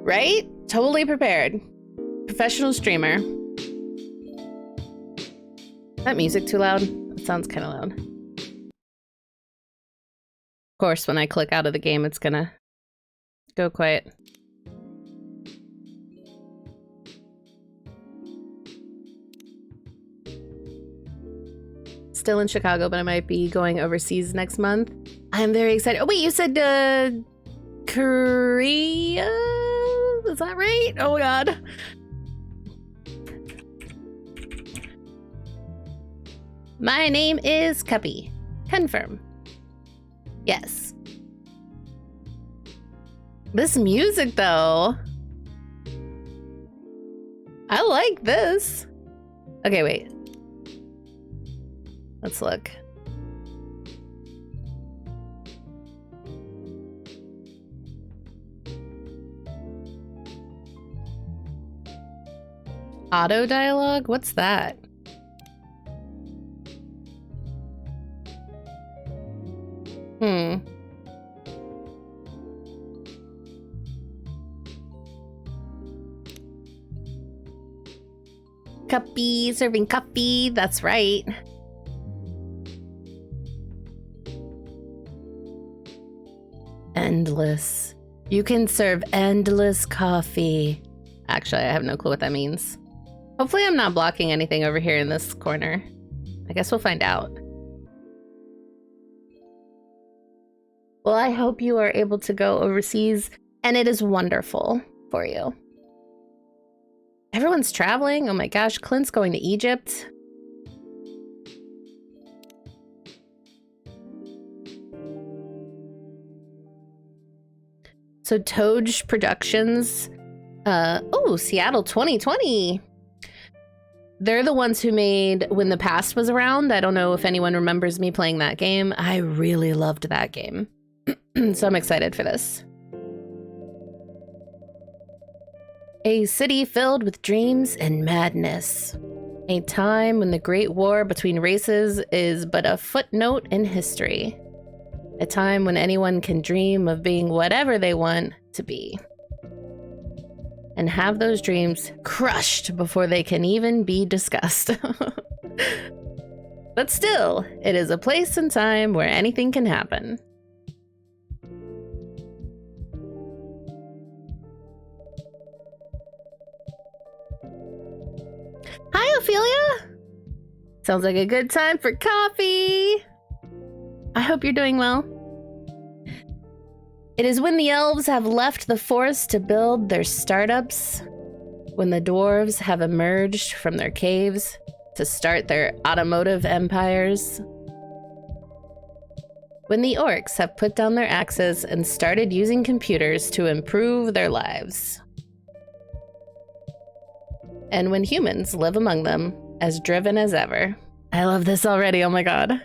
Right? Totally prepared. Professional streamer. Is that music too loud? It sounds kind of loud. Of course, when I click out of the game, it's gonna go quiet. Still in Chicago, but I might be going overseas next month. I'm very excited. Oh, wait, you said Korea? Is that right? Oh, God. My name is Cuppy. Confirm. Yes. This music, though. I like this. Okay, wait. Let's look. Auto dialogue? What's that? Cuppy, serving coffee. That's right. Endless. You can serve endless coffee. Actually, I have no clue what that means. Hopefully I'm not blocking anything over here in this corner. I guess we'll find out. Well, I hope you are able to go overseas, and it is wonderful for you. Everyone's traveling. Oh my gosh, Clint's going to Egypt. So Toj Productions, oh, Seattle 2020. They're the ones who made When the Past Was Around. I don't know if anyone remembers me playing that game. I really loved that game. So I'm excited for this. A city filled with dreams and madness. A time when the great war between races is but a footnote in history. A time when anyone can dream of being whatever they want to be. And have those dreams crushed before they can even be discussed. But still, it is a place and time where anything can happen. Hi, Ophelia! Sounds like a good time for coffee! I hope you're doing well. It is when the elves have left the forest to build their startups, when the dwarves have emerged from their caves to start their automotive empires, when the orcs have put down their axes and started using computers to improve their lives, and when humans live among them as driven as ever. I love this already, oh my god.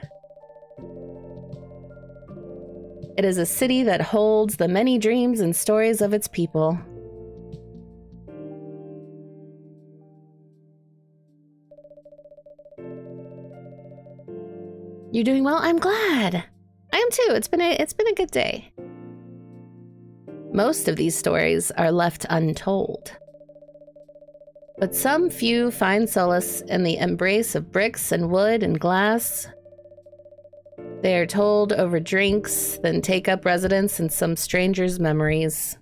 It is a city that holds the many dreams and stories of its people. You're doing well? I'm glad. I am too. It's been a good day. Most of these stories are left untold. But some few find solace in the embrace of bricks and wood and glass. They are told over drinks, then take up residence in some stranger's memories.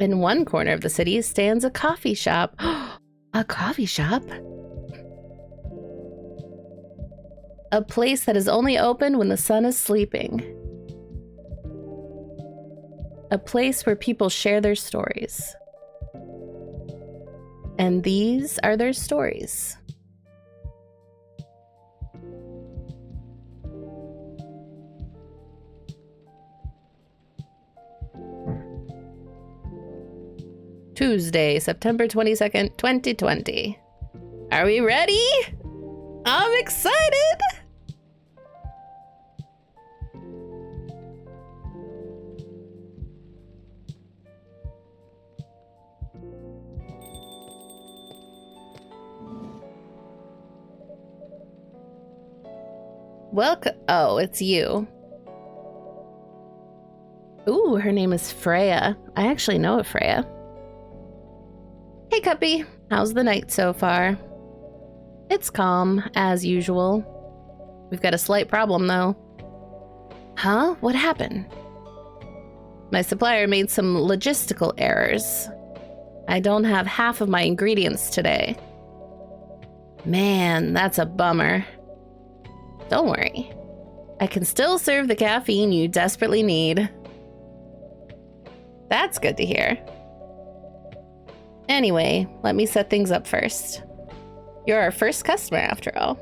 In one corner of the city stands a coffee shop. A coffee shop? A place that is only open when the sun is sleeping. A place where people share their stories. And these are their stories. Tuesday, September 22nd, 2020. Are we ready? I'm excited! Welcome. Oh, it's you. Ooh, her name is Freya. I actually know a Freya. Hey, Cuppy. How's the night so far? It's calm, as usual. We've got a slight problem, though. Huh? What happened? My supplier made some logistical errors. I don't have half of my ingredients today. Man, that's a bummer. Don't worry. I can still serve the caffeine you desperately need. That's good to hear. Anyway, let me set things up first. You're our first customer, after all.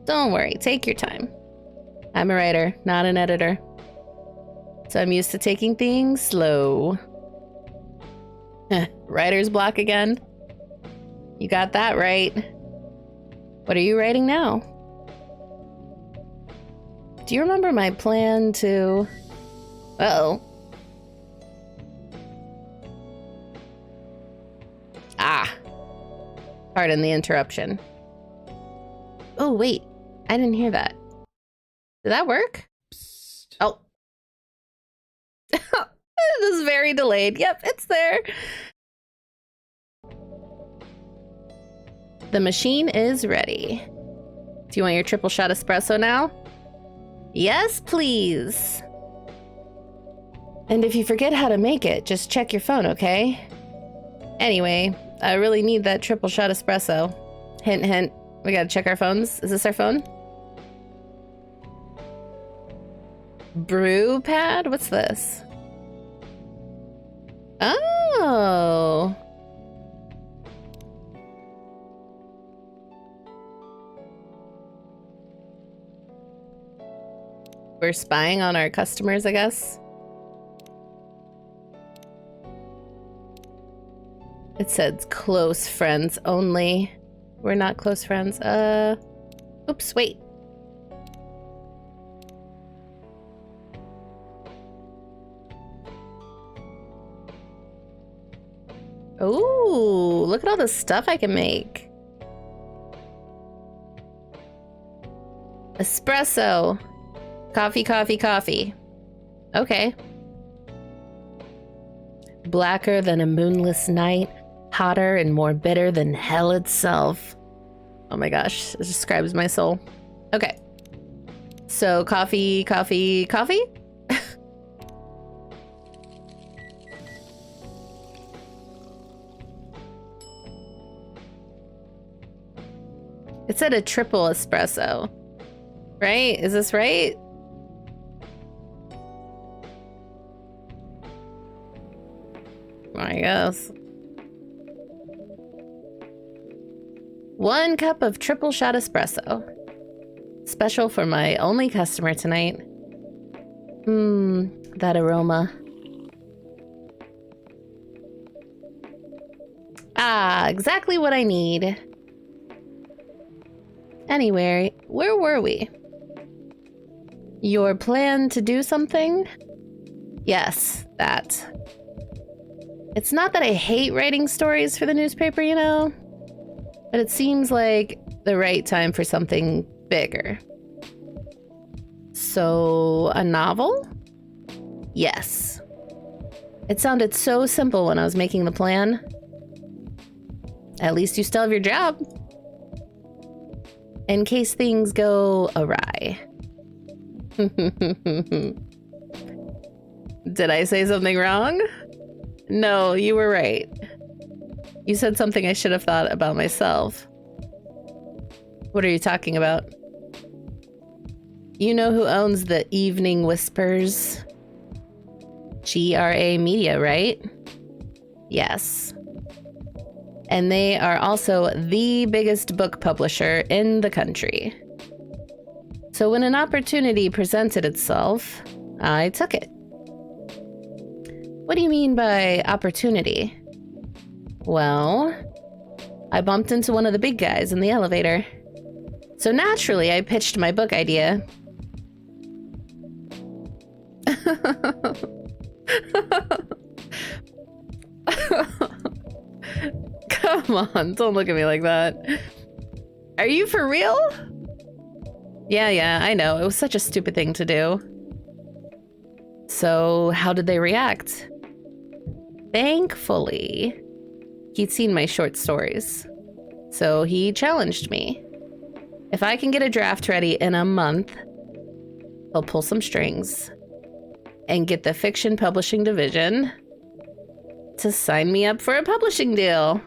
Don't worry, take your time. I'm a writer, not an editor. So I'm used to taking things slow. Writer's block again? You got that right. What are you writing now? Do you remember my plan to... Uh-oh. Ah. Pardon the interruption. Oh, wait. I didn't hear that. Did that work? Psst. Oh. This is very delayed. Yep, it's there. The machine is ready. Do you want your triple shot espresso now? Yes, please. And if you forget how to make it, just check your phone, okay? Anyway, I really need that triple shot espresso. Hint, hint. We gotta check our phones. Is this our phone? Brew pad? What's this? Oh. We're spying on our customers, I guess. It said close friends only. We're not close friends. Oops, wait. Ooh, look at all the stuff I can make. Espresso. Coffee, coffee, coffee. Okay. Blacker than a moonless night, hotter and more bitter than hell itself. Oh my gosh, this describes my soul. Okay. So coffee, coffee, coffee? It said a triple espresso, right? Is this right? I guess. 1 cup of triple shot espresso. Special for my only customer tonight. That aroma. Ah, exactly what I need. Anyway, where were we? Your plan to do something? Yes, that. It's not that I hate writing stories for the newspaper, you know, but it seems like the right time for something bigger. So, a novel? Yes. It sounded so simple when I was making the plan. At least you still have your job. In case things go awry. Did I say something wrong? No, you were right. You said something I should have thought about myself. What are you talking about? You know who owns the Evening Whispers? GRA Media, right? Yes. And they are also the biggest book publisher in the country. So when an opportunity presented itself, I took it. What do you mean by opportunity? Well, I bumped into one of the big guys in the elevator. So naturally, I pitched my book idea. Come on, don't look at me like that. Are you for real? Yeah, I know. It was such a stupid thing to do. So, how did they react? Thankfully, he'd seen my short stories. So he challenged me. If I can get a draft ready in a month, he'll pull some strings and get the fiction publishing division to sign me up for a publishing deal.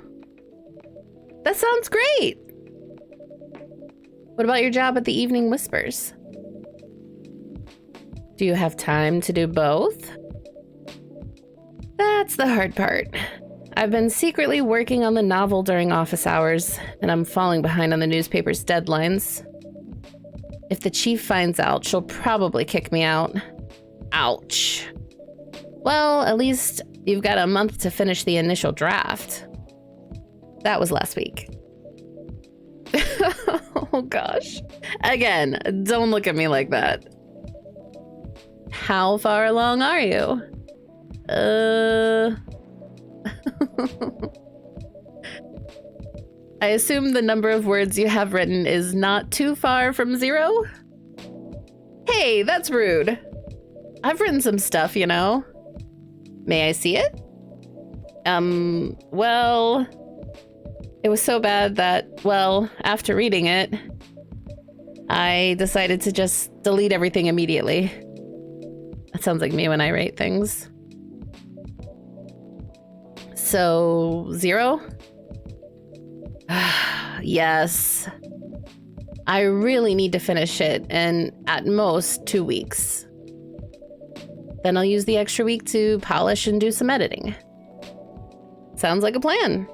That sounds great. What about your job at the Evening Whispers? Do you have time to do both? That's the hard part. I've been secretly working on the novel during office hours, and I'm falling behind on the newspaper's deadlines. If the chief finds out, she'll probably kick me out. Ouch. Well, at least you've got a month to finish the initial draft. That was last week. Oh gosh. Again, don't look at me like that. How far along are you? I assume the number of words you have written is not too far from 0? Hey, that's rude. I've written some stuff, you know. May I see it? Well, it was so bad that, well, after reading it, I decided to just delete everything immediately. That sounds like me when I write things. So, 0? Yes. I really need to finish it in, at most, 2 weeks. Then I'll use the extra week to polish and do some editing. Sounds like a plan.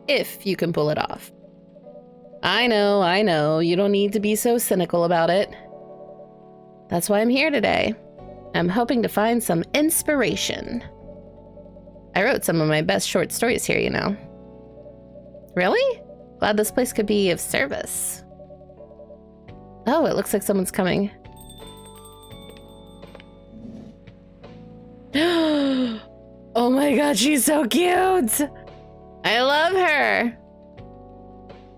If you can pull it off. I know. You don't need to be so cynical about it. That's why I'm here today. I'm hoping to find some inspiration. I wrote some of my best short stories here, you know. Really? Glad this place could be of service. Oh, it looks like someone's coming. Oh my god, she's so cute! I love her!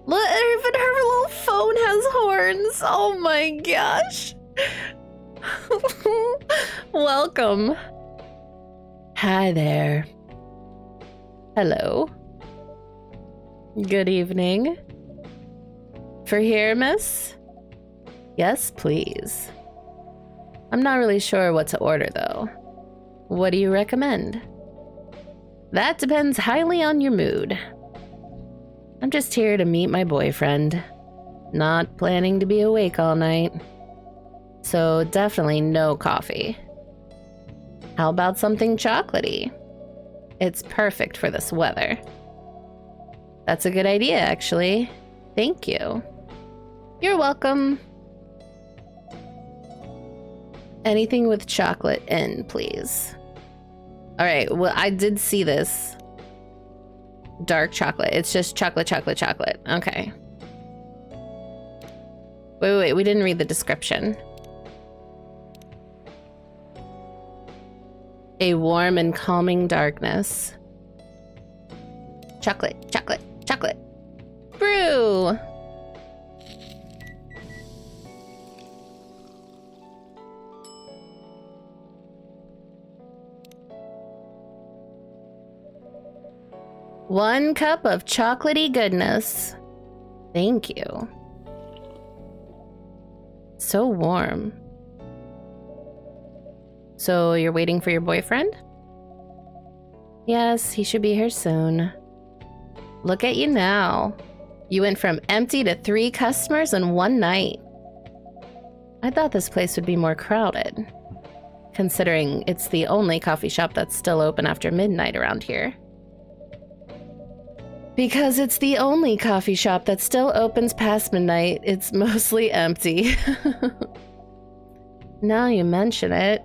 Look, even her little phone has horns! Oh my gosh! Welcome. Hi there. Hello. Good evening. For here, miss? Yes, please. I'm not really sure what to order, though. What do you recommend? That depends highly on your mood. I'm just here to meet my boyfriend. Not planning to be awake all night. So definitely no coffee. How about something chocolatey? It's perfect for this weather. That's a good idea, actually. Thank you. You're welcome. Anything with chocolate in, please. All right, well, I did see this. Dark chocolate. It's just chocolate. Okay. Wait. We didn't read the description. A warm and calming darkness. Chocolate. Brew! One cup of chocolatey goodness. Thank you. So warm. So you're waiting for your boyfriend? Yes, he should be here soon. Look at you now. You went from empty to 3 customers in one night. I thought this place would be more crowded, considering it's the only coffee shop that's still open after midnight around here. Because it's the only coffee shop that still opens past midnight, it's mostly empty. Now you mention it.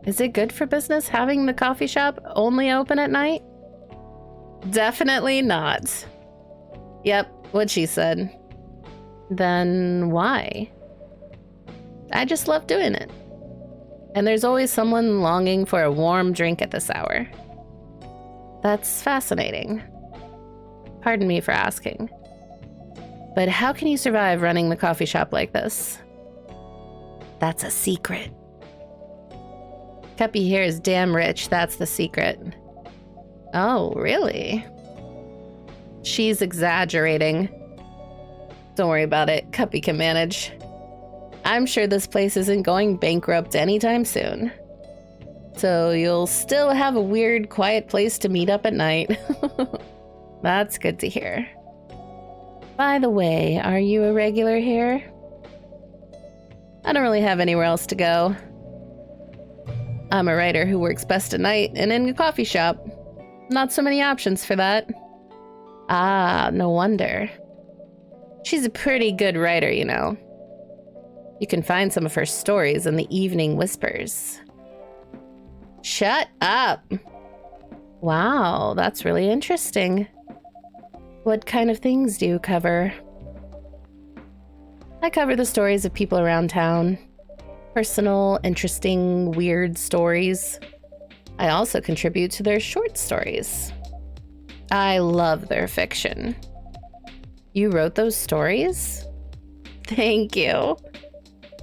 Is it good for business having the coffee shop only open at night? Definitely not. Yep, what she said. Then why? I just love doing it. And there's always someone longing for a warm drink at this hour. That's fascinating. Pardon me for asking. But how can you survive running the coffee shop like this? That's a secret. Cuppy here is damn rich, that's the secret. Oh, really? She's exaggerating. Don't worry about it, Cuppy can manage. I'm sure this place isn't going bankrupt anytime soon. So you'll still have a weird, quiet place to meet up at night. That's good to hear. By the way, are you a regular here? I don't really have anywhere else to go. I'm a writer who works best at night and in a coffee shop. Not so many options for that. Ah, no wonder. She's a pretty good writer, you know. You can find some of her stories in the Evening Whispers. Shut up! Wow, that's really interesting. What kind of things do you cover? I cover the stories of people around town. Personal, interesting, weird stories. I also contribute to their short stories. I love their fiction. You wrote those stories? Thank you.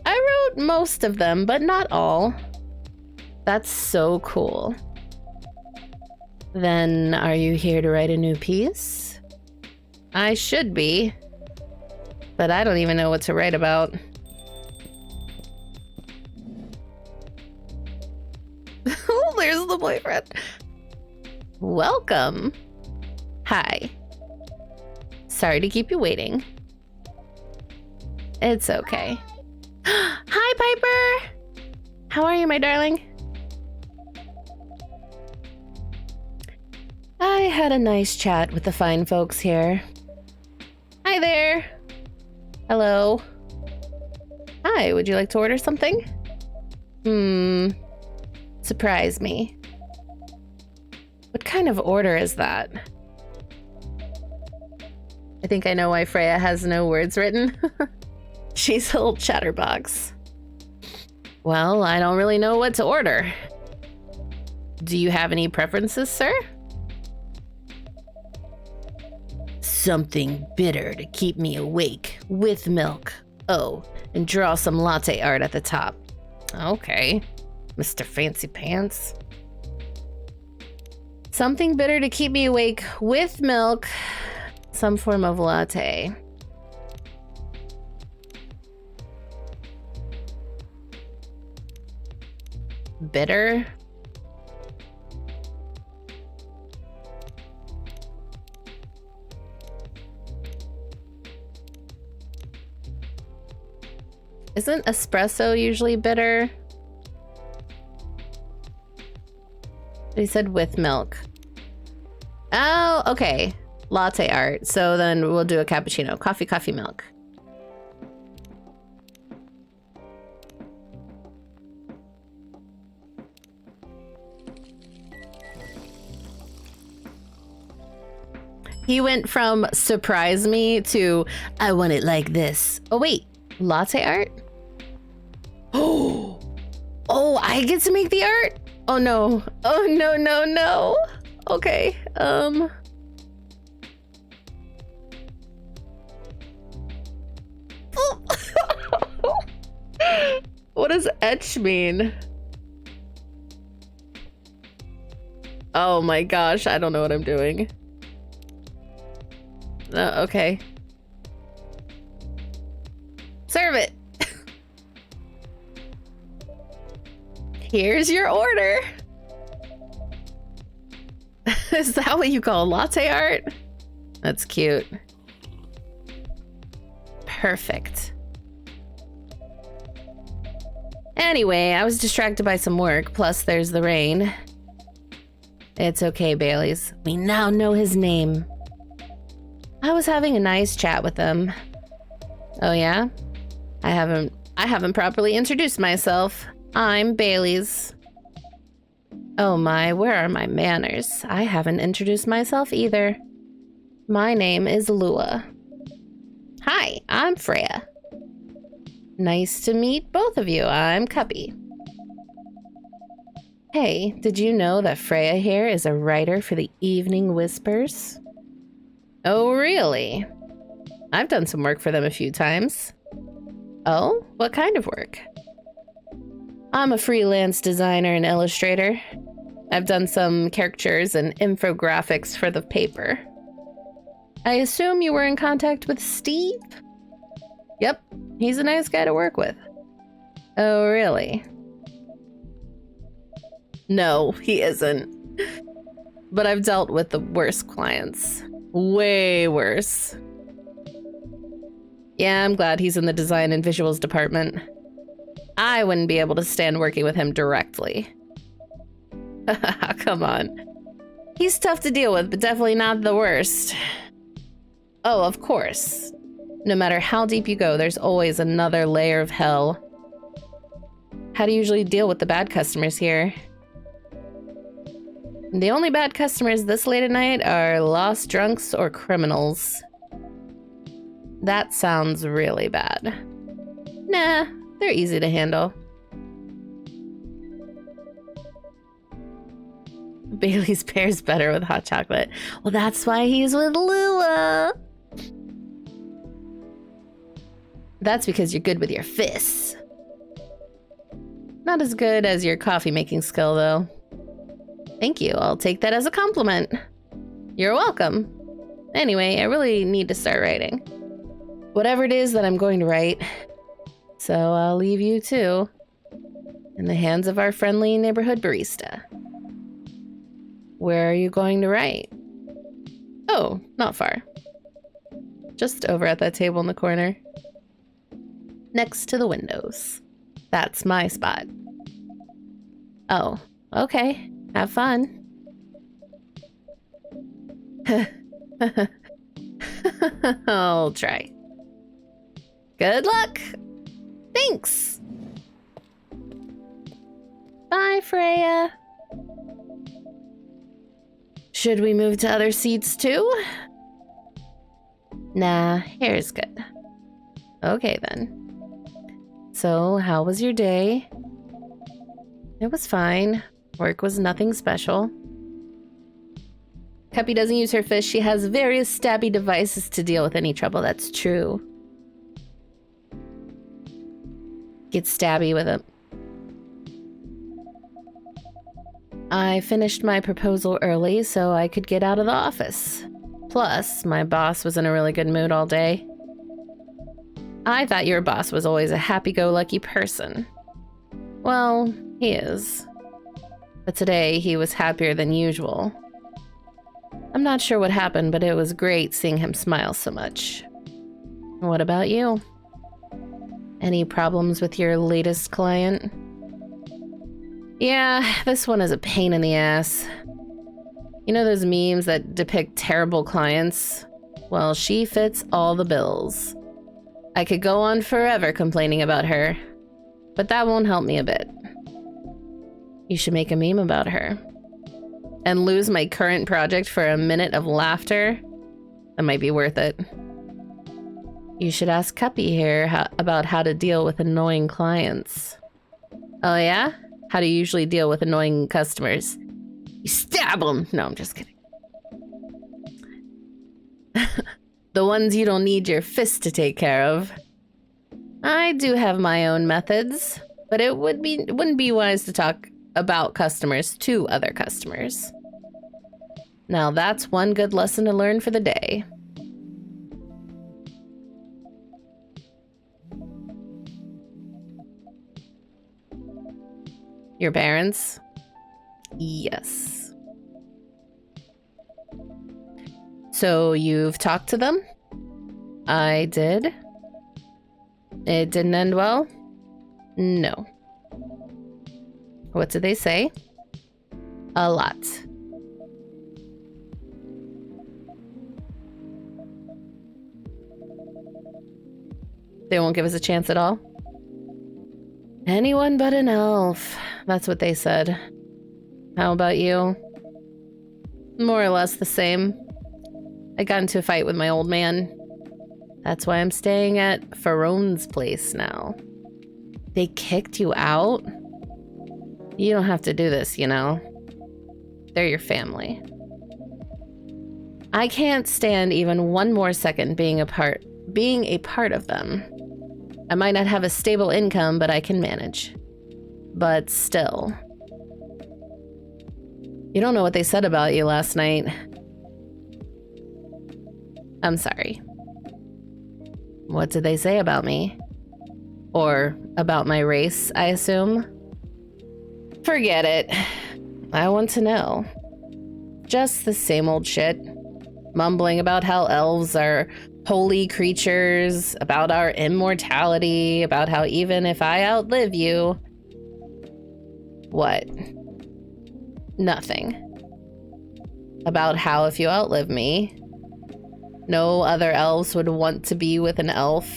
I wrote most of them, but not all. That's so cool. Then, are you here to write a new piece? I should be. But I don't even know what to write about. Oh, there's the boyfriend. Welcome. Hi. Sorry to keep you waiting. It's okay. Hi, Piper! How are you, my darling? I had a nice chat with the fine folks here. Hi there. Hello. Hi, would you like to order something? Surprise me. What kind of order is that? I think I know why Freya has no words written. She's a little chatterbox. Well, I don't really know what to order. Do you have any preferences, sir? Something bitter to keep me awake, with milk. Oh, and draw some latte art at the top. Okay, Mr. Fancy Pants. Something bitter to keep me awake, with milk. Some form of latte. Bitter? Isn't espresso usually bitter? He said with milk. Oh, okay. Latte art. So then we'll do a cappuccino. Coffee, coffee, milk. He went from surprise me to I want it like this. Oh, wait. Latte art? Oh, I get to make the art? Oh, no. Oh, no, no, no. Okay. What does etch mean? Oh my gosh, I don't know what I'm doing. Okay. Serve it. Here's your order. Is that what you call latte art? That's cute. Perfect. Anyway, I was distracted by some work, plus there's the rain. It's okay, Baileys. We now know his name. I was having a nice chat with him. Oh yeah? I haven't properly introduced myself. I'm Baileys. Oh my, where are my manners? I haven't introduced myself either. My name is Lua. Hi, I'm Freya. Nice to meet both of you. I'm Cuppy. Hey, did you know that Freya here is a writer for the Evening Whispers? Oh, really? I've done some work for them a few times. Oh, what kind of work? I'm a freelance designer and illustrator. I've done some caricatures and infographics for the paper. I assume you were in contact with Steve? Yep, he's a nice guy to work with. Oh, really? No, he isn't. But I've dealt with the worst clients. Way worse. Yeah, I'm glad he's in the design and visuals department. I wouldn't be able to stand working with him directly. Come on. He's tough to deal with, but definitely not the worst. Oh, of course. No matter how deep you go, there's always another layer of hell. How do you usually deal with the bad customers here? The only bad customers this late at night are lost drunks or criminals. That sounds really bad. Nah, they're easy to handle. Bailey's pear's better with hot chocolate. Well, that's why he's with Lua. That's because you're good with your fists. Not as good as your coffee making skill, though. Thank you. I'll take that as a compliment. You're welcome. Anyway, I really need to start writing. Whatever it is that I'm going to write. So I'll leave you two in the hands of our friendly neighborhood barista. Where are you going to write? Oh, not far. Just over at that table in the corner. Next to the windows. That's my spot. Oh, okay. Have fun. I'll try. Good luck. Thanks. Bye, Freya. Should we move to other seats too? Nah, here's good. Okay then. So, how was your day? It was fine. Work was nothing special. Cuppy doesn't use her fist. She has various stabby devices to deal with any trouble. That's true. Get stabby with it. I finished my proposal early so I could get out of the office. Plus, my boss was in a really good mood all day. I thought your boss was always a happy-go-lucky person. Well, he is. But today, he was happier than usual. I'm not sure what happened, but it was great seeing him smile so much. What about you? Any problems with your latest client? Yeah, this one is a pain in the ass. You know those memes that depict terrible clients? Well, she fits all the bills. I could go on forever complaining about her, but that won't help me a bit. You should make a meme about her. And lose my current project for a minute of laughter? That might be worth it. You should ask Cuppy here about how to deal with annoying clients. Oh yeah? How do you usually deal with annoying customers? You stab them! No, I'm just kidding. The ones you don't need your fist to take care of. I do have my own methods, but it wouldn't be wise to talk about customers to other customers. Now that's one good lesson to learn for the day. Your parents? Yes. So you've talked to them? I did. It didn't end well? No. What did they say? A lot. They won't give us a chance at all? Anyone but an elf. That's what they said. How about you? More or less the same. I got into a fight with my old man. That's why I'm staying at Farone's place now. They kicked you out? You don't have to do this, you know. They're your family. I can't stand even one more second being being a part of them. I might not have a stable income, but I can manage. But still. You don't know what they said about you last night. I'm sorry. What did they say about me? Or about my race, I assume? Forget it. I want to know. Just the same old shit. Mumbling about how elves are holy creatures, about our immortality, about how even if I outlive you... What? Nothing. About how if you outlive me, no other elves would want to be with an elf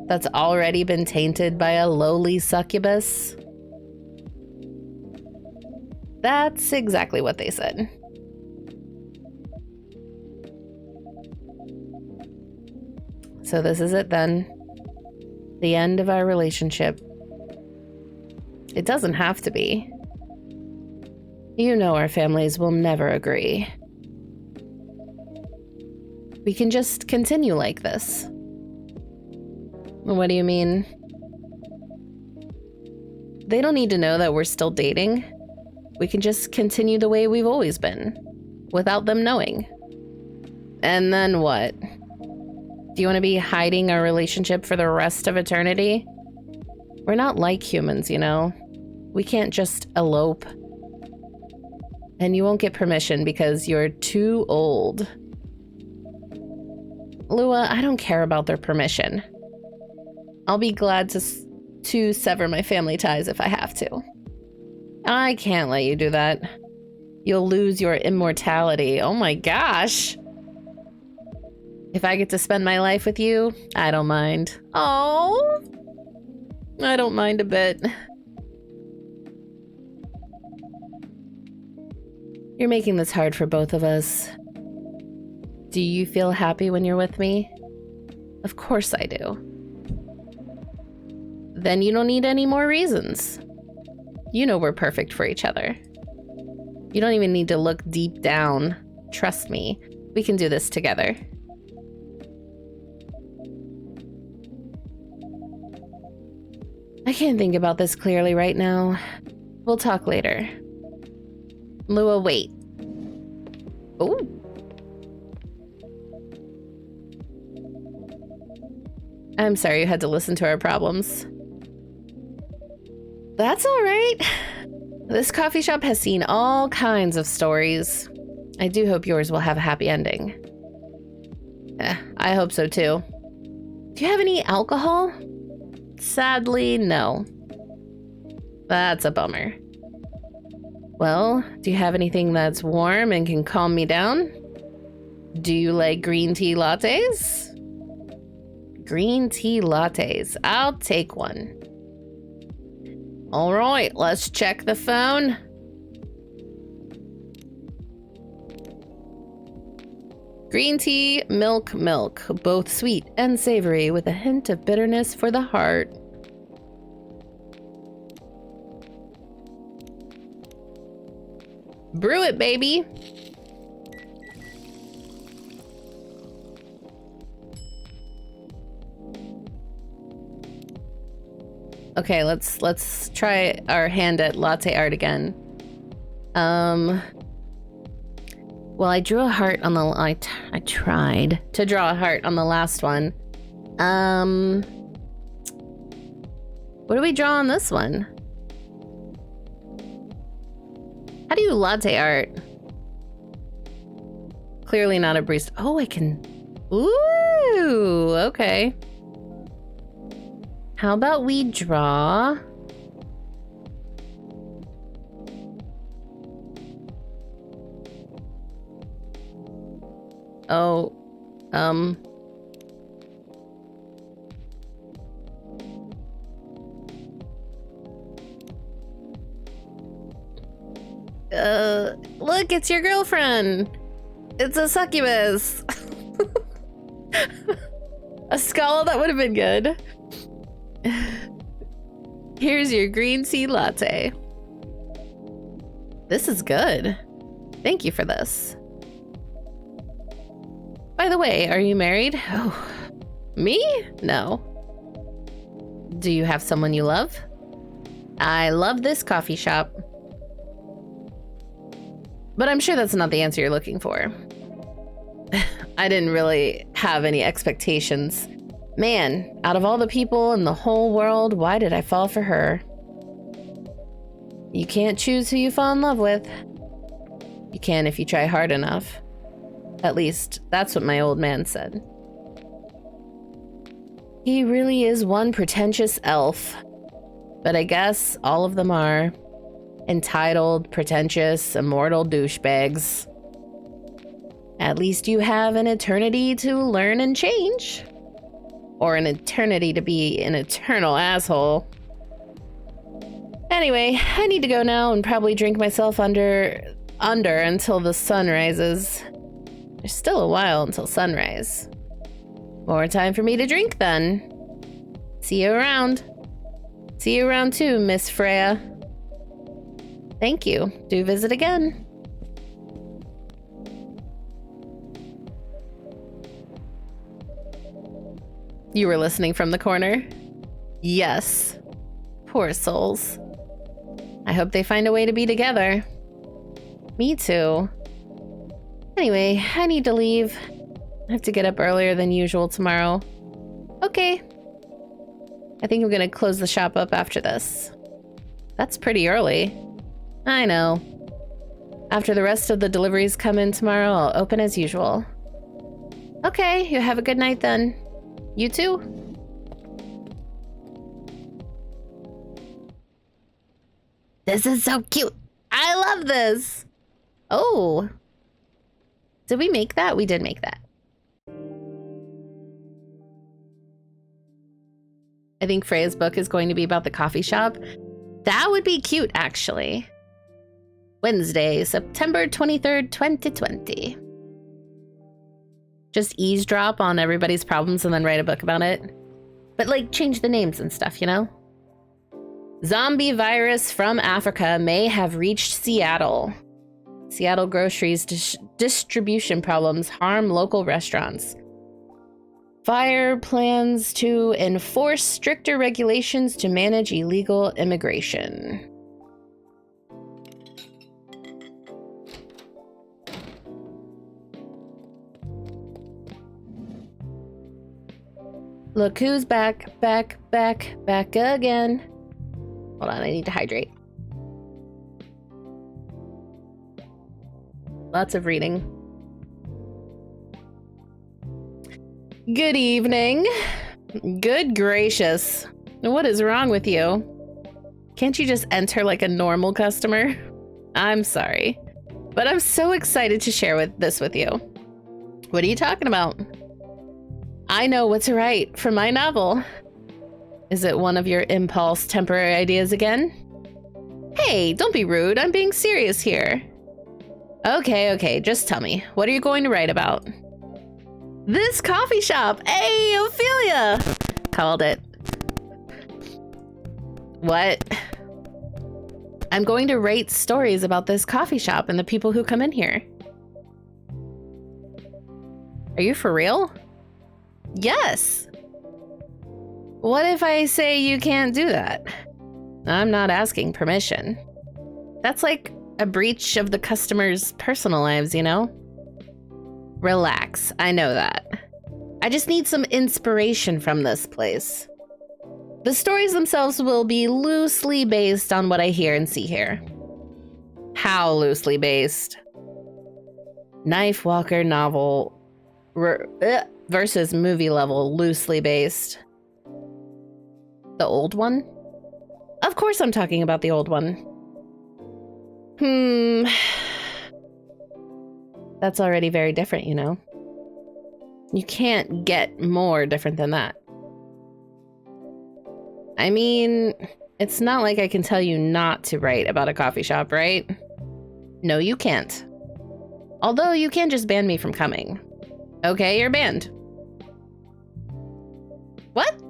that's already been tainted by a lowly succubus. That's exactly what they said. So this is it then. The end of our relationship. It doesn't have to be. You know our families will never agree. We can just continue like this. What do you mean? They don't need to know that we're still dating. We can just continue the way we've always been, without them knowing. And then what? Do you want to be hiding our relationship for the rest of eternity? We're not like humans, you know? We can't just elope. And you won't get permission because you're too old. Lua, I don't care about their permission. I'll be glad to sever my family ties if I have to. I can't let you do that. You'll lose your immortality. Oh my gosh. If I get to spend my life with you, I don't mind. Oh, I don't mind a bit. You're making this hard for both of us. Do you feel happy when you're with me? Of course I do. Then you don't need any more reasons. You know we're perfect for each other. You don't even need to look deep down. Trust me, we can do this together. I can't think about this clearly right now. We'll talk later. Lua, wait. Oh. I'm sorry you had to listen to our problems. That's all right. This coffee shop has seen all kinds of stories. I do hope yours will have a happy ending. I hope so too. Do you have any alcohol? Sadly, no. That's a bummer. Well, do you have anything that's warm and can calm me down? Do you like green tea lattes? Green tea lattes. I'll take one. All right, let's check the phone. Green tea, milk, both sweet and savory with a hint of bitterness for the heart. Brew it, baby. Okay, let's try our hand at latte art again. Well, I drew a heart on the I tried to draw a heart on the last one. What do we draw on this one? How do you latte art? Clearly not a barista. Oh, I can. Ooh, okay. How about we draw? Oh, look, it's your girlfriend. It's a succubus. A skull, that would have been good. Here's your green tea latte. This is good. Thank you for this. By the way, are you married? Oh, Me? No. Do you have someone you love? I love this coffee shop. But I'm sure that's not the answer you're looking for. I didn't really have any expectations. Man, out of all the people in the whole world, why did I fall for her? You can't choose who you fall in love with. You can if you try hard enough. At least, that's what my old man said. He really is one pretentious elf. But I guess all of them are. Entitled, pretentious, immortal douchebags. At least you have an eternity to learn and change. Or an eternity to be an eternal asshole. Anyway, I need to go now and probably drink myself under until the sun rises. There's still a while until sunrise. More time for me to drink then. See you around. See you around too, Miss Freya. Thank you. Do visit again. You were listening from the corner? Yes. Poor souls. I hope they find a way to be together. Me too. Anyway, I need to leave. I have to get up earlier than usual tomorrow. Okay. I think I'm gonna close the shop up after this. That's pretty early. I know. After the rest of the deliveries come in tomorrow, I'll open as usual. Okay, you have a good night then. You too? This is so cute. I love this. Oh. Did we make that? We did make that. I think Freya's book is going to be about the coffee shop. That would be cute, actually. Wednesday, September 23rd, 2020. Just eavesdrop on everybody's problems and then write a book about it. But like change the names and stuff, you know? Zombie virus from Africa may have reached Seattle. Seattle groceries distribution problems harm local restaurants. Fire plans to enforce stricter regulations to manage illegal immigration. Look who's back again. Hold on, I need to hydrate. Lots of reading. Good evening. Good gracious. What is wrong with you? Can't you just enter like a normal customer? I'm sorry, but I'm so excited to share this with you. What are you talking about? I know what to write for my novel. Is it one of your impulse temporary ideas again? Hey, don't be rude. I'm being serious here. Okay, just tell me. What are you going to write about? This coffee shop. Hey, Ophelia! Called it. What? I'm going to write stories about this coffee shop and the people who come in here. Are you for real? Yes. What if I say you can't do that? I'm not asking permission. That's like a breach of the customer's personal lives, you know? Relax, I know that. I just need some inspiration from this place. The stories themselves will be loosely based on what I hear and see here. How loosely based? Knife Walker novel versus movie level loosely based. The old one? Of course I'm talking about the old one. That's already very different, you know? You can't get more different than that. I mean, it's not like I can tell you not to write about a coffee shop, right? No, you can't. Although you can just ban me from coming. Okay, you're banned. What?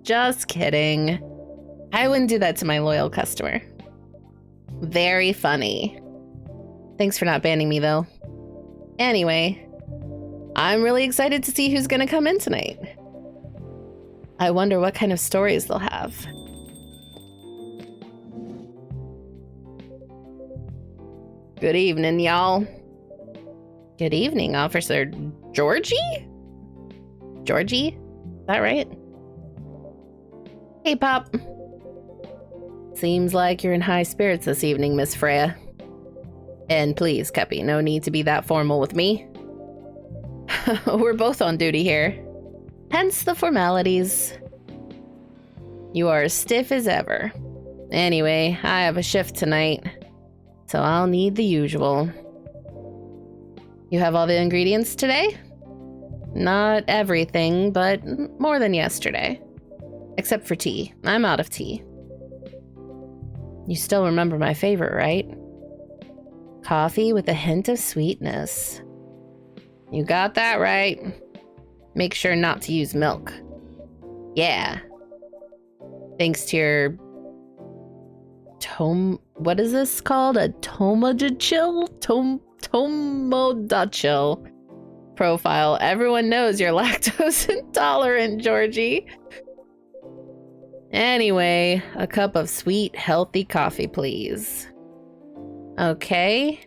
Just kidding. I wouldn't do that to my loyal customer. Very funny. Thanks for not banning me, though. Anyway, I'm really excited to see who's gonna come in tonight. I wonder what kind of stories they'll have. Good evening, y'all. Good evening, Officer Georgie? Georgie? Is that right? Hey, Pop. Seems like you're in high spirits this evening, Miss Freya. And please, Kepi, no need to be that formal with me. We're both on duty here. Hence the formalities. You are as stiff as ever. Anyway, I have a shift tonight, so I'll need the usual. You have all the ingredients today? Not everything, but more than yesterday. Except for tea. I'm out of tea. You still remember my favorite, right? Coffee with a hint of sweetness. You got that right. Make sure not to use milk. Yeah. Thanks to your... What is this called? A Tomodachil profile. Everyone knows you're lactose intolerant, Georgie. Anyway, a cup of sweet, healthy coffee, please. Okay.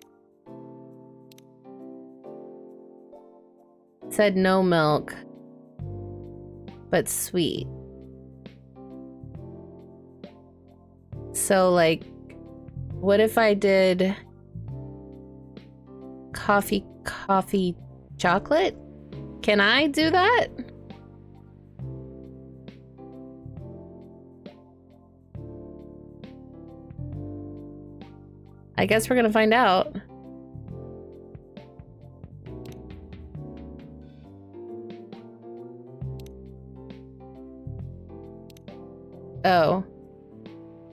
Said no milk, but sweet. So, like, what if I did coffee chocolate? Can I do that? I guess we're gonna find out. Oh.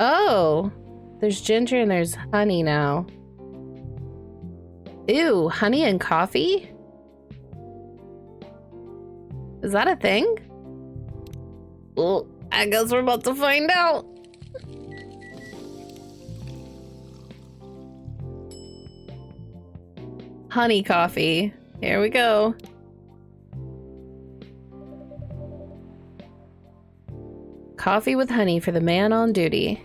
Oh! There's ginger and there's honey now. Ew, honey and coffee? Is that a thing? Well, I guess we're about to find out. Honey coffee. Here we go. Coffee with honey for the man on duty.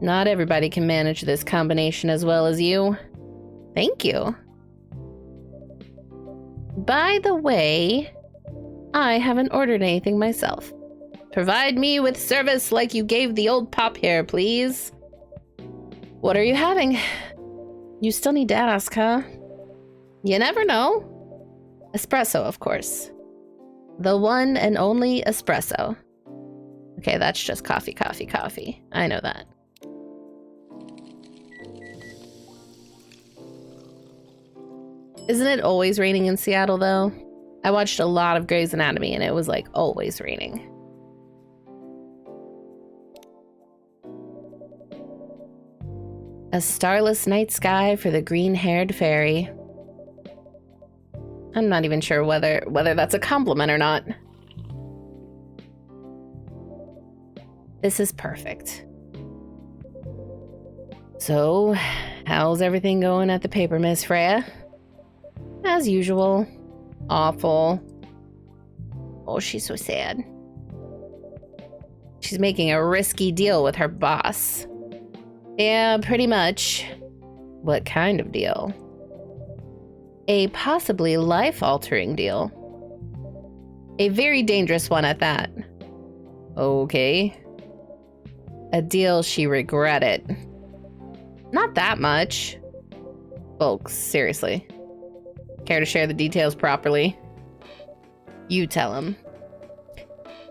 Not everybody can manage this combination as well as you. Thank you. By the way, I haven't ordered anything myself. Provide me with service like you gave the old Pop here, please. What are you having? You still need to ask, huh? You never know. Espresso, of course. The one and only espresso. Okay, that's just coffee, coffee, coffee. I know that. Isn't it always raining in Seattle, though? I watched a lot of Grey's Anatomy, and it was, like, always raining. A starless night sky for the green-haired fairy. I'm not even sure whether that's a compliment or not. This is perfect. So, how's everything going at the paper, Miss Freya? As usual. Awful. Oh, she's so sad. She's making a risky deal with her boss. Yeah, pretty much. What kind of deal? A possibly life-altering deal. A very dangerous one at that. Okay. A deal she regretted. Not that much. Folks, seriously. Care to share the details properly? You tell him.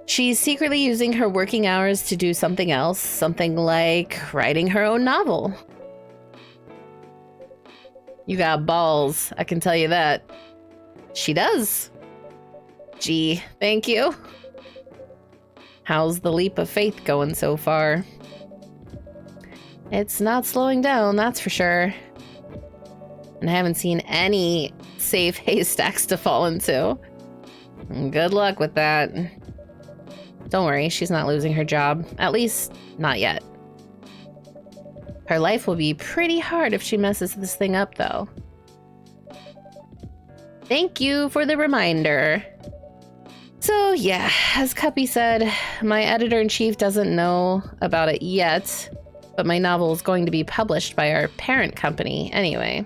She's secretly using her working hours to do something else, something like writing her own novel. You got balls, I can tell you that. She does. Gee, thank you. How's the leap of faith going so far? It's not slowing down, that's for sure. And I haven't seen any safe haystacks to fall into. Good luck with that. Don't worry, she's not losing her job. At least, not yet. Her life will be pretty hard if she messes this thing up, though. Thank you for the reminder. So yeah, as Cuppy said, my editor-in-chief doesn't know about it yet, but my novel is going to be published by our parent company anyway.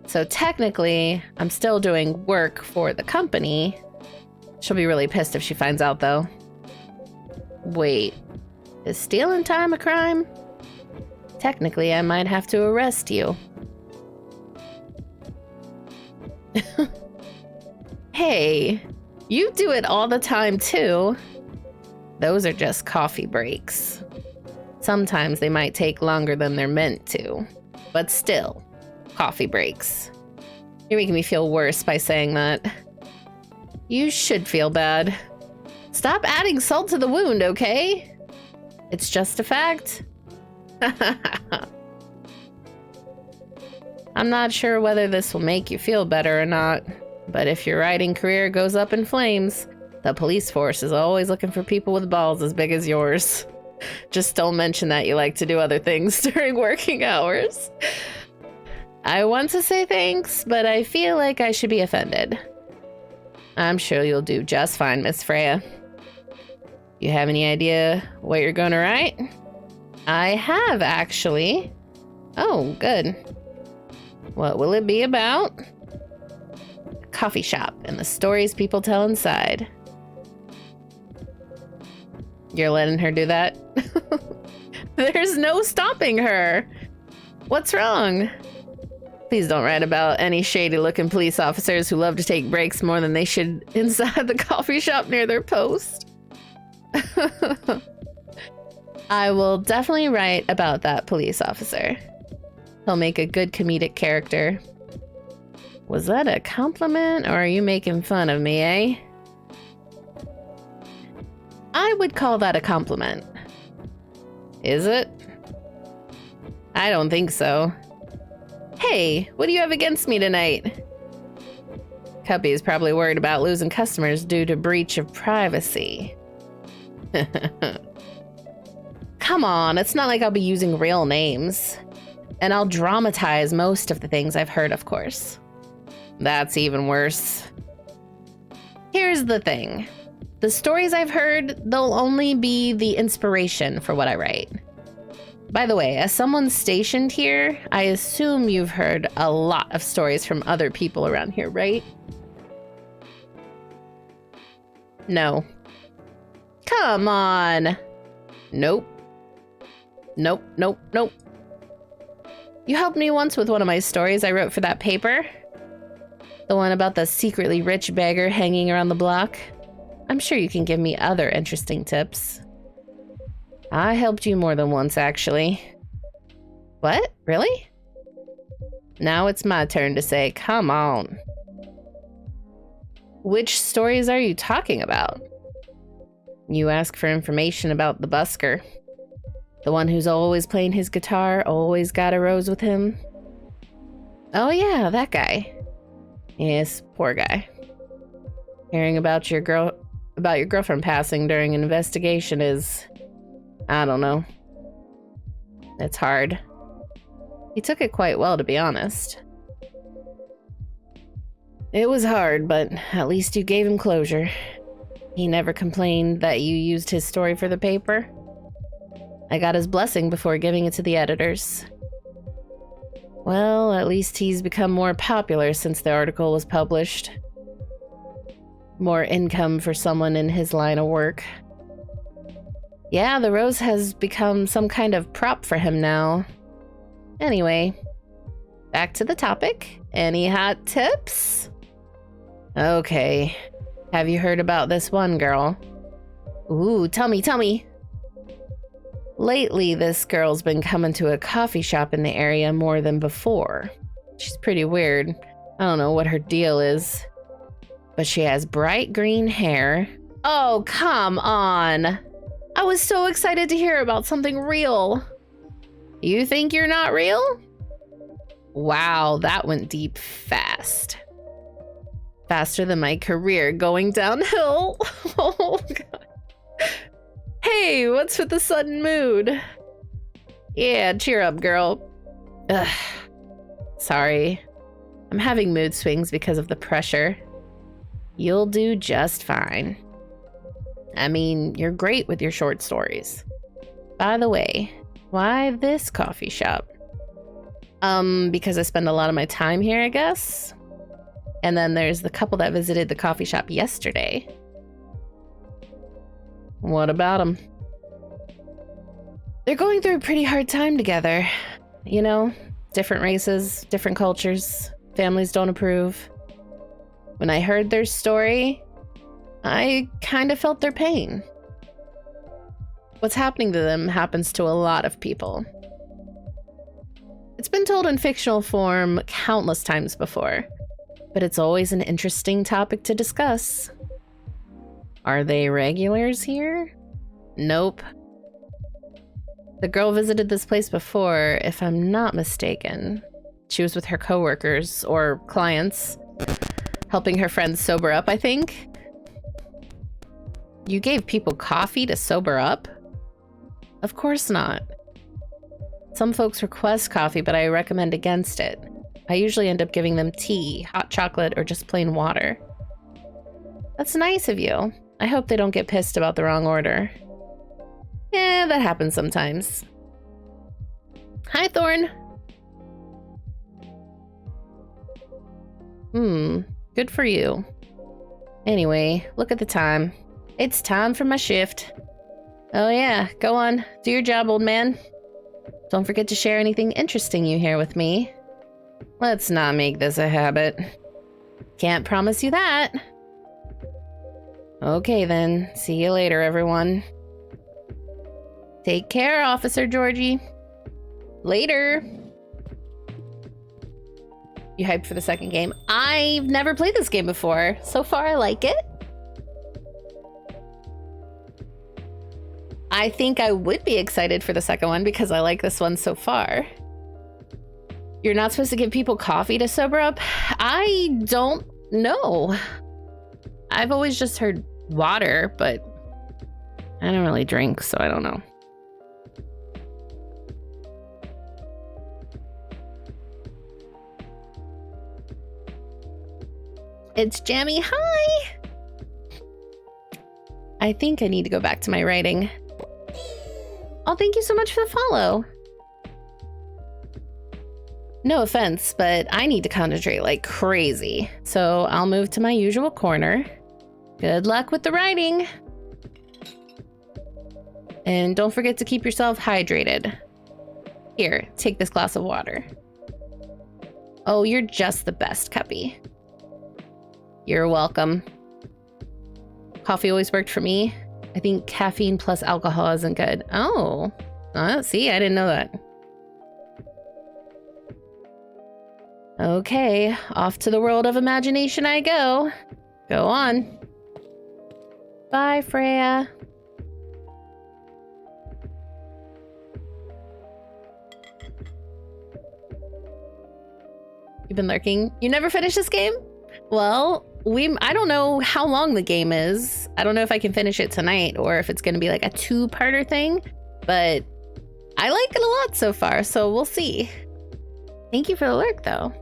So technically, I'm still doing work for the company. She'll be really pissed if she finds out, though. Wait, is stealing time a crime? Technically, I might have to arrest you. Hey, you do it all the time, too. Those are just coffee breaks. Sometimes they might take longer than they're meant to, but still, coffee breaks. You're making me feel worse by saying that. You should feel bad. Stop adding salt to the wound, okay? It's just a fact. I'm not sure whether this will make you feel better or not, but if your writing career goes up in flames, the police force is always looking for people with balls as big as yours. Just don't mention that you like to do other things during working hours. I want to say thanks, but I feel like I should be offended. I'm sure you'll do just fine, Miss Freya. You have any idea what you're going to write? I have, actually. Oh, good. What will it be about? A coffee shop and the stories people tell inside. You're letting her do that? There's no stopping her. What's wrong? Please don't write about any shady-looking police officers who love to take breaks more than they should inside the coffee shop near their post. I will definitely write about that police officer. He'll make a good comedic character. Was that a compliment, or are you making fun of me, eh? I would call that a compliment. Is it? I don't think so. Hey, what do you have against me tonight? Cuppy is probably worried about losing customers due to breach of privacy. Come on, it's not like I'll be using real names. And I'll dramatize most of the things I've heard, of course. That's even worse. Here's the thing. The stories I've heard, they'll only be the inspiration for what I write. By the way, as someone stationed here, I assume you've heard a lot of stories from other people around here, right? No. Come on. Nope. Nope, nope, nope. You helped me once with one of my stories I wrote for that paper. The one about the secretly rich beggar hanging around the block. I'm sure you can give me other interesting tips. I helped you more than once, actually. What? Really? Now it's my turn to say, come on. Which stories are you talking about? You ask for information about the busker. The one who's always playing his guitar, always got a rose with him. Oh yeah, that guy. Yes, poor guy. Hearing about your girlfriend passing during an investigation is, I don't know. It's hard. He took it quite well, to be honest. It was hard, but at least you gave him closure. He never complained that you used his story for the paper. I got his blessing before giving it to the editors. Well, at least he's become more popular since the article was published. More income for someone in his line of work. Yeah, the rose has become some kind of prop for him now. Anyway, back to the topic. Any hot tips? Okay. Have you heard about this one girl? Ooh, tell me. Lately, this girl's been coming to a coffee shop in the area more than before. She's pretty weird. I don't know what her deal is. But she has bright green hair. Oh, come on. I was so excited to hear about something real. You think you're not real? Wow, that went deep fast. Faster than my career going downhill. Oh, God. Hey, what's with the sudden mood? Yeah, cheer up, girl. Ugh. Sorry. I'm having mood swings because of the pressure. You'll do just fine. I mean, you're great with your short stories. By the way, why this coffee shop? Because I spend a lot of my time here, I guess. And then there's the couple that visited the coffee shop yesterday. What about them? They're going through a pretty hard time together. You know, different races, different cultures, families don't approve. When I heard their story, I kind of felt their pain. What's happening to them happens to a lot of people. It's been told in fictional form countless times before, but it's always an interesting topic to discuss. Are they regulars here? Nope. The girl visited this place before, if I'm not mistaken. She was with her coworkers, or clients, helping her friends sober up, I think. You gave people coffee to sober up? Of course not. Some folks request coffee, but I recommend against it. I usually end up giving them tea, hot chocolate, or just plain water. That's nice of you. I hope they don't get pissed about the wrong order. Yeah, that happens sometimes. Hi, Thorn. Good for you. Anyway, look at the time. It's time for my shift. Oh yeah, go on. Do your job, old man. Don't forget to share anything interesting you hear with me. Let's not make this a habit. Can't promise you that. Okay then, see you later, everyone. Take care, Officer Georgie. Later. You hyped for the second game? I've never played this game before. So far, I like it. I think I would be excited for the second one because I like this one so far. You're not supposed to give people coffee to sober up? I don't know. I've always just heard water, but I don't really drink, so I don't know. It's Jammy. Hi! I think I need to go back to my writing. Oh, thank you so much for the follow. No offense, but I need to concentrate like crazy. So I'll move to my usual corner. Good luck with the writing. And don't forget to keep yourself hydrated. Here, take this glass of water. Oh, you're just the best, Cuppy. You're welcome. Coffee always worked for me. I think caffeine plus alcohol isn't good. Oh, see, I didn't know that. Okay, off to the world of imagination I go. Go on. Bye, Freya. You've been lurking. You never finished this game? Well, I don't know how long the game is. I don't know if I can finish it tonight or if it's going to be like a two-parter thing, but I like it a lot so far, so we'll see. Thank you for the lurk, though.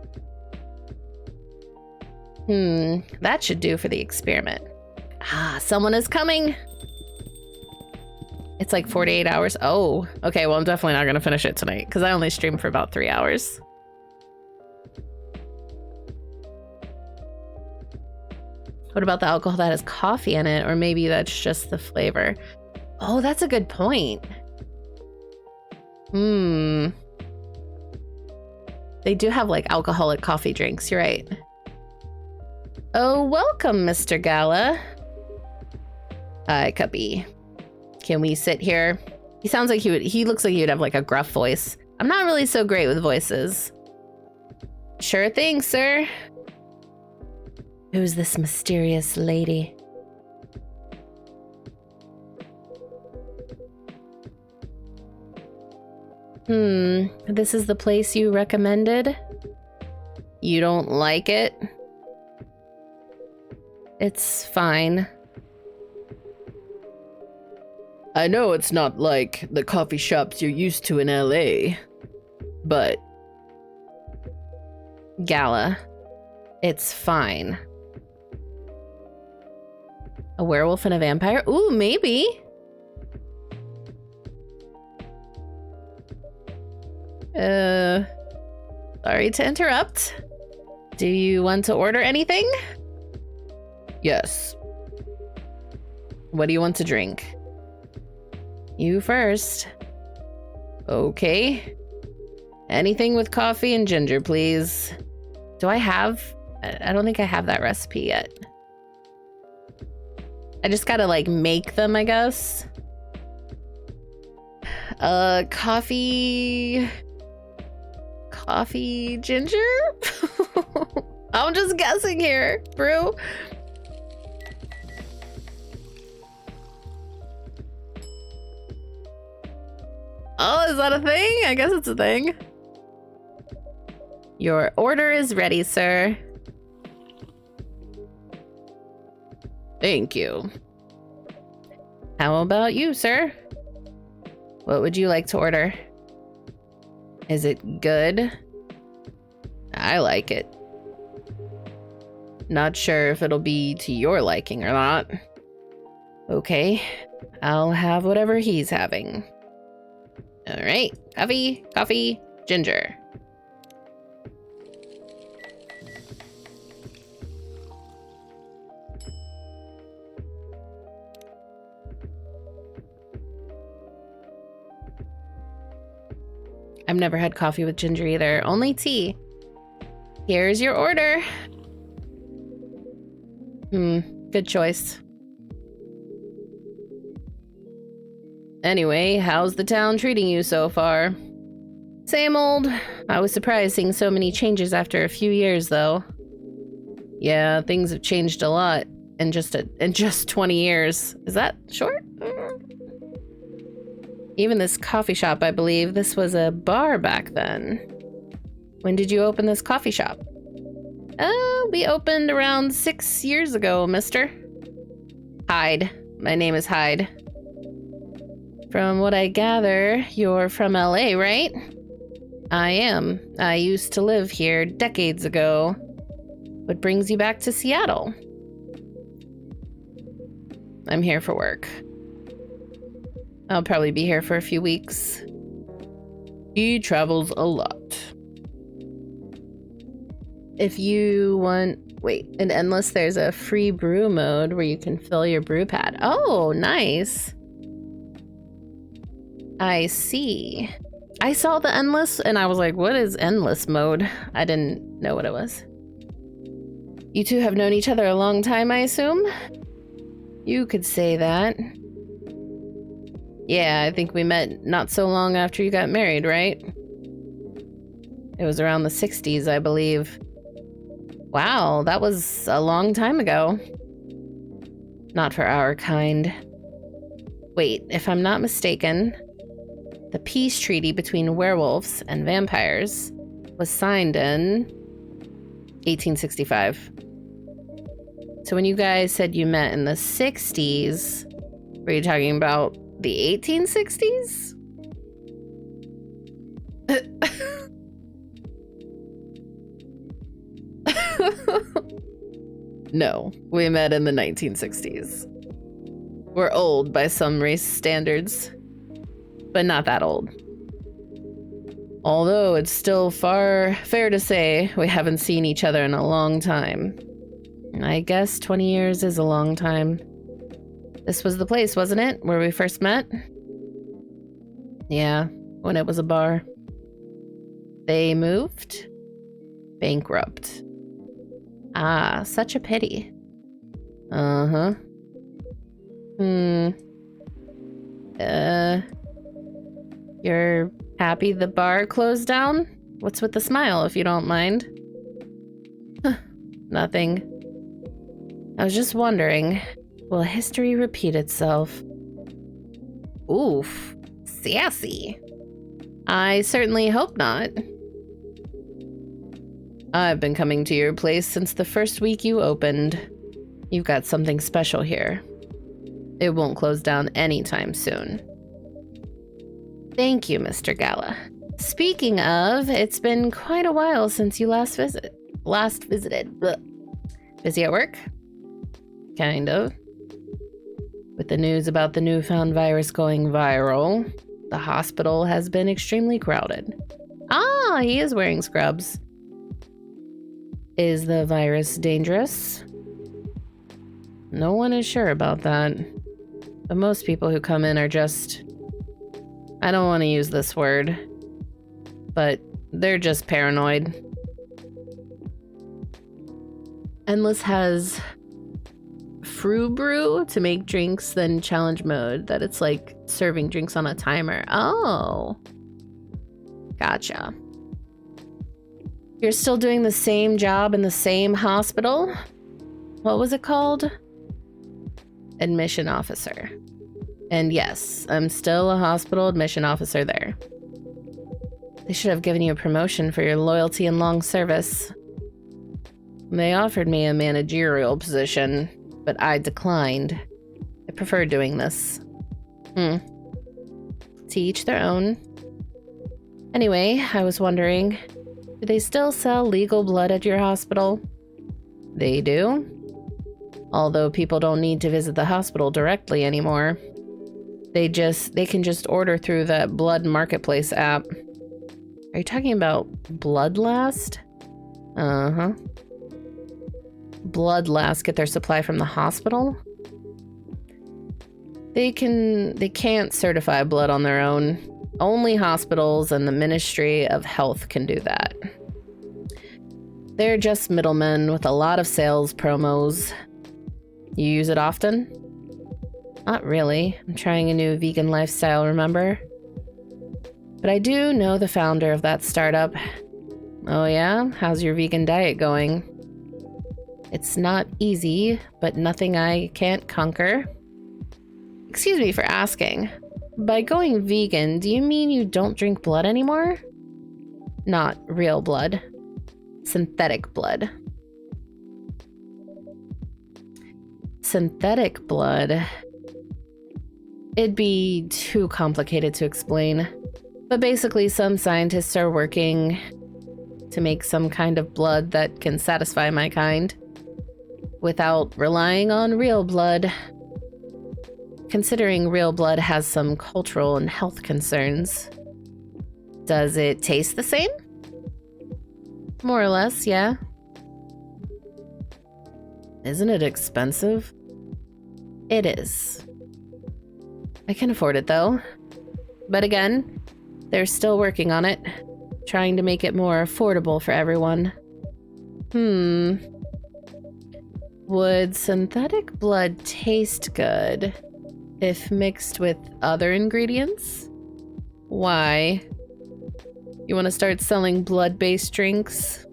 That should do for the experiment. Ah, someone is coming. It's like 48 hours. Oh, okay, well, I'm definitely not going to finish it tonight because I only stream for about 3 hours. What about the alcohol that has coffee in it? Or maybe that's just the flavor. Oh, that's a good point. They do have like alcoholic coffee drinks. You're right. Oh, welcome, Mr. Gala. Hi, Cuppy. Can we sit here? He sounds like he looks like he would have like a gruff voice. I'm not really so great with voices. Sure thing, sir. Who's this mysterious lady? This is the place you recommended? You don't like it? It's fine. I know it's not like the coffee shops you're used to in LA, but... Gala, It's fine. A werewolf and a vampire? Ooh, maybe. Sorry to interrupt. Do you want to order anything? Yes. What do you want to drink? You first. Okay. Anything with coffee and ginger, please. Do I have... I don't think I have that recipe yet. I just gotta, like, make them, I guess. Coffee... Coffee ginger? I'm just guessing here, brew. Oh, is that a thing? I guess it's a thing. Your order is ready, sir. Thank you. How about you, sir? What would you like to order? Is it good? I like it. Not sure if it'll be to your liking or not. Okay, I'll have whatever he's having. All right, coffee, ginger. I've never had coffee with ginger either, only tea. Here's your order. Good choice. Anyway, how's the town treating you so far? Same old. I was surprised seeing so many changes after a few years, though. Yeah, things have changed a lot in just 20 years. Is that short? Even this coffee shop, I believe. This was a bar back then. When did you open this coffee shop? We opened around 6 years ago, mister. Hyde. My name is Hyde. From what I gather, you're from LA, right? I am. I used to live here decades ago. What brings you back to Seattle? I'm here for work. I'll probably be here for a few weeks. He travels a lot. If you want... Wait, in Endless, there's a free brew mode where you can fill your brew pad. Oh, nice. I see. I saw the Endless and I was like, what is Endless mode? I didn't know what it was. You two have known each other a long time, I assume? You could say that. Yeah, I think we met not so long after you got married, right? It was around the 60s, I believe. Wow, that was a long time ago. Not for our kind. Wait, if I'm not mistaken, the peace treaty between werewolves and vampires was signed in 1865. So when you guys said you met in the 60s, were you talking about the 1860s? No, we met in the 1960s. We're old by some race standards, but not that old. Although it's still fair to say we haven't seen each other in a long time. I guess 20 years is a long time. This was the place, wasn't it, where we first met? Yeah, when it was a bar. They moved? Bankrupt. Ah, such a pity. Uh-huh. You're happy the bar closed down? What's with the smile, if you don't mind? Nothing. I was just wondering, will history repeat itself? Oof, sassy. I certainly hope not. I've been coming to your place since the first week you opened. You've got something special here. It won't close down anytime soon. Thank you, Mr. Gala. Speaking of, it's been quite a while since you last Last visited. Blech. Busy at work? Kind of. With the news about the newfound virus going viral, the hospital has been extremely crowded. Ah, he is wearing scrubs. Is the virus dangerous? No one is sure about that. But most people who come in are just... I don't want to use this word, but they're just paranoid. Endless has Frou Brew to make drinks, then challenge mode, that it's like serving drinks on a timer. Oh. Gotcha. You're still doing the same job in the same hospital? What was it called? Admission officer. And yes, I'm still a hospital admission officer there. They should have given you a promotion for your loyalty and long service. They offered me a managerial position, but I declined. I prefer doing this. To each their own. Anyway, I was wondering, do they still sell legal blood at your hospital? They do. Although people don't need to visit the hospital directly anymore. They can just order through the Blood Marketplace app. Are you talking about Bloodlast? Uh-huh. Bloodlast get their supply from the hospital? They can't certify blood on their own. Only hospitals and the Ministry of Health can do that. They're just middlemen with a lot of sales promos. You use it often? Not really. I'm trying a new vegan lifestyle, remember? But I do know the founder of that startup. Oh yeah? How's your vegan diet going? It's not easy, but nothing I can't conquer. Excuse me for asking. By going vegan, do you mean you don't drink blood anymore? Not real blood. Synthetic blood. Synthetic blood. It'd be too complicated to explain. But basically, some scientists are working to make some kind of blood that can satisfy my kind without relying on real blood. Considering real blood has some cultural and health concerns. Does it taste the same? More or less, yeah. Isn't it expensive? It is. I can afford it though. But again, they're still working on it, trying to make it more affordable for everyone. Would synthetic blood taste good if mixed with other ingredients? Why? You want to start selling blood-based drinks?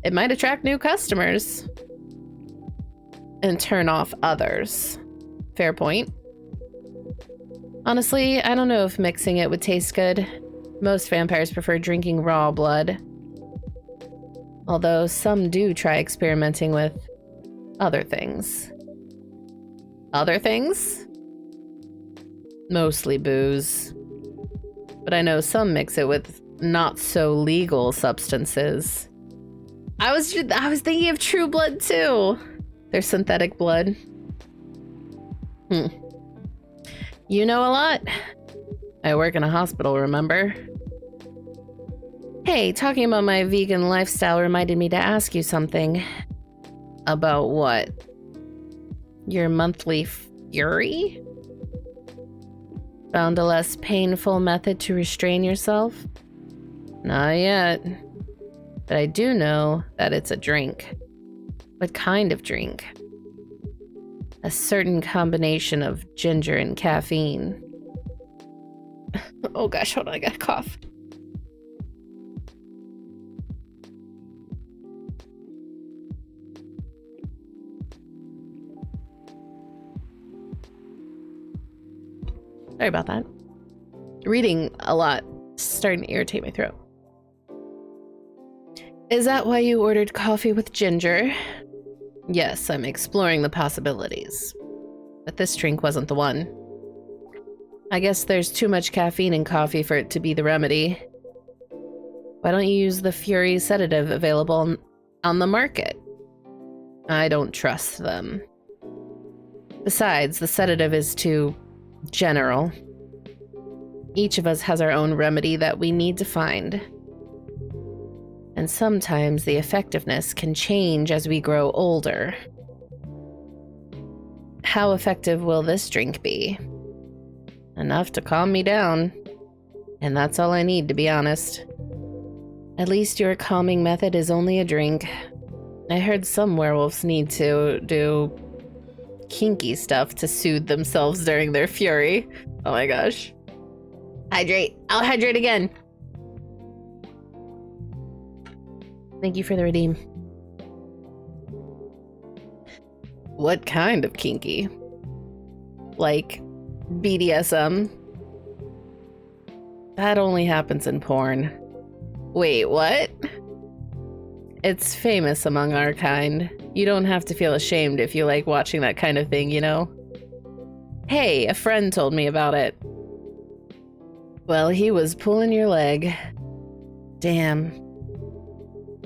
It might attract new customers. And turn off others. Fair point. Honestly, I don't know if mixing it would taste good. Most vampires prefer drinking raw blood. Although some do try experimenting with other things. Other things? Mostly booze. But I know some mix it with not so legal substances. I was thinking of True Blood too. There's synthetic blood. You know a lot. I work in a hospital, remember? Hey, talking about my vegan lifestyle reminded me to ask you something. About what? Your monthly fury? Found a less painful method to restrain yourself? Not yet. But I do know that it's a drink. What kind of drink? A certain combination of ginger and caffeine. Oh gosh, hold on, I got a cough. Sorry about that. Reading a lot is starting to irritate my throat. Is that why you ordered coffee with ginger? Yes, I'm exploring the possibilities. But this drink wasn't the one. I guess there's too much caffeine in coffee for it to be the remedy. Why don't you use the Fury sedative available on the market. I don't trust them. Besides, the sedative is too general. Each of us has our own remedy that we need to find. And sometimes the effectiveness can change as we grow older. How effective will this drink be? Enough to calm me down. And that's all I need, to be honest. At least your calming method is only a drink. I heard some werewolves need to do kinky stuff to soothe themselves during their fury. Oh my gosh. Hydrate. I'll hydrate again. Thank you for the redeem. What kind of kinky? Like BDSM? That only happens in porn. Wait, what? It's famous among our kind. You don't have to feel ashamed if you like watching that kind of thing, you know? Hey, a friend told me about it. Well, he was pulling your leg. Damn.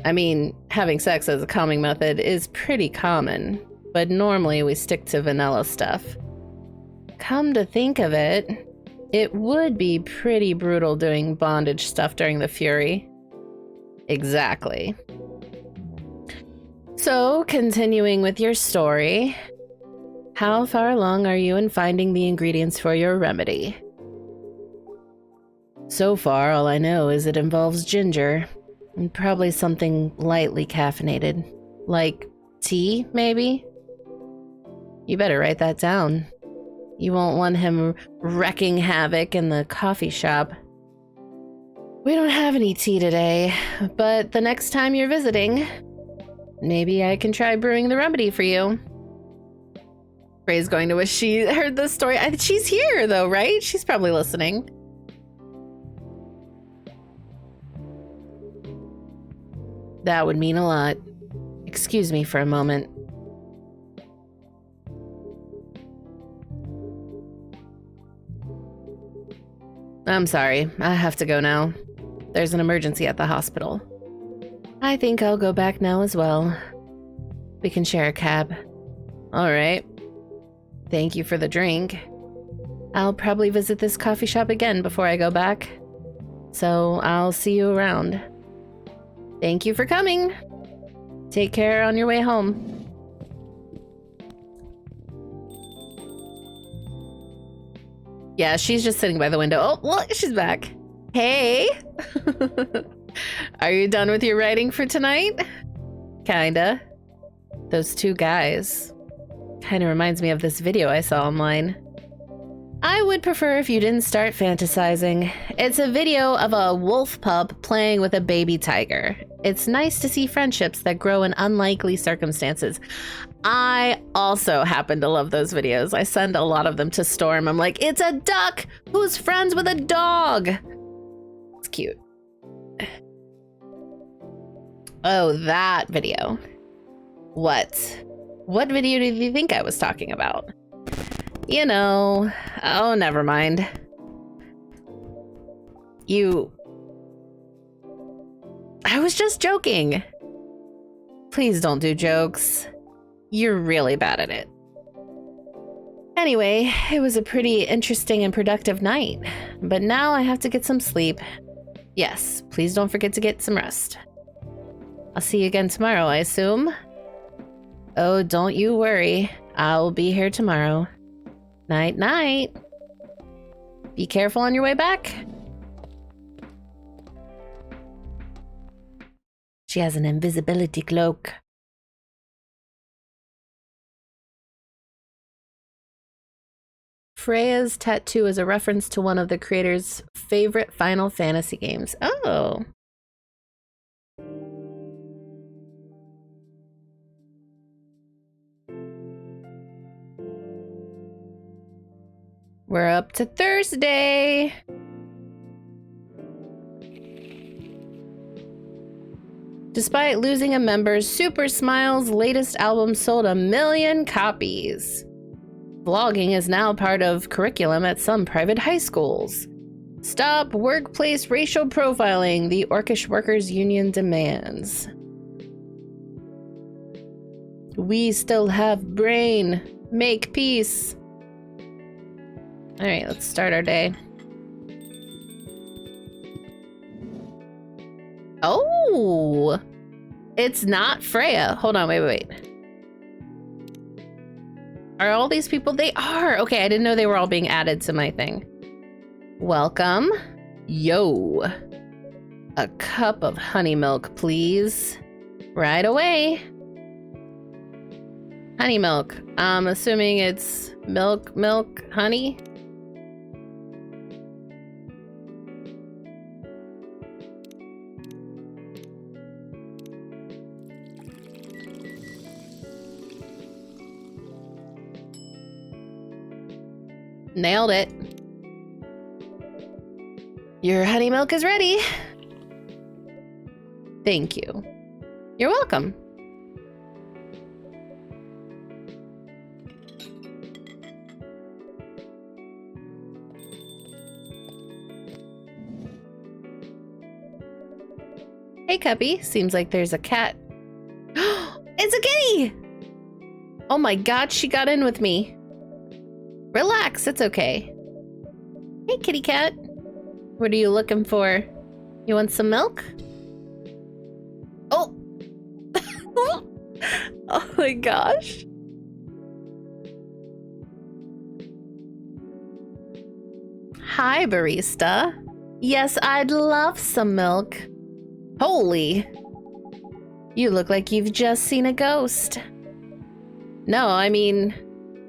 I mean, having sex as a calming method is pretty common, but normally we stick to vanilla stuff. Come to think of it, it would be pretty brutal doing bondage stuff during the fury. Exactly. So, continuing with your story, how far along are you in finding the ingredients for your remedy? So far, all I know is it involves ginger, and probably something lightly caffeinated, like tea, maybe? You better write that down. You won't want him wrecking havoc in the coffee shop. We don't have any tea today, but the next time you're visiting, maybe I can try brewing the remedy for you. Ray's going to wish she heard this story. She's here, though, right? She's probably listening. That would mean a lot. Excuse me for a moment. I'm sorry, I have to go now. There's an emergency at the hospital. I think I'll go back now as well. We can share a cab. All right. Thank you for the drink. I'll probably visit this coffee shop again before I go back. So I'll see you around. Thank you for coming. Take care on your way home. Yeah, she's just sitting by the window. Oh, look, she's back. Hey. Are you done with your writing for tonight? Kinda. Those two guys. Kinda reminds me of this video I saw online. I would prefer if you didn't start fantasizing. It's a video of a wolf pup playing with a baby tiger. It's nice to see friendships that grow in unlikely circumstances. I also happen to love those videos. I send a lot of them to Storm. I'm like, it's a duck who's friends with a dog. It's cute. Oh, that video. What? What video did you think I was talking about? You know, oh, never mind. I was just joking. Please don't do jokes. You're really bad at it. Anyway, it was a pretty interesting and productive night, but now I have to get some sleep. Yes, please don't forget to get some rest. I'll see you again tomorrow, I assume. Oh, don't you worry. I'll be here tomorrow. Night, night. Be careful on your way back. She has an invisibility cloak. Freya's tattoo is a reference to one of the creator's favorite Final Fantasy games. Oh. We're up to Thursday. Despite losing a member, Super Smile's latest album sold 1 million copies. Vlogging is now part of curriculum at some private high schools. Stop workplace racial profiling, the Orcish Workers Union demands. We still have brain. Make peace. All right, let's start our day. Oh, it's not Freya. Hold on, wait. Are all these people? They are. Okay, I didn't know they were all being added to my thing. Welcome. Yo. A cup of honey milk, please. Right away. Honey milk. I'm assuming it's milk, honey. Nailed it. Your honey milk is ready. Thank you. You're welcome. Hey, Cuppy. Seems like there's a cat. It's a kitty! Oh my god, she got in with me. Relax, it's okay. Hey, kitty cat. What are you looking for? You want some milk? Oh! Oh my gosh. Hi, barista. Yes, I'd love some milk. Holy. You look like you've just seen a ghost. No, I mean,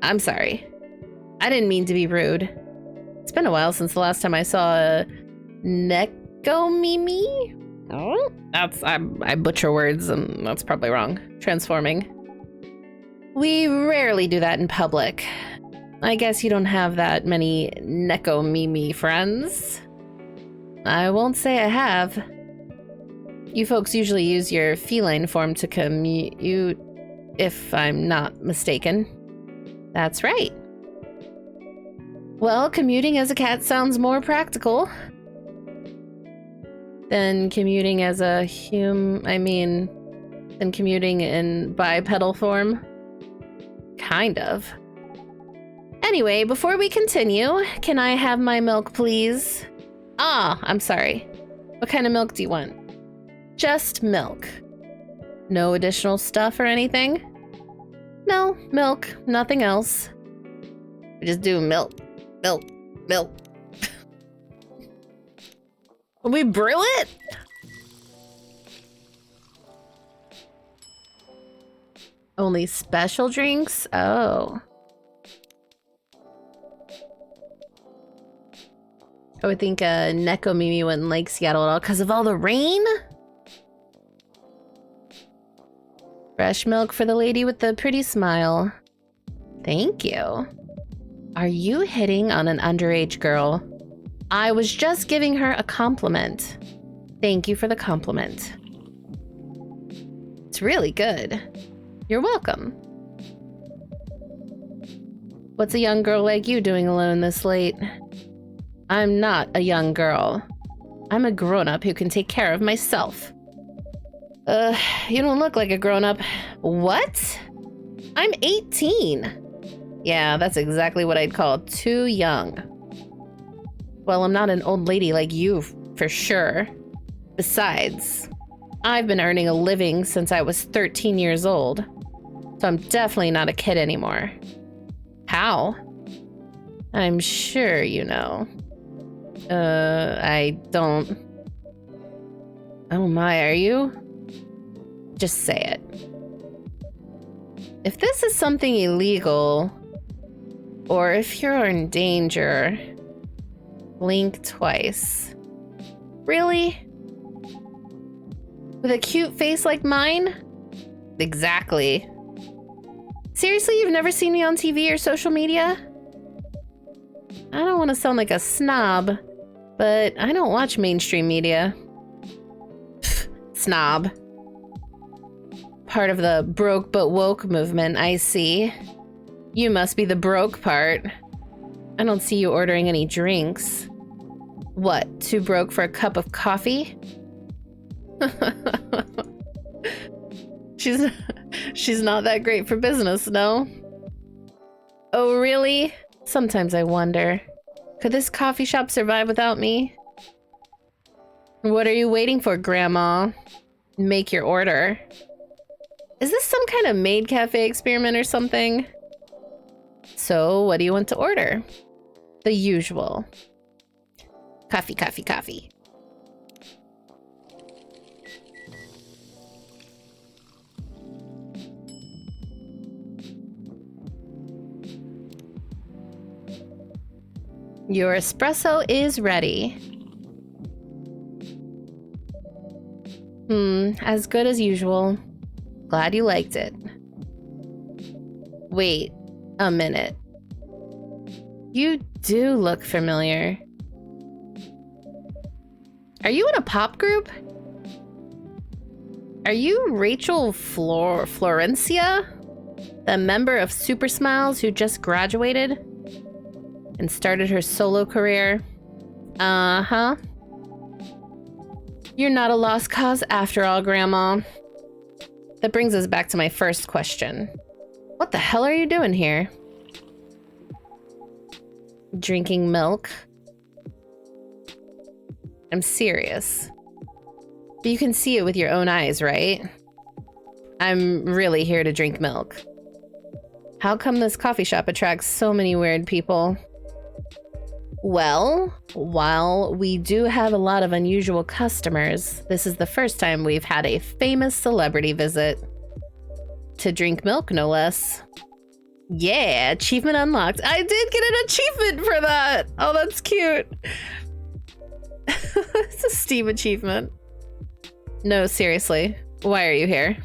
I'm sorry. I didn't mean to be rude. It's been a while since the last time I saw a Nekomimi? Oh, I butcher words and that's probably wrong. Transforming. We rarely do that in public. I guess you don't have that many Nekomimi friends. I won't say I have. You folks usually use your feline form to commute, if I'm not mistaken. That's right. Well, commuting as a cat sounds more practical than commuting as a than commuting in bipedal form. Kind of. Anyway, before we continue, can I have my milk, please? Ah, I'm sorry. What kind of milk do you want? Just milk. No additional stuff or anything? No, milk, nothing else. We just do milk. Milk. We brew it? Only special drinks? Oh. I would think Nekomimi wouldn't like Seattle at all because of all the rain? Fresh milk for the lady with the pretty smile. Thank you. Are you hitting on an underage girl? I was just giving her a compliment. Thank you for the compliment. It's really good. You're welcome. What's a young girl like you doing alone this late? I'm not a young girl. I'm a grown-up who can take care of myself. You don't look like a grown-up. What? I'm 18. Yeah, that's exactly what I'd call too young. Well, I'm not an old lady like you, for sure. Besides, I've been earning a living since I was 13 years old. So I'm definitely not a kid anymore. How? I'm sure you know. I don't... Oh my, are you? Just say it. If this is something illegal, or if you're in danger, blink twice. Really? With a cute face like mine? Exactly. Seriously, you've never seen me on TV or social media? I don't want to sound like a snob, but I don't watch mainstream media. Pfft, snob. Part of the broke but woke movement, I see. You must be the broke part. I don't see you ordering any drinks. What, too broke for a cup of coffee? She's not that great for business, no? Oh, really? Sometimes I wonder. Could this coffee shop survive without me? What are you waiting for, Grandma? Make your order. Is this some kind of maid cafe experiment or something? So, what do you want to order? The usual. Coffee, coffee, coffee. Your espresso is ready. As good as usual. Glad you liked it. Wait a minute. You do look familiar. Are you in a pop group? Are you Rachel Florencia? The member of Super Smiles who just graduated and started her solo career? Uh-huh. You're not a lost cause after all, Grandma. That brings us back to my first question. What the hell are you doing here? Drinking milk? I'm serious. But you can see it with your own eyes, right? I'm really here to drink milk. How come this coffee shop attracts so many weird people? Well, while we do have a lot of unusual customers, this is the first time we've had a famous celebrity visit. To drink milk, no less. Yeah, achievement unlocked. I did get an achievement for that! Oh, that's cute. It's a Steam achievement. No, seriously. Why are you here?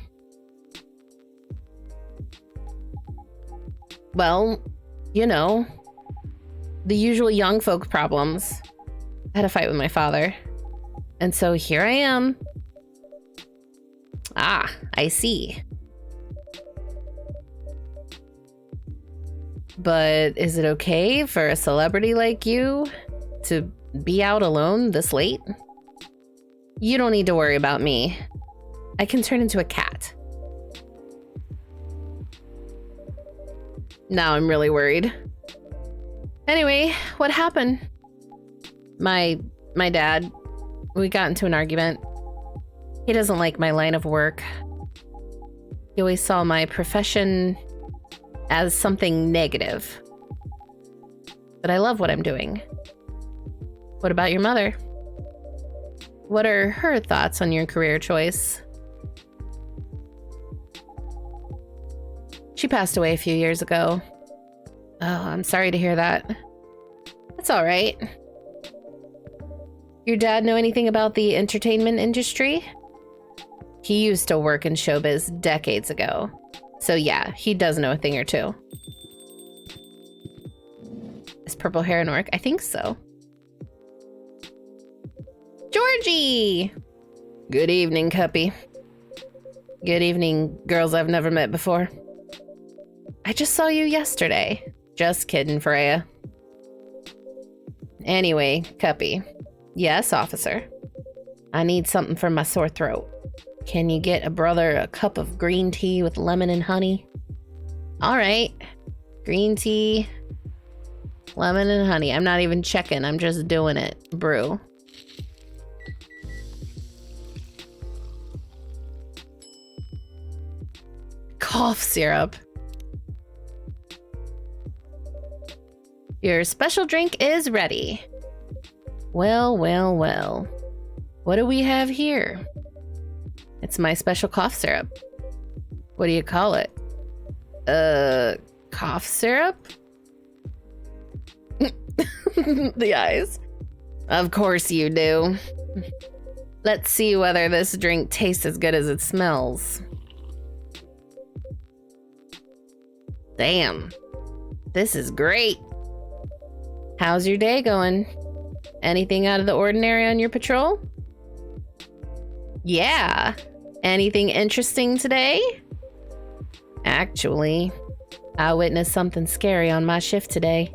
Well, you know, the usual young folk problems. I had a fight with my father. And so here I am. Ah, I see. But is it okay for a celebrity like you to be out alone this late? You don't need to worry about me. I can turn into a cat. Now I'm really worried. Anyway, what happened? My dad, we got into an argument. He doesn't like my line of work. He always saw my profession as something negative. But I love what I'm doing. What about your mother? What are her thoughts on your career choice? She passed away a few years ago. Oh, I'm sorry to hear that. It's all right. Your dad know anything about the entertainment industry? He used to work in showbiz decades ago. So yeah, he does know a thing or two. Is purple hair an orc? I think so. Georgie! Good evening, Cuppy. Good evening, girls I've never met before. I just saw you yesterday. Just kidding, Freya. Anyway, Cuppy. Yes, officer. I need something for my sore throat. Can you get a brother a cup of green tea with lemon and honey? All right. Green tea, lemon and honey. I'm not even checking. I'm just doing it. Brew. Cough syrup. Your special drink is ready. Well, well, well. What do we have here? It's my special cough syrup. What do you call it? Cough syrup? The eyes. Of course you do. Let's see whether this drink tastes as good as it smells. Damn. This is great. How's your day going? Anything out of the ordinary on your patrol? Yeah. Anything interesting today? Actually, I witnessed something scary on my shift today.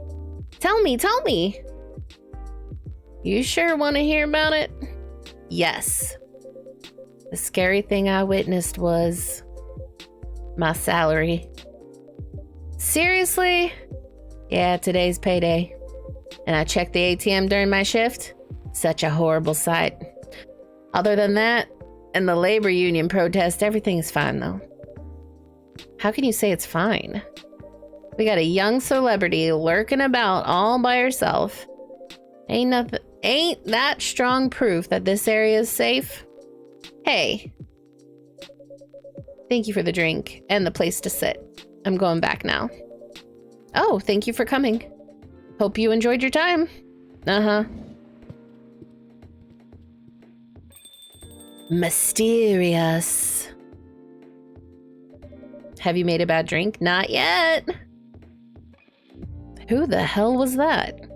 Tell me, tell me. You sure want to hear about it? Yes. The scary thing I witnessed was My salary. Seriously? Yeah, today's payday. And I checked the ATM during my shift. Such a horrible sight. Other than that, and the labor union protest, everything's fine though. How can you say it's fine? We got a young celebrity lurking about all by herself. Ain't that strong proof that this area is safe? Hey. Thank you for the drink and the place to sit. I'm going back now. Oh, thank you for coming. Hope you enjoyed your time. Uh-huh. Mysterious. Have you made a bad drink? Not yet. Who the hell was that?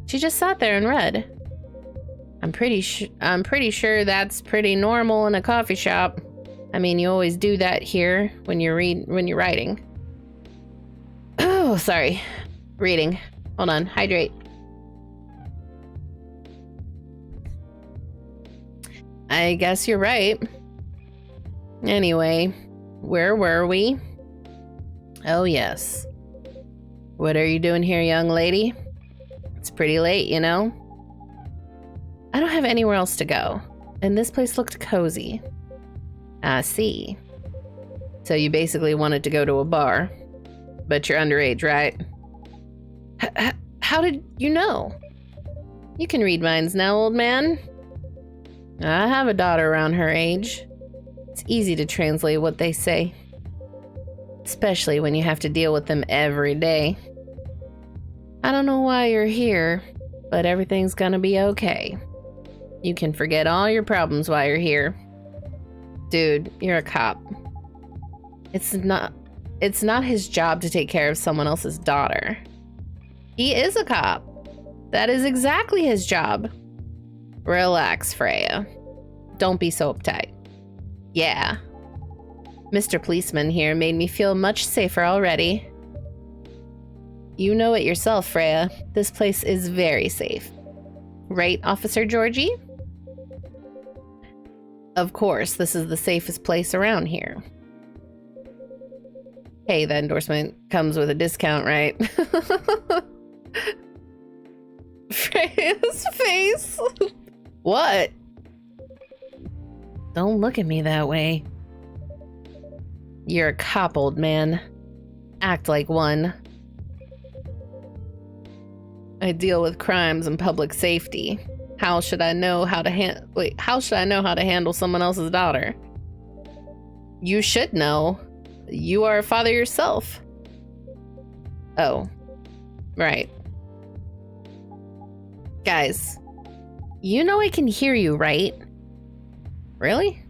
She just sat there and read. I'm pretty sure that's pretty normal in a coffee shop. I mean, you always do that here when you're writing. Oh, sorry. Reading. Hold on. Hydrate. I guess you're right. Anyway, where were we? Oh, yes. What are you doing here, young lady? It's pretty late, you know? I don't have anywhere else to go, and this place looked cozy. I see. So you basically wanted to go to a bar, but you're underage, right? How did you know? You can read minds now, old man. I have a daughter around her age. It's easy to translate what they say, especially when you have to deal with them every day. I don't know why you're here, but everything's gonna be okay. You can forget all your problems while you're here. Dude, you're a cop. It's not his job to take care of someone else's daughter. He is a cop. That is exactly his job. Relax, Freya. Don't be so uptight. Yeah. Mr. Policeman here made me feel much safer already. You know it yourself, Freya. This place is very safe. Right, Officer Georgie? Of course, this is the safest place around here. Hey, the endorsement comes with a discount, right? Freya's face. What? Don't look at me that way. You're a cop, old man. Act like one. I deal with crimes and public safety. How should I know how to handle someone else's daughter? You should know. You are a father yourself. Oh. Right. Guys, you know I can hear you, right? Really?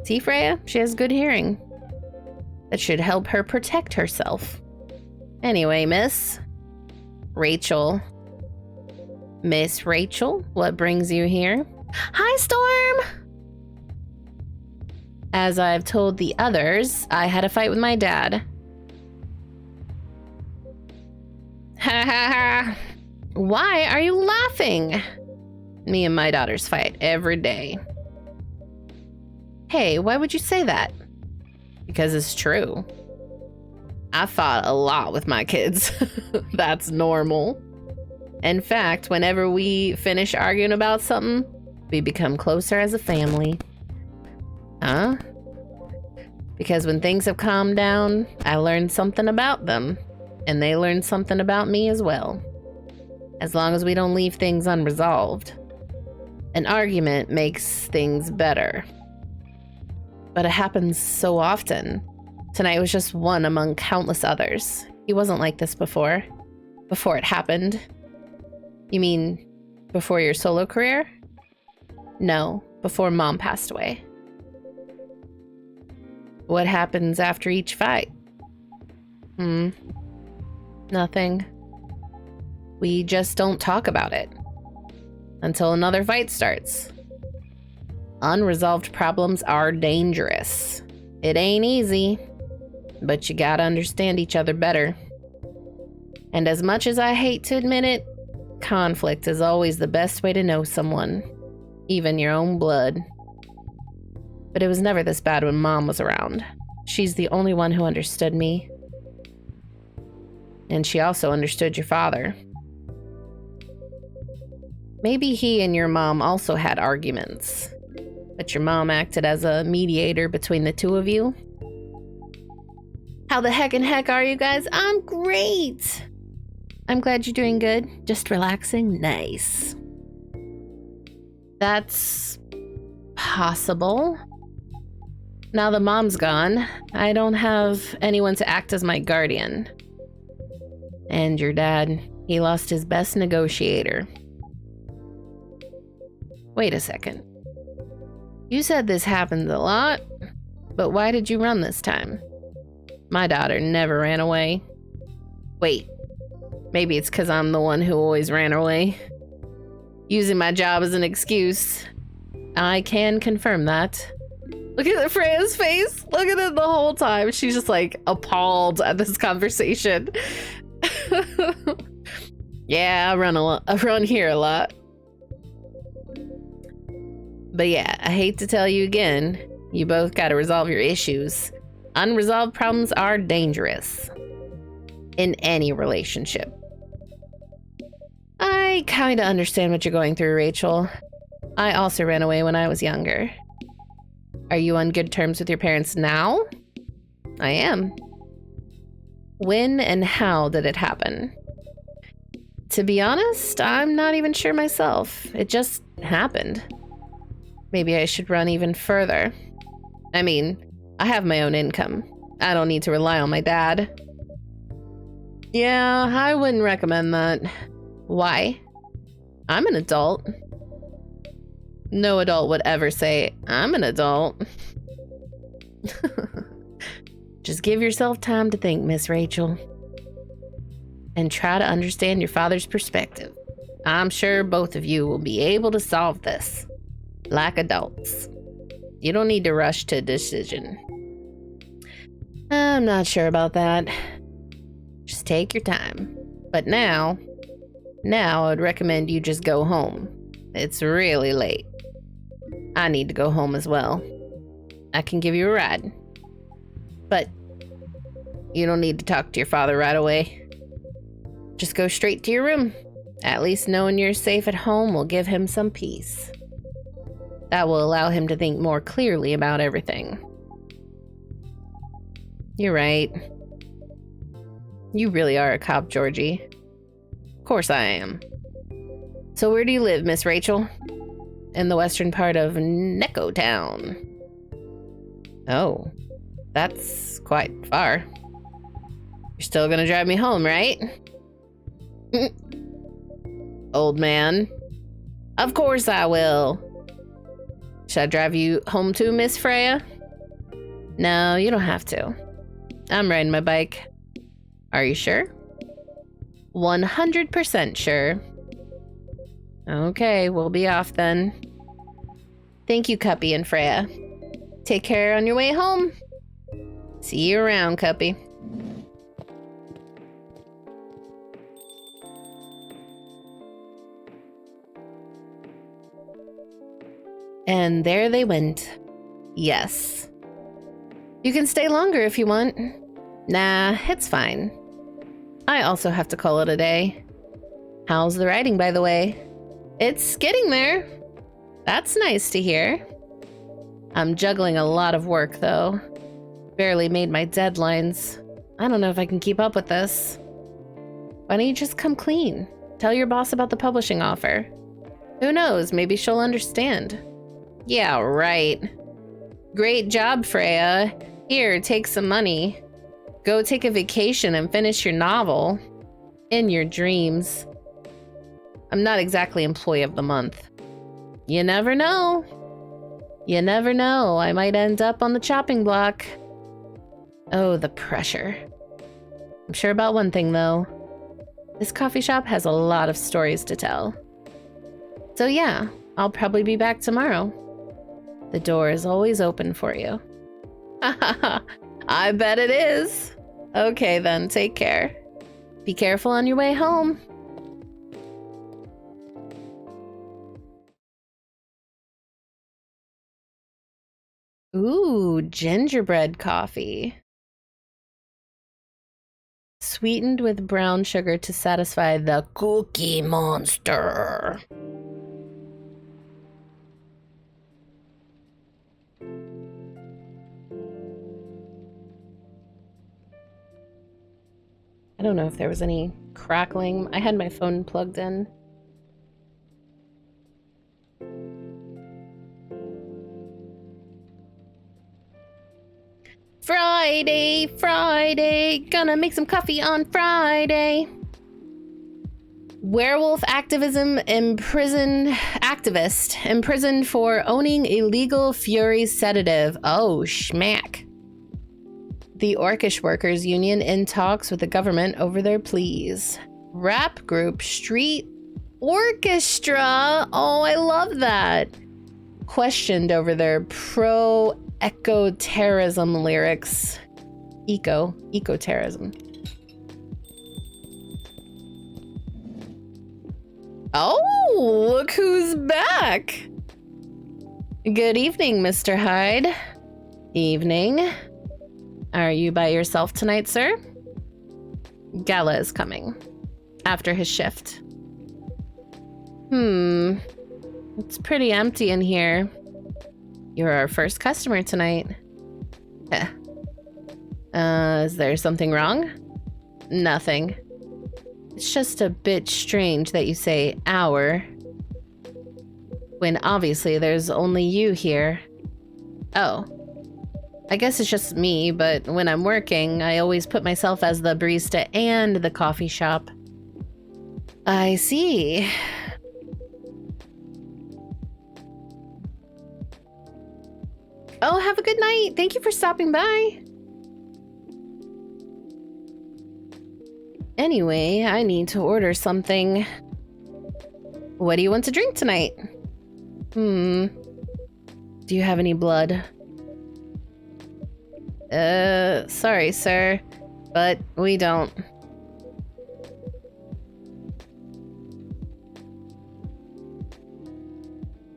See, Freya? She has good hearing. That should help her protect herself. Anyway, Miss Rachel. Miss Rachel, what brings you here? Hi, Storm! As I've told the others, I had a fight with my dad. Ha ha ha! Why are you laughing? Me and my daughters fight every day. Hey, why would you say that? Because it's true. I fought a lot with my kids. That's normal. In fact, whenever we finish arguing about something, we become closer as a family. Huh? Because when things have calmed down, I learned something about them, and they learned something about me as well. As long as we don't leave things unresolved. An argument makes things better. But it happens so often. Tonight was just one among countless others. He wasn't like this before. Before it happened. You mean before your solo career? No, before Mom passed away. What happens after each fight? Nothing. We just don't talk about it. Until another fight starts. Unresolved problems are dangerous. It ain't easy, but you gotta understand each other better. And as much as I hate to admit it, conflict is always the best way to know someone, even your own blood. But it was never this bad when Mom was around. She's the only one who understood me. And she also understood your father. Maybe he and your mom also had arguments, but your mom acted as a mediator between the two of you. How the heck are you guys? I'm great! I'm glad you're doing good. Just relaxing? Nice. That's possible. Now the mom's gone, I don't have anyone to act as my guardian. And your dad, he lost his best negotiator. Wait a second. You said this happens a lot, but why did you run this time? My daughter never ran away. Wait, maybe it's because I'm the one who always ran away. Using my job as an excuse. I can confirm that. Look at Freya's face. Look at it the whole time. She's just like appalled at this conversation. Yeah, I run here a lot. But yeah, I hate to tell you again, you both gotta resolve your issues. Unresolved problems are dangerous. In any relationship. I kinda understand what you're going through, Rachel. I also ran away when I was younger. Are you on good terms with your parents now? I am. When and how did it happen? To be honest, I'm not even sure myself. It just happened. Maybe I should run even further. I mean, I have my own income. I don't need to rely on my dad. Yeah, I wouldn't recommend that. Why? I'm an adult. No adult would ever say, I'm an adult. Just give yourself time to think, Miss Rachel. And try to understand your father's perspective. I'm sure both of you will be able to solve this. Like adults. You don't need to rush to a decision. I'm not sure about that. Just take your time. But now I would recommend you just go home. It's really late. I need to go home as well. I can give you a ride. But you don't need to talk to your father right away. Just go straight to your room. At least knowing you're safe at home will give him some peace. That will allow him to think more clearly about everything. You're right. You really are a cop, Georgie. Of course I am. So where do you live, Miss Rachel? In the western part of Neko Town. Oh, that's quite far. You're still gonna drive me home, right? Old man. Of course I will. Should I drive you home too, Miss Freya? No, you don't have to. I'm riding my bike. Are you sure? 100% sure. Okay, we'll be off then. Thank you, Cuppy and Freya. Take care on your way home. See you around, Cuppy. And there they went. Yes. You can stay longer if you want. Nah, it's fine. I also have to call it a day. How's the writing, by the way? It's getting there. That's nice to hear. I'm juggling a lot of work, though. Barely made my deadlines. I don't know if I can keep up with this. Why don't you just come clean? Tell your boss about the publishing offer. Who knows, maybe she'll understand. Yeah, right. Great job, Freya. Here, take some money. Go take a vacation and finish your novel. In your dreams. I'm not exactly employee of the month. You never know. You never know. I might end up on the chopping block. Oh, the pressure. I'm sure about one thing, though. This coffee shop has a lot of stories to tell. So yeah, I'll probably be back tomorrow. The door is always open for you. I bet it is. Okay then, take care. Be careful on your way home. Ooh, gingerbread coffee. Sweetened with brown sugar to satisfy the cookie monster. I don't know if there was any crackling. I had my phone plugged in. Friday, Friday, gonna make some coffee on Friday. Werewolf activist imprisoned for owning illegal Fury sedative. Oh, schmack. The Orcish Workers Union in talks with the government over their pleas. Rap group Street Orchestra. Oh, I love that. Questioned over their pro-eco-terrorism lyrics. Eco-terrorism. Oh, look who's back. Good evening, Mr. Hyde. Evening. Are you by yourself tonight, sir? Gala is coming. After his shift. It's pretty empty in here. You're our first customer tonight. Is there something wrong? Nothing. It's just a bit strange that you say our, when obviously there's only you here. Oh. I guess it's just me, but when I'm working, I always put myself as the barista and the coffee shop. I see. Oh, have a good night. Thank you for stopping by. Anyway, I need to order something. What do you want to drink tonight? Do you have any blood? Sorry, sir, but we don't.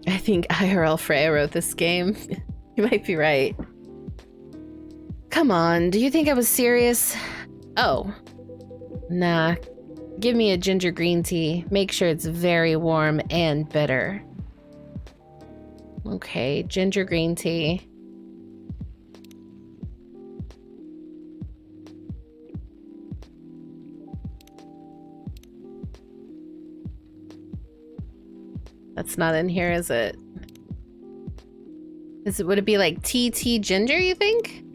I think IRL Freya wrote this game. You might be right. Come on, do you think I was serious? Oh. Nah. Give me a ginger green tea. Make sure it's very warm and bitter. Okay, ginger green tea. That's not in here, is it? Would it be like TT ginger, you think?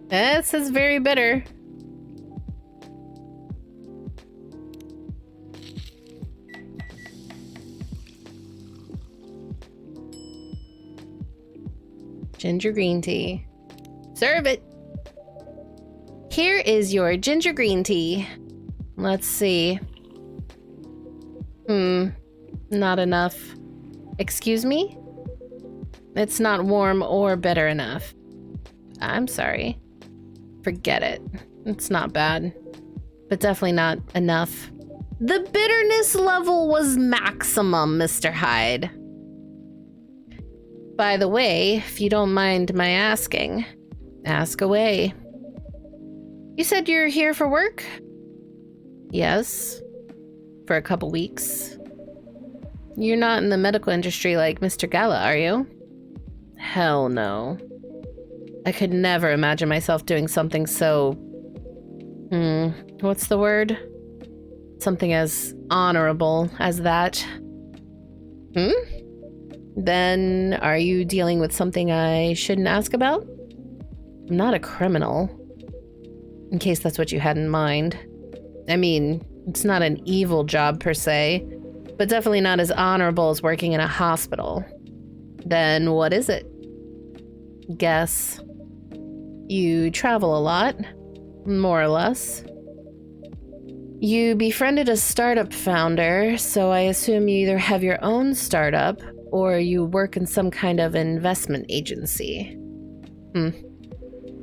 It says very bitter. Ginger green tea. Serve it. Here is your ginger green tea. Let's see. Not enough. Excuse me? It's not warm or bitter enough. I'm sorry. Forget it. It's not bad. But definitely not enough. The bitterness level was maximum, Mr. Hyde. By the way, if you don't mind my asking, ask away. You said you're here for work? Yes. For a couple weeks. You're not in the medical industry like Mr. Gala, are you? Hell no. I could never imagine myself doing something so... what's the word? Something as honorable as that. Then are you dealing with something I shouldn't ask about? I'm not a criminal. In case that's what you had in mind. I mean, it's not an evil job per se, but definitely not as honorable as working in a hospital. Then what is it? Guess. You travel a lot, more or less. You befriended a startup founder, so I assume you either have your own startup or you work in some kind of investment agency.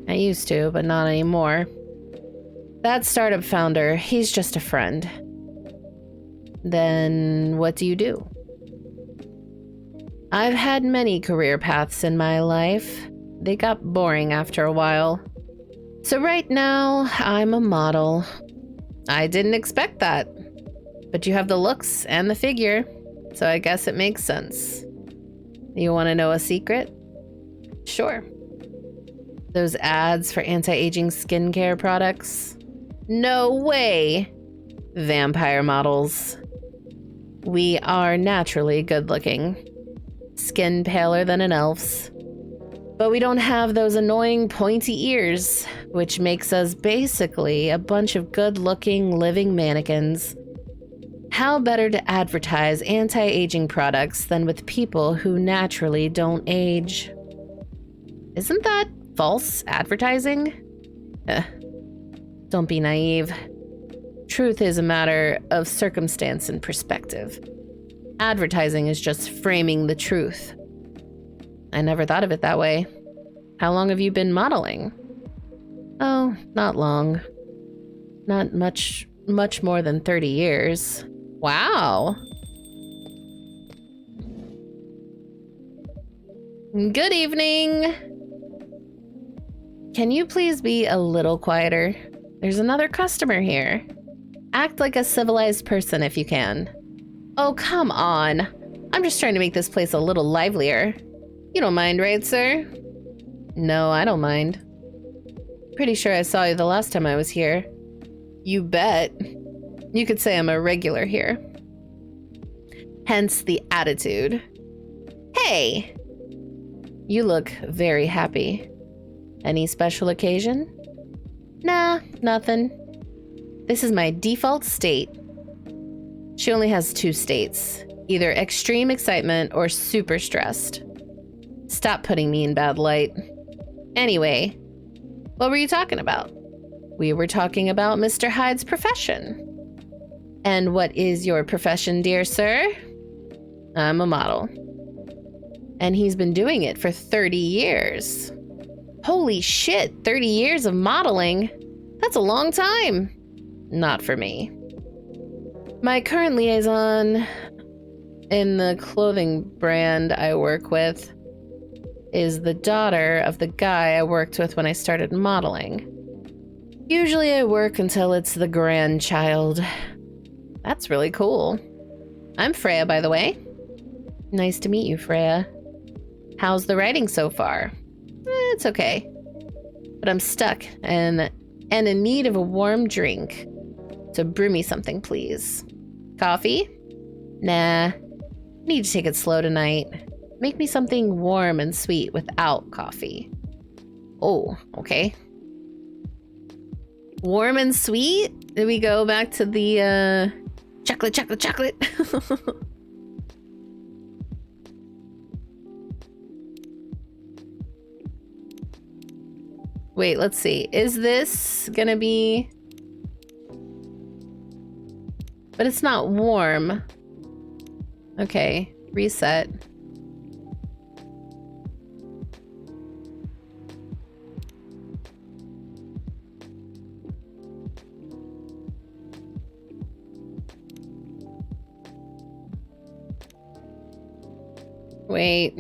I used to, but not anymore. That startup founder, he's just a friend. Then what do you do? I've had many career paths in my life. They got boring after a while. So right now, I'm a model. I didn't expect that. But you have the looks and the figure, so I guess it makes sense. You want to know a secret? Sure. Those ads for anti-aging skincare products? No way! Vampire models. We are naturally good-looking. Skin paler than an elf's. But we don't have those annoying pointy ears, which makes us basically a bunch of good-looking living mannequins. How better to advertise anti-aging products than with people who naturally don't age? Isn't that false advertising? Don't be naive. Truth is a matter of circumstance and perspective. Advertising is just framing the truth. I never thought of it that way. How long have you been modeling? Oh, not long. Not much more than 30 years. Wow. Good evening. Can you please be a little quieter? There's another customer here. Act like a civilized person if you can. Oh, come on. I'm just trying to make this place a little livelier. You don't mind, right, sir? No, I don't mind. Pretty sure I saw you the last time I was here. You bet. You could say I'm a regular here. Hence the attitude. Hey! You look very happy. Any special occasion? Nah, nothing. This is my default state. She only has 2 states. Either extreme excitement or super stressed. Stop putting me in bad light. Anyway, what were you talking about? We were talking about Mr. Hyde's profession. And what is your profession, dear sir? I'm a model. And he's been doing it for 30 years. Holy shit, 30 years of modeling? That's a long time. Not for me. My current liaison in the clothing brand I work with is the daughter of the guy I worked with when I started modeling. Usually I work until it's the grandchild. That's really cool. I'm Freya, by the way. Nice to meet you, Freya. How's the writing so far? It's okay. But I'm stuck and in need of a warm drink. So brew me something, please. Coffee? Nah. Need to take it slow tonight. Make me something warm and sweet without coffee. Oh, okay. Warm and sweet? Did we go back to the, chocolate, chocolate, chocolate? Wait, let's see. Is this gonna be... But it's not warm. Okay, reset. Wait.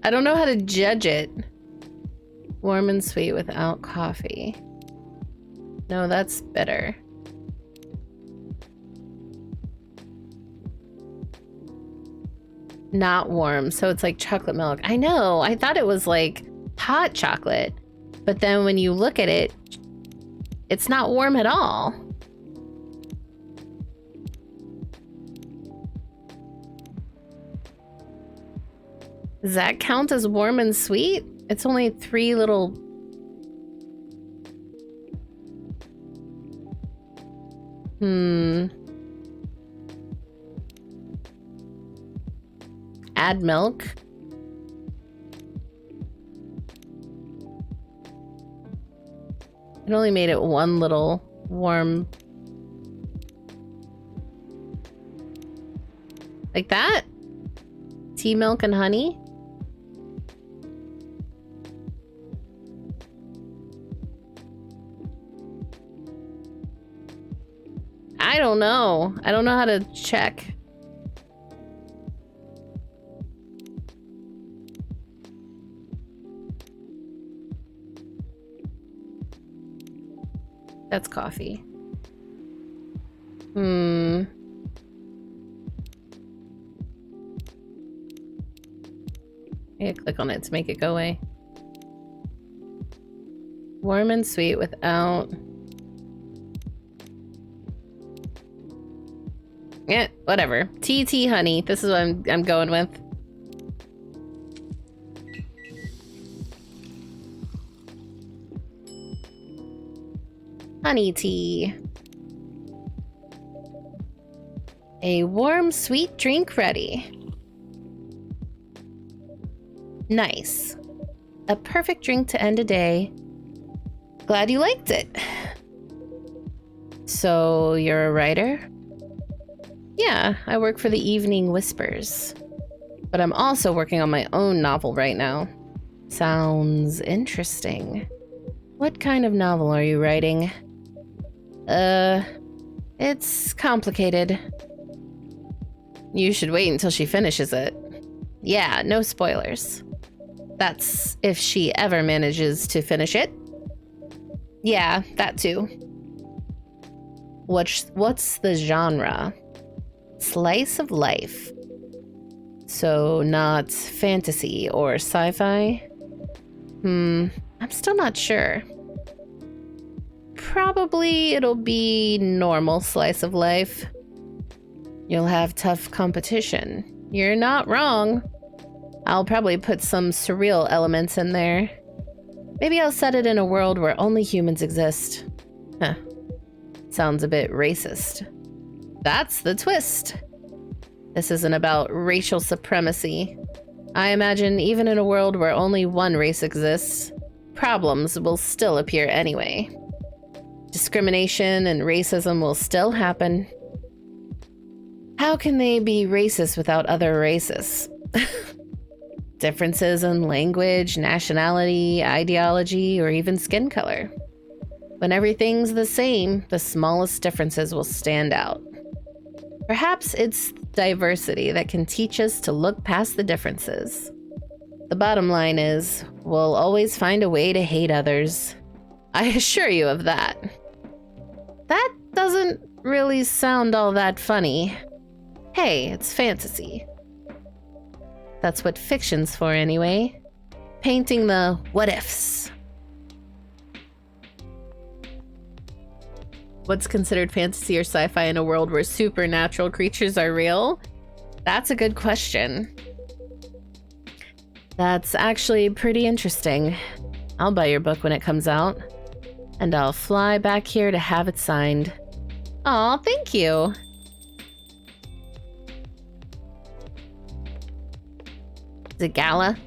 I don't know how to judge it. Warm and sweet without coffee. No, that's better. Not warm, so it's like chocolate milk. I know, I thought it was like hot chocolate. But then when you look at it, it's not warm at all. Does that count as warm and sweet? It's only 3 little... Add milk. It only made it 1 little warm... Like that? Tea, milk, and honey? I don't know. I don't know how to check. That's coffee. Maybe click on it to make it go away. Warm and sweet without... Yeah, whatever. Tea, honey. This is what I'm going with. Honey tea. A warm, sweet drink ready. Nice. A perfect drink to end a day. Glad you liked it. So, you're a writer? Yeah, I work for the Evening Whispers. But I'm also working on my own novel right now. Sounds interesting. What kind of novel are you writing? It's complicated. You should wait until she finishes it. Yeah, no spoilers. That's if she ever manages to finish it. Yeah, that too. What's the genre? Slice of life. So not fantasy or sci-fi? I'm still not sure. Probably it'll be normal slice of life. You'll have tough competition. You're not wrong. I'll probably put some surreal elements in there. Maybe I'll set it in a world where only humans exist. Huh. Sounds a bit racist. That's the twist. This isn't about racial supremacy. I imagine even in a world where only one race exists, problems will still appear anyway. Discrimination and racism will still happen. How can they be racist without other races? Differences in language, nationality, ideology, or even skin color. When everything's the same, the smallest differences will stand out. Perhaps it's diversity that can teach us to look past the differences. The bottom line is, we'll always find a way to hate others. I assure you of that. That doesn't really sound all that funny. Hey, it's fantasy. That's what fiction's for anyway. Painting the what-ifs. What's considered fantasy or sci-fi in a world where supernatural creatures are real? That's a good question. That's actually pretty interesting. I'll buy your book when it comes out. And I'll fly back here to have it signed. Aw, thank you. Is it Gala?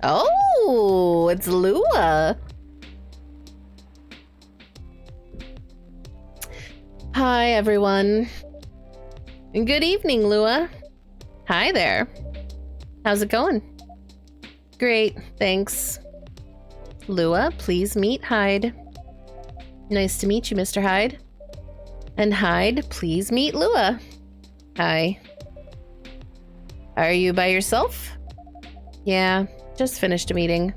Oh, it's Lua. Hi, everyone. And good evening, Lua. Hi there. How's it going? Great, thanks. Lua, please meet Hyde. Nice to meet you, Mr. Hyde. And Hyde, please meet Lua. Hi. Are you by yourself? Yeah, just finished a meeting.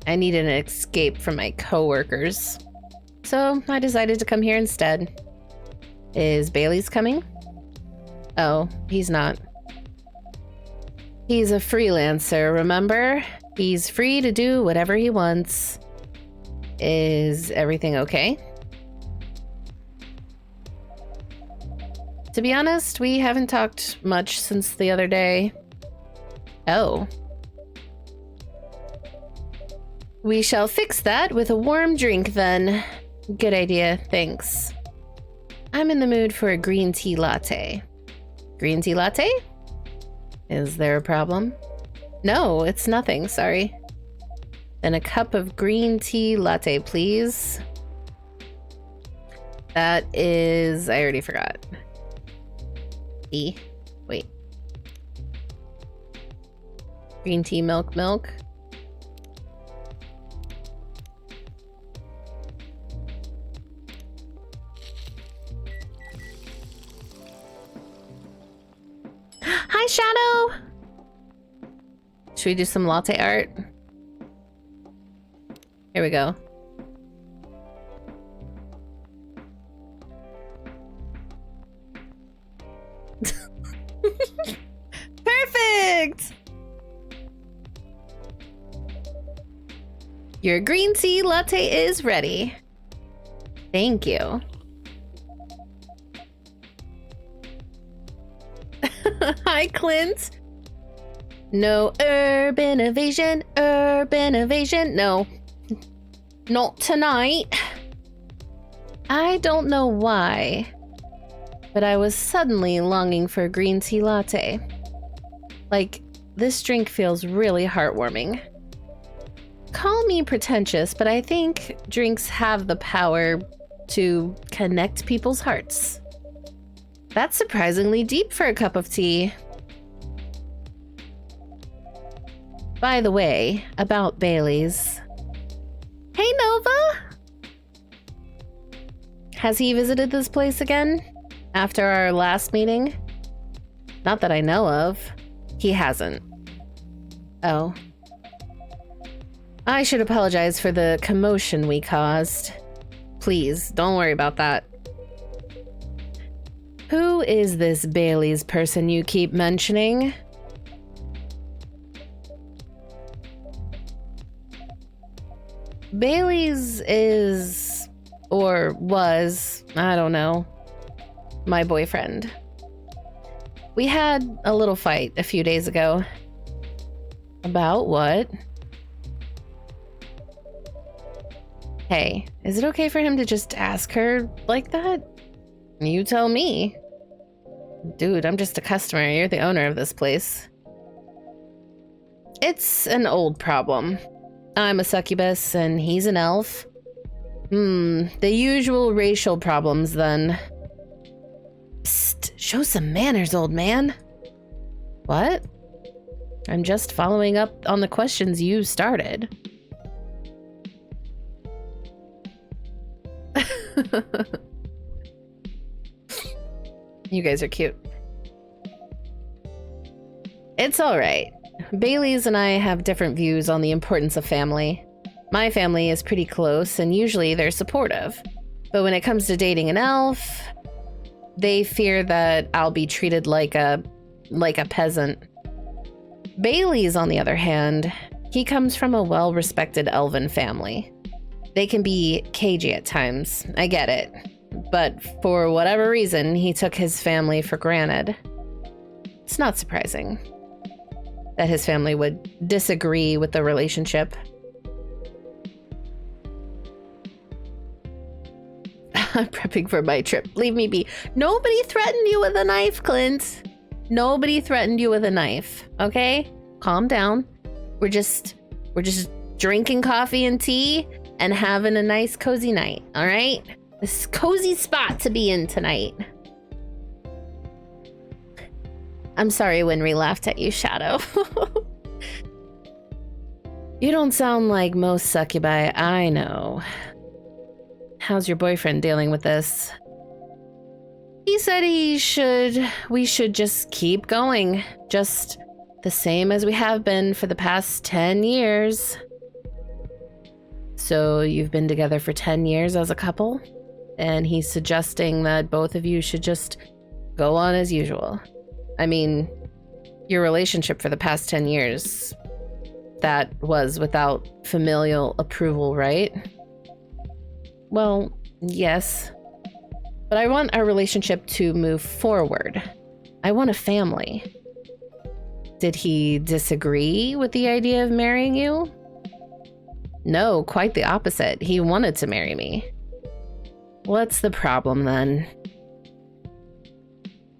I needed an escape from my coworkers. So I decided to come here instead. Is Bailey's coming? Oh, he's not. He's a freelancer, remember? He's free to do whatever he wants. Is everything okay? To be honest, we haven't talked much since the other day. Oh. We shall fix that with a warm drink then. Good idea, thanks. I'm in the mood for a green tea latte. Green tea latte? Is there a problem? No, it's nothing, sorry. Then a cup of green tea latte, please. That is... I already forgot. E? Wait. Green tea, milk, milk. Hi, Shadow! Should we do some latte art? Here we go. Perfect! Your green tea latte is ready. Thank you. Hi, Clint. No urban evasion, no. Not tonight. I don't know why, but I was suddenly longing for a green tea latte. Like, this drink feels really heartwarming. Call me pretentious, but I think drinks have the power to connect people's hearts. That's surprisingly deep for a cup of tea. By the way, about Bailey's. Hey, Nova! Has he visited this place again? After our last meeting? Not that I know of. He hasn't. Oh. I should apologize for the commotion we caused. Please, don't worry about that. Who is this Bailey's person you keep mentioning? Bailey's is, or was, I don't know, my boyfriend. We had a little fight a few days ago. About what? Hey, is it okay for him to just ask her like that? You tell me. Dude, I'm just a customer. You're the owner of this place. It's an old problem. I'm a succubus and he's an elf. The usual racial problems then. Psst, show some manners, old man. What? I'm just following up on the questions you started. You guys are cute. It's all right. Bailey's and I have different views on the importance of family. My family is pretty close and usually they're supportive. But when it comes to dating an elf, they fear that I'll be treated like a peasant. Bailey's, on the other hand, he comes from a well-respected elven family. They can be cagey at times, I get it. But for whatever reason, he took his family for granted. It's not surprising that his family would disagree with the relationship. I'm prepping for my trip. Leave me be. Nobody threatened you with a knife, Clint. Nobody threatened you with a knife, okay? Calm down. We're just drinking coffee and tea and having a nice cozy night, all right? This cozy spot to be in tonight. I'm sorry Winry laughed at you, Shadow. You don't sound like most succubi I know. How's your boyfriend dealing with this? He said we should just keep going. Just the same as we have been for the past 10 years. So you've been together for 10 years as a couple? And he's suggesting that both of you should just go on as usual. I mean, your relationship for the past 10 years, that was without familial approval, right? Well, yes. But I want our relationship to move forward. I want a family. Did he disagree with the idea of marrying you? No, quite the opposite. He wanted to marry me. What's the problem then?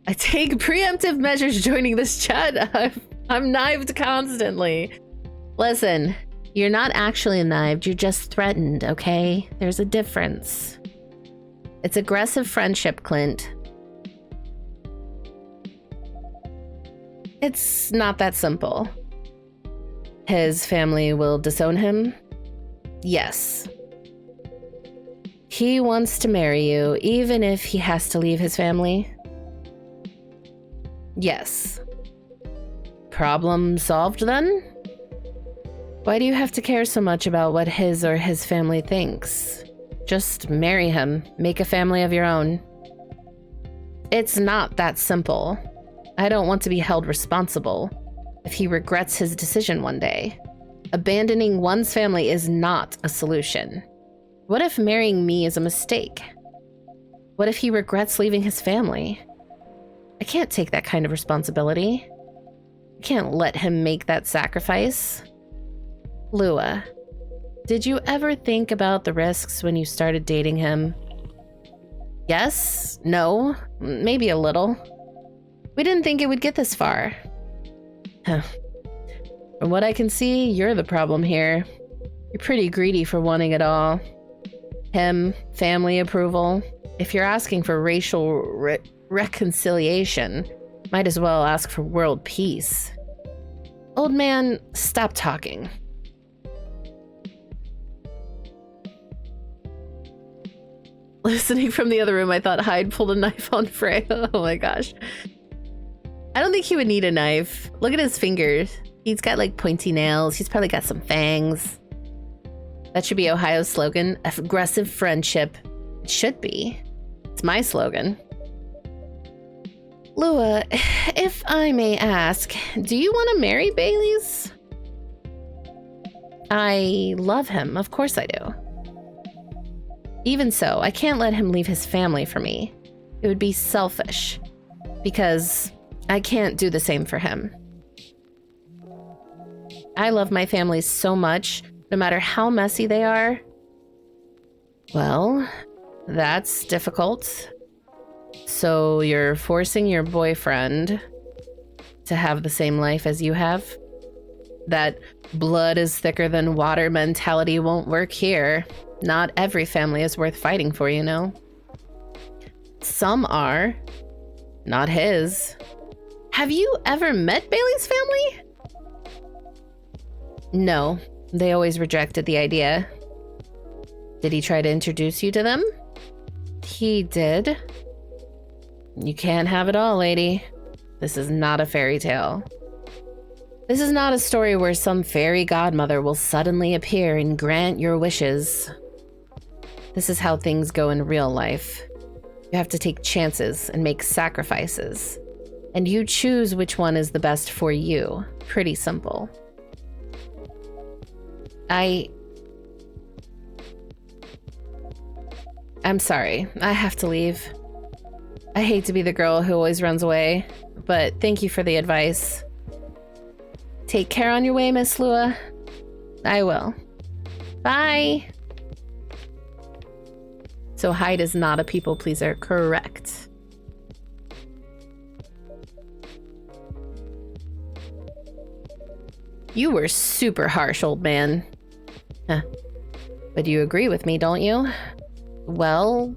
I take preemptive measures joining this chat. I'm knifed constantly. Listen, you're not actually knifed, you're just threatened, okay? There's a difference. It's aggressive friendship, Clint. It's not that simple. His family will disown him? Yes. He wants to marry you, even if he has to leave his family? Yes. Problem solved then? Why do you have to care so much about what his or his family thinks? Just marry him, make a family of your own. It's not that simple. I don't want to be held responsible if he regrets his decision one day. Abandoning one's family is not a solution. What if marrying me is a mistake? What if he regrets leaving his family? I can't take that kind of responsibility. I can't let him make that sacrifice. Lua, did you ever think about the risks when you started dating him? Yes, no, maybe a little. We didn't think it would get this far. Huh. From what I can see, you're the problem here. You're pretty greedy for wanting it all. Him, family approval. If you're asking for racial reconciliation, might as well ask for world peace. Old man, stop talking. Listening from the other room, I thought Hyde pulled a knife on Frey. Oh my gosh. I don't think he would need a knife. Look at his fingers. He's got like pointy nails. He's probably got some fangs. That should be Ohio's slogan. Aggressive friendship. It should be. It's my slogan. Lua, if I may ask, do you want to marry Bailey's? I love him. Of course I do. Even so, I can't let him leave his family for me. It would be selfish, because I can't do the same for him. I love my family so much, no matter how messy they are. Well, that's difficult. So you're forcing your boyfriend to have the same life as you have? That blood is thicker than water mentality won't work here. Not every family is worth fighting for, you know? Some are. Not his. Have you ever met Bailey's family? No, they always rejected the idea. Did he try to introduce you to them? He did. You can't have it all, lady. This is not a fairy tale. This is not a story where some fairy godmother will suddenly appear and grant your wishes. This is how things go in real life. You have to take chances and make sacrifices. And you choose which one is the best for you. Pretty simple. I'm sorry. I have to leave. I hate to be the girl who always runs away, but thank you for the advice. Take care on your way, Miss Lua. I will. Bye. So Hyde is not a people pleaser, correct? You were super harsh, old man. Huh. But you agree with me, don't you? Well,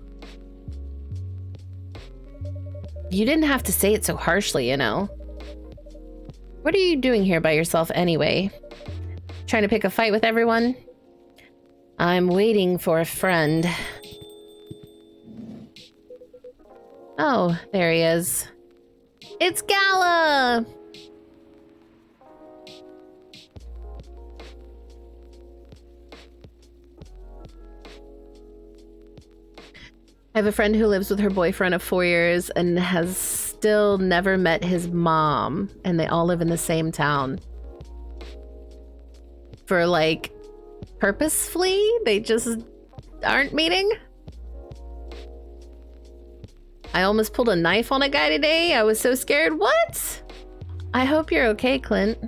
you didn't have to say it so harshly, you know. What are you doing here by yourself anyway? Trying to pick a fight with everyone? I'm waiting for a friend. Oh, there he is. It's Gala! I have a friend who lives with her boyfriend of 4 years and has still never met his mom, and they all live in the same town. For like, purposefully, they just aren't meeting? I almost pulled a knife on a guy today. I was so scared. What? I hope you're okay, Clint.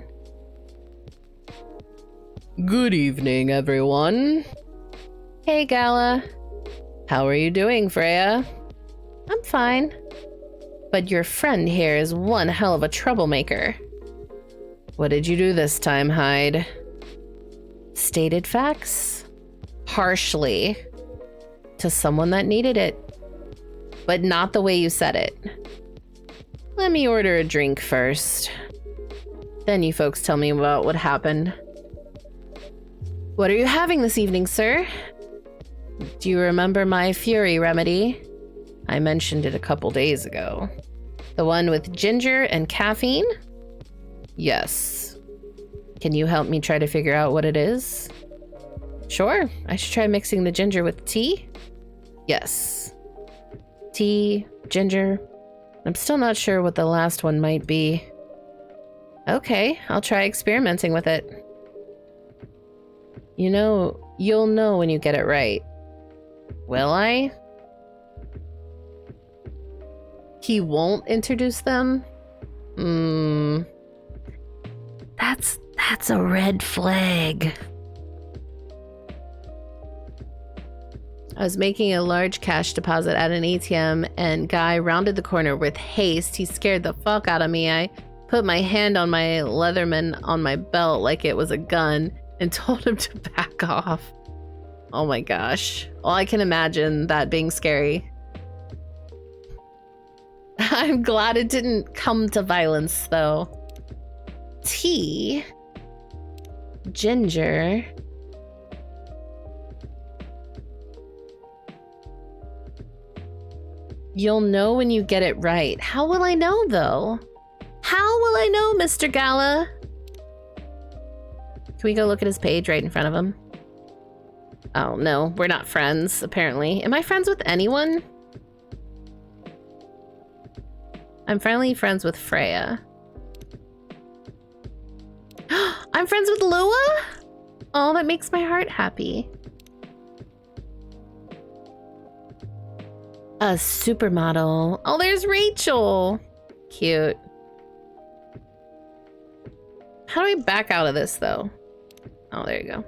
Good evening, everyone. Hey, Gala. How are you doing, Freya? I'm fine. But your friend here is one hell of a troublemaker. What did you do this time, Hyde? Stated facts. Harshly. To someone that needed it. But not the way you said it. Let me order a drink first. Then you folks tell me about what happened. What are you having this evening, sir? Do you remember my Fury remedy? I mentioned it a couple days ago. The one with ginger and caffeine? Yes. Can you help me try to figure out what it is? Sure. I should try mixing the ginger with tea? Yes. Tea, ginger. I'm still not sure what the last one might be. Okay, I'll try experimenting with it. You know, you'll know when you get it right. Will I? He won't introduce them? That's a red flag. I was making a large cash deposit at an ATM and guy rounded the corner with haste. He scared the fuck out of me. I put my hand on my Leatherman on my belt like it was a gun and told him to back off. Oh my gosh. Well, I can imagine that being scary. I'm glad it didn't come to violence, though. Tea. Ginger. You'll know when you get it right. How will I know, though? How will I know, Mr. Gala? Can we go look at his page right in front of him? Oh, no. We're not friends, apparently. Am I friends with anyone? I'm finally friends with Freya. I'm friends with Lua? Oh, that makes my heart happy. A supermodel. Oh, there's Rachel. Cute. How do we back out of this, though? Oh, there you go.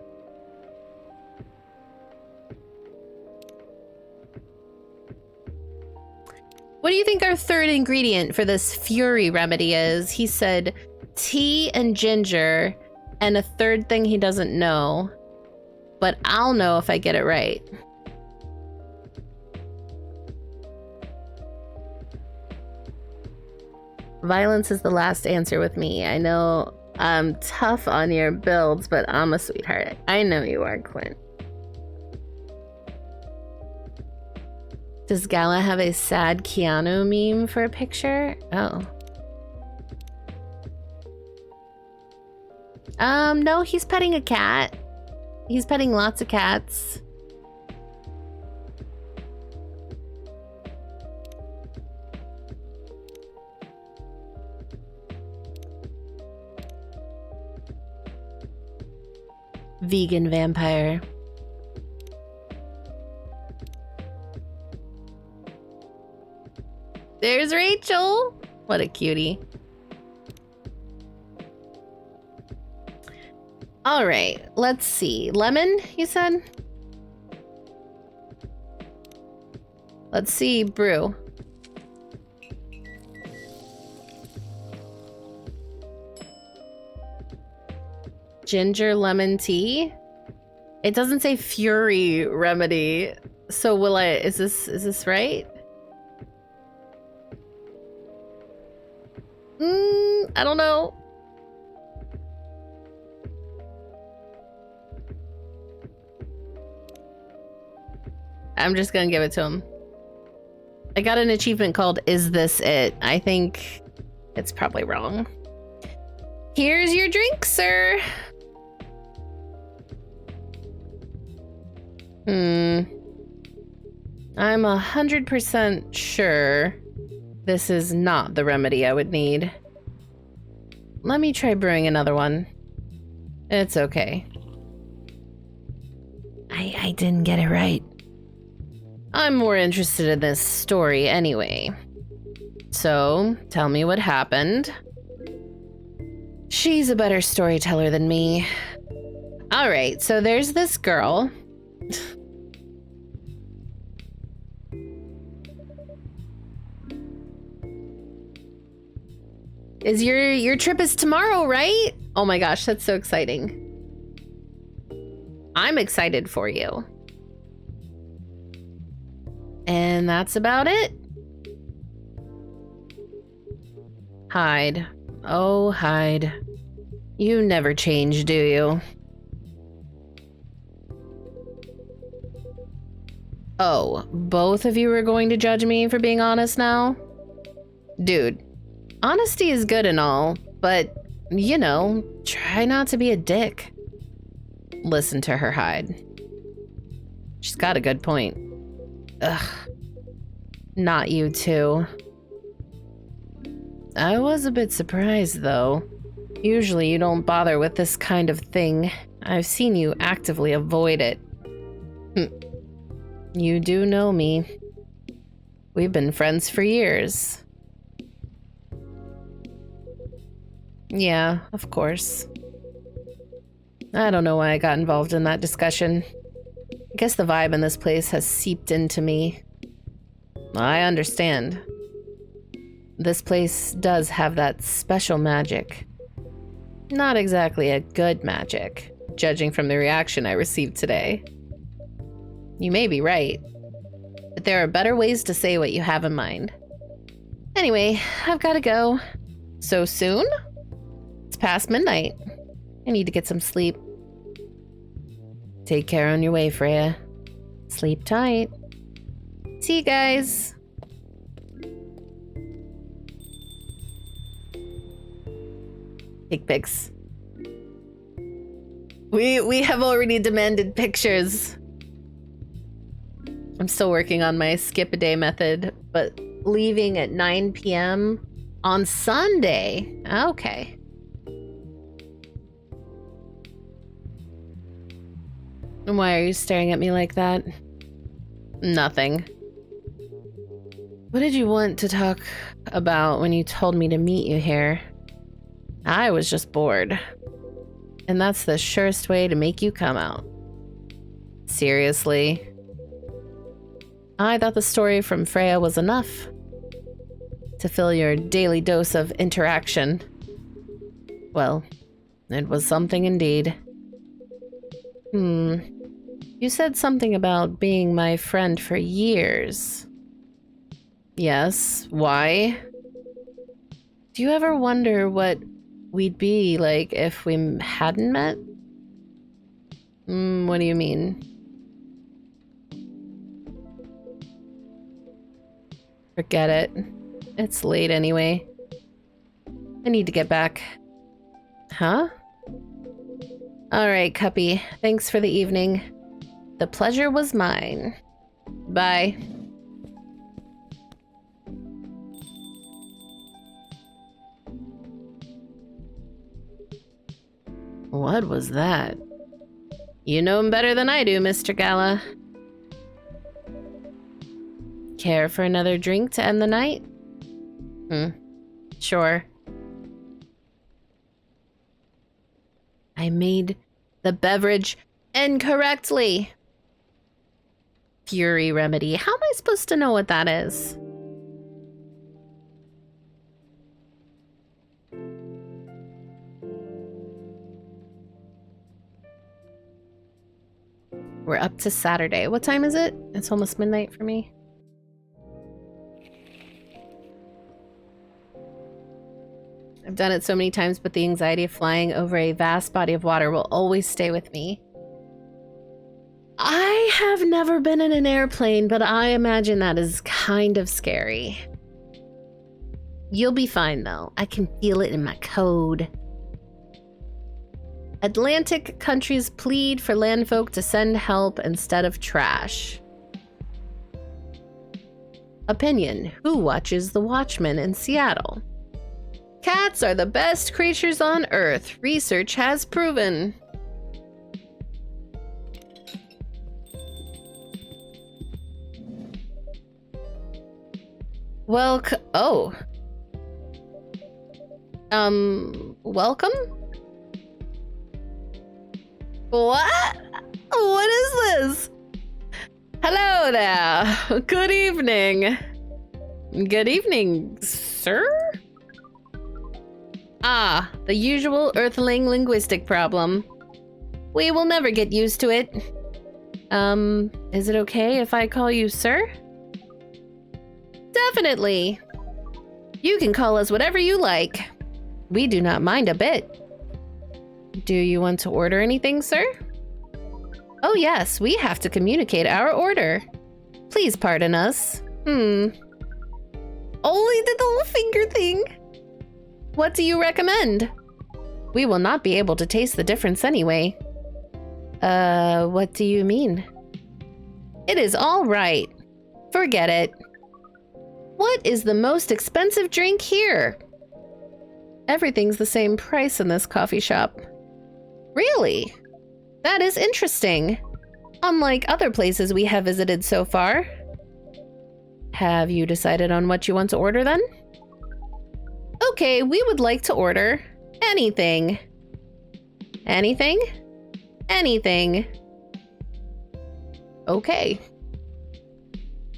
What do you think our third ingredient for this Fury remedy is? He said tea and ginger, and a third thing he doesn't know. But I'll know if I get it right. Violence is the last answer with me. I know I'm tough on your builds, but I'm a sweetheart. I know you are, Quinn. Does Gala have a sad Keanu meme for a picture? Oh. No, he's petting a cat. He's petting lots of cats. Vegan vampire. There's Rachel. What a cutie. All right, let's see. Lemon, you said? Let's see, brew. Ginger lemon tea? It doesn't say Fury remedy. So will I, is this right? I don't know. I'm just gonna give it to him. I got an achievement called Is This It? I think it's probably wrong. Here's your drink, sir. I'm 100% sure this is not the remedy I would need. Let me try brewing another one. It's okay. I didn't get it right. I'm more interested in this story anyway. So, tell me what happened. She's a better storyteller than me. Alright, so there's this girl. Is your trip is tomorrow, right? Oh my gosh, that's so exciting. I'm excited for you. And that's about it. Hyde. Oh, Hyde. You never change, do you? Oh, both of you are going to judge me for being honest now? Dude, honesty is good and all, but, you know, try not to be a dick. Listen to her hide. She's got a good point. Ugh. Not you two. I was a bit surprised, though. Usually you don't bother with this kind of thing. I've seen you actively avoid it. You do know me. We've been friends for years. Yeah, of course. I don't know why I got involved in that discussion. I guess the vibe in this place has seeped into me. I understand. This place does have that special magic. Not exactly a good magic, judging from the reaction I received today. You may be right, but there are better ways to say what you have in mind. Anyway, I've got to go. So soon? It's past midnight. I need to get some sleep. Take care on your way, Freya. Sleep tight. See you guys. Take pics. We have already demanded pictures. I'm still working on my skip a day method, but leaving at 9 p.m. on Sunday. Okay. And why are you staring at me like that? Nothing. What did you want to talk about when you told me to meet you here? I was just bored. And that's the surest way to make you come out. Seriously? I thought the story from Freya was enough to fill your daily dose of interaction. Well, it was something indeed. You said something about being my friend for years. Yes, why? Do you ever wonder what we'd be like if we hadn't met? What do you mean? Forget it. It's late anyway. I need to get back. Huh? Alright, Cuppy. Thanks for the evening. The pleasure was mine. Bye. What was that? You know him better than I do, Mr. Gala. Care for another drink to end the night? Sure. I made the beverage incorrectly. Fury remedy. How am I supposed to know what that is? We're up to Saturday. What time is it? It's almost midnight for me. I've done it so many times, but the anxiety of flying over a vast body of water will always stay with me. I have never been in an airplane, but I imagine that is kind of scary. You'll be fine, though. I can feel it in my code. Atlantic countries plead for landfolk to send help instead of trash. Opinion. Who watches The Watchmen in Seattle? Cats are the best creatures on Earth. Research has proven. Welcome? What? What is this? Hello there. Good evening. Good evening, sir? Ah, the usual Earthling linguistic problem. We will never get used to it. Is it okay if I call you sir? Definitely. You can call us whatever you like. We do not mind a bit. Do you want to order anything, sir? Oh yes, we have to communicate our order. Please pardon us. Oh, he did the little finger thing. What do you recommend? We will not be able to taste the difference anyway. What do you mean? It is all right. Forget it. What is the most expensive drink here? Everything's the same price in this coffee shop. Really? That is interesting. Unlike other places we have visited so far. Have you decided on what you want to order then? Okay, we would like to order anything. Anything? Anything. Okay.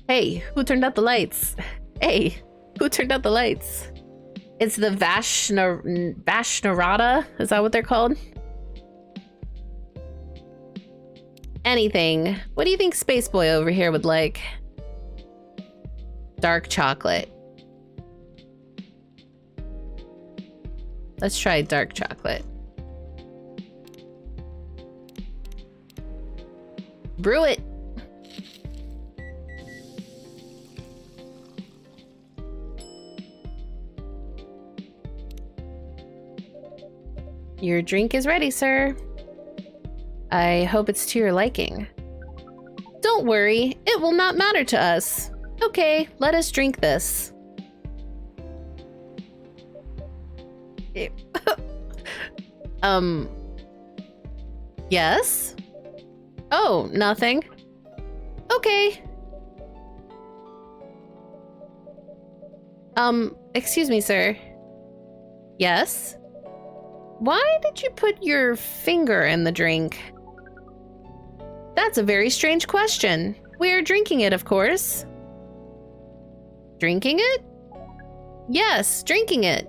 Hey, who turned out the lights? Hey, who turned out the lights? It's the Vashnarada? Is that what they're called? Anything. What do you think Space Boy over here would like? Dark chocolate. Let's try dark chocolate. Brew it. Your drink is ready, sir. I hope it's to your liking. Don't worry, it will not matter to us. Okay, let us drink this. Yes? Oh, nothing. Okay. Excuse me, sir. Yes? Why did you put your finger in the drink? That's a very strange question. We are drinking it, of course. Drinking it? Yes, drinking it.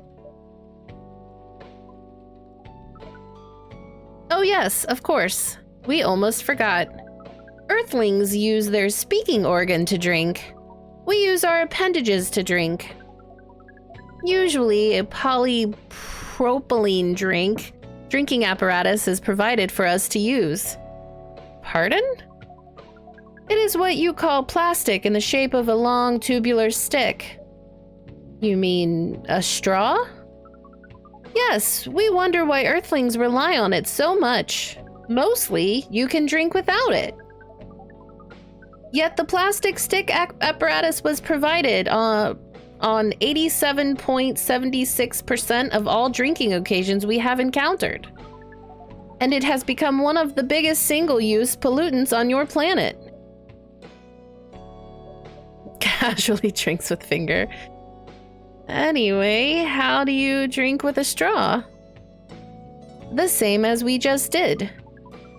Oh yes, of course. We almost forgot. Earthlings use their speaking organ to drink. We use our appendages to drink. Usually a polypropylene drinking apparatus is provided for us to use. Pardon? It is what you call plastic in the shape of a long tubular stick. You mean a straw? Yes, we wonder why Earthlings rely on it so much. Mostly, you can drink without it. Yet the plastic stick apparatus was provided on 87.76% of all drinking occasions we have encountered. And it has become one of the biggest single-use pollutants on your planet. Casually drinks with finger. Anyway, how do you drink with a straw? The same as we just did.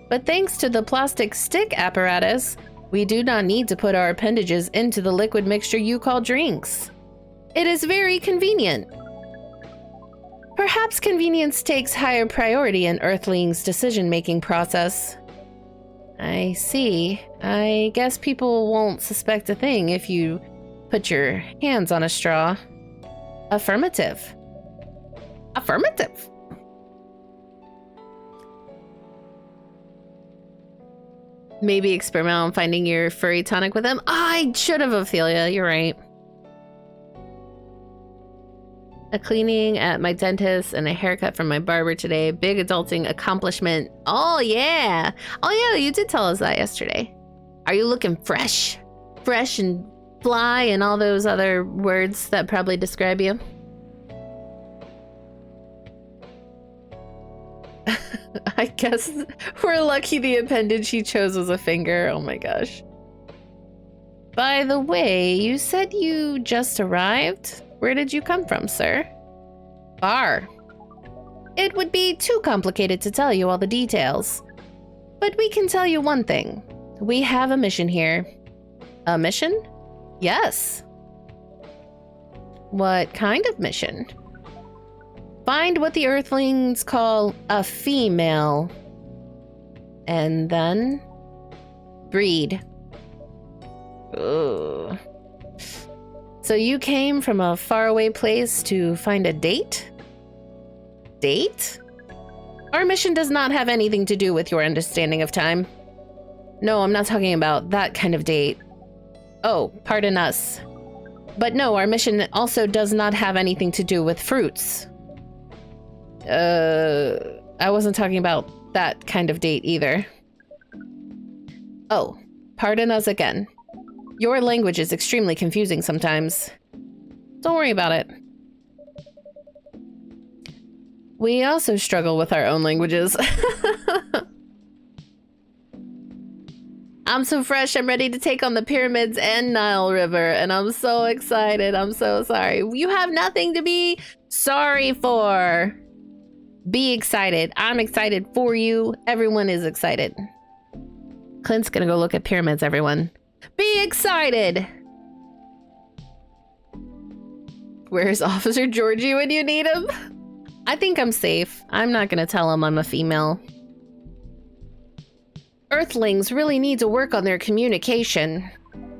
But thanks to the plastic stick apparatus, we do not need to put our appendages into the liquid mixture you call drinks. It is very convenient. Perhaps convenience takes higher priority in Earthlings' decision-making process. I see. I guess people won't suspect a thing if you put your hands on a straw. Affirmative. Affirmative. Maybe experiment on finding your furry tonic with them. I should have, Ophelia. You're right. A cleaning at my dentist and a haircut from my barber today. Big adulting accomplishment. Oh, yeah. Oh, yeah, you did tell us that yesterday. Are you looking fresh? Fresh and fly and all those other words that probably describe you? I guess we're lucky the appendage he chose was a finger. Oh my gosh. By the way, you said you just arrived? Where did you come from, sir? Bar. It would be too complicated to tell you all the details. But we can tell you one thing. We have a mission here. A mission? Yes. What kind of mission? Find what the Earthlings call a female. And then breed. Ugh. So you came from a faraway place to find a date? Date? Our mission does not have anything to do with your understanding of time. No, I'm not talking about that kind of date. Oh, pardon us. But no, our mission also does not have anything to do with fruits. I wasn't talking about that kind of date either. Oh, pardon us again. Your language is extremely confusing sometimes. Don't worry about it. We also struggle with our own languages. I'm so fresh, I'm ready to take on the pyramids and Nile River, and I'm so excited. I'm so sorry. You have nothing to be sorry for. Be excited. I'm excited for you. Everyone is excited. Clint's gonna go look at pyramids, everyone. Be excited! Where's Officer Georgie when you need him? I think I'm safe. I'm not gonna tell him I'm a female. Earthlings really need to work on their communication.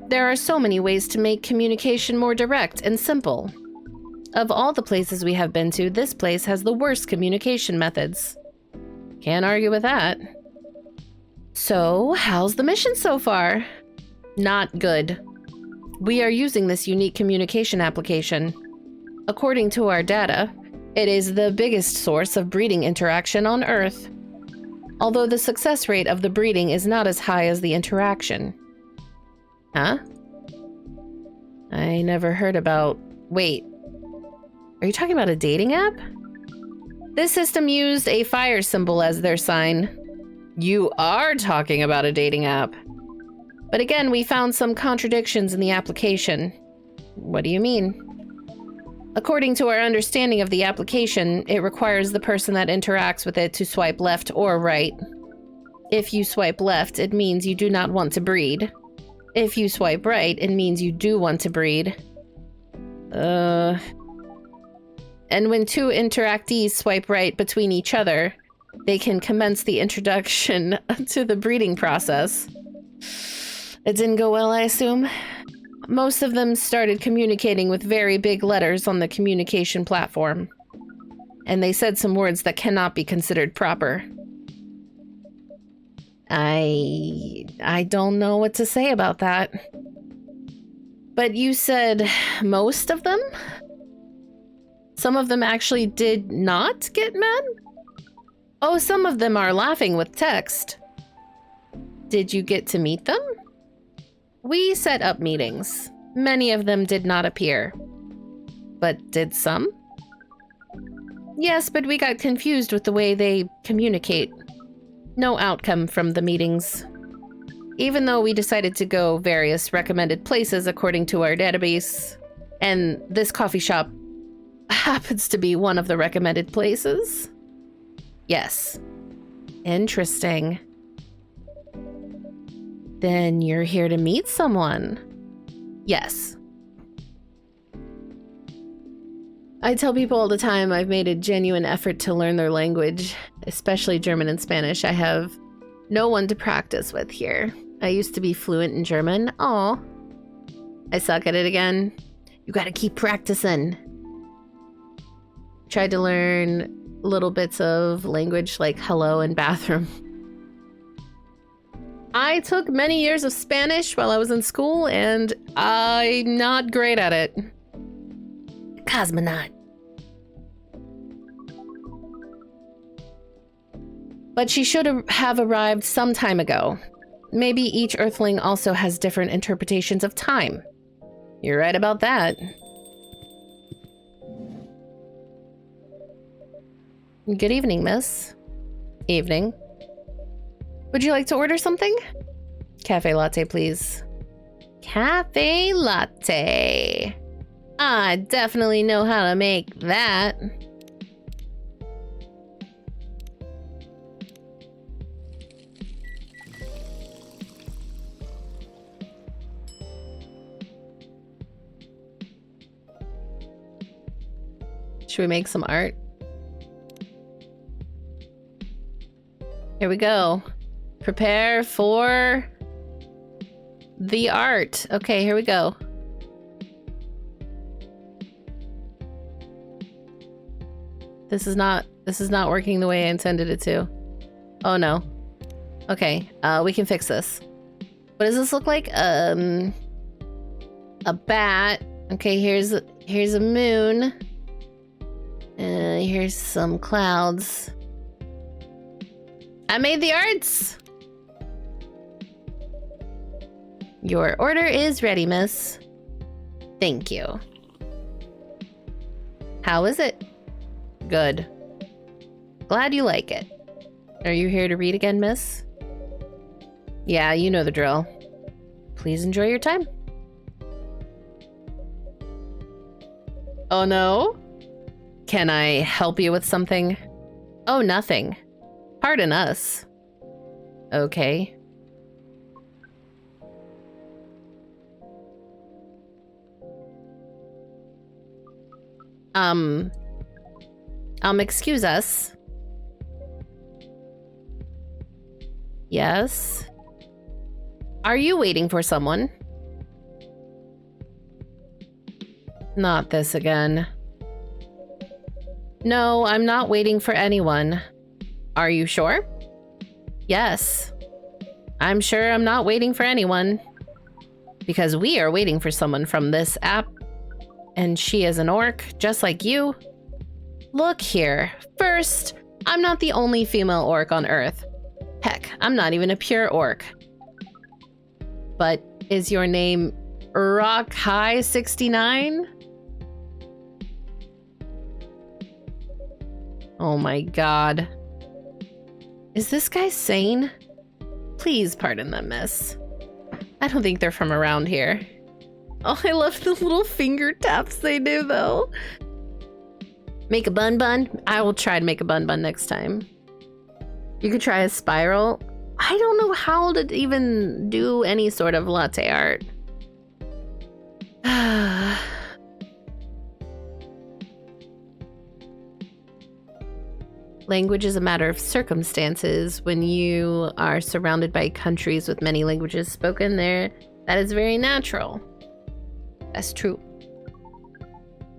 There are so many ways to make communication more direct and simple. Of all the places we have been to, this place has the worst communication methods. Can't argue with that. So, how's the mission so far? Not good. We are using this unique communication application. According to our data, it is the biggest source of breeding interaction on Earth. Although the success rate of the breeding is not as high as the interaction. Huh? I never heard about... Wait. Are you talking about a dating app? This system used a fire symbol as their sign. You are talking about a dating app. But again, we found some contradictions in the application. What do you mean? According to our understanding of the application, it requires the person that interacts with it to swipe left or right. If you swipe left, it means you do not want to breed. If you swipe right, it means you do want to breed. And when two interactees swipe right between each other, they can commence the introduction to the breeding process. It didn't go well, I assume? Most of them started communicating with very big letters on the communication platform. And they said some words that cannot be considered proper. I don't know what to say about that. But you said most of them? Some of them actually did not get mad? Oh, some of them are laughing with text. Did you get to meet them? We set up meetings. Many of them did not appear. But did some? Yes, but we got confused with the way they communicate. No outcome from the meetings. Even though we decided to go various recommended places according to our database, and this coffee shop happens to be one of the recommended places. Yes. Interesting. Then you're here to meet someone. Yes. I tell people all the time I've made a genuine effort to learn their language, especially German and Spanish. I have no one to practice with here. I used to be fluent in German. Aw. I suck at it again. You gotta keep practicing. Tried to learn little bits of language like hello and bathroom. I took many years of Spanish while I was in school, and I'm not great at it. Cosmonaut. But she should have arrived some time ago. Maybe each Earthling also has different interpretations of time. You're right about that. Good evening, miss. Evening. Would you like to order something? Cafe latte, please. Cafe latte. I definitely know how to make that. Should we make some art? Here we go. Prepare for the art. Okay, here we go. This is not working the way I intended it to. Oh no. Okay, we can fix this. What does this look like? a bat. Okay, here's a moon. Here's some clouds. I made the arts. Your order is ready, miss. Thank you. How is it? Good. Glad you like it. Are you here to read again, miss? Yeah, you know the drill. Please enjoy your time. Oh no? Can I help you with something? Oh, nothing. Pardon us. Okay. Excuse us. Yes? Are you waiting for someone? Not this again. No, I'm not waiting for anyone. Are you sure? Yes. I'm sure I'm not waiting for anyone. Because we are waiting for someone from this app. And she is an orc, just like you. Look here. First, I'm not the only female orc on Earth. Heck, I'm not even a pure orc. But is your name Rock High 69? Oh my god. Is this guy sane? Please pardon them, miss. I don't think they're from around here. Oh, I love the little finger taps they do, though. Make a bun bun? I will try to make a bun bun next time. You could try a spiral. I don't know how to even do any sort of latte art. Language is a matter of circumstances. When you are surrounded by countries with many languages spoken there, that is very natural. That's true.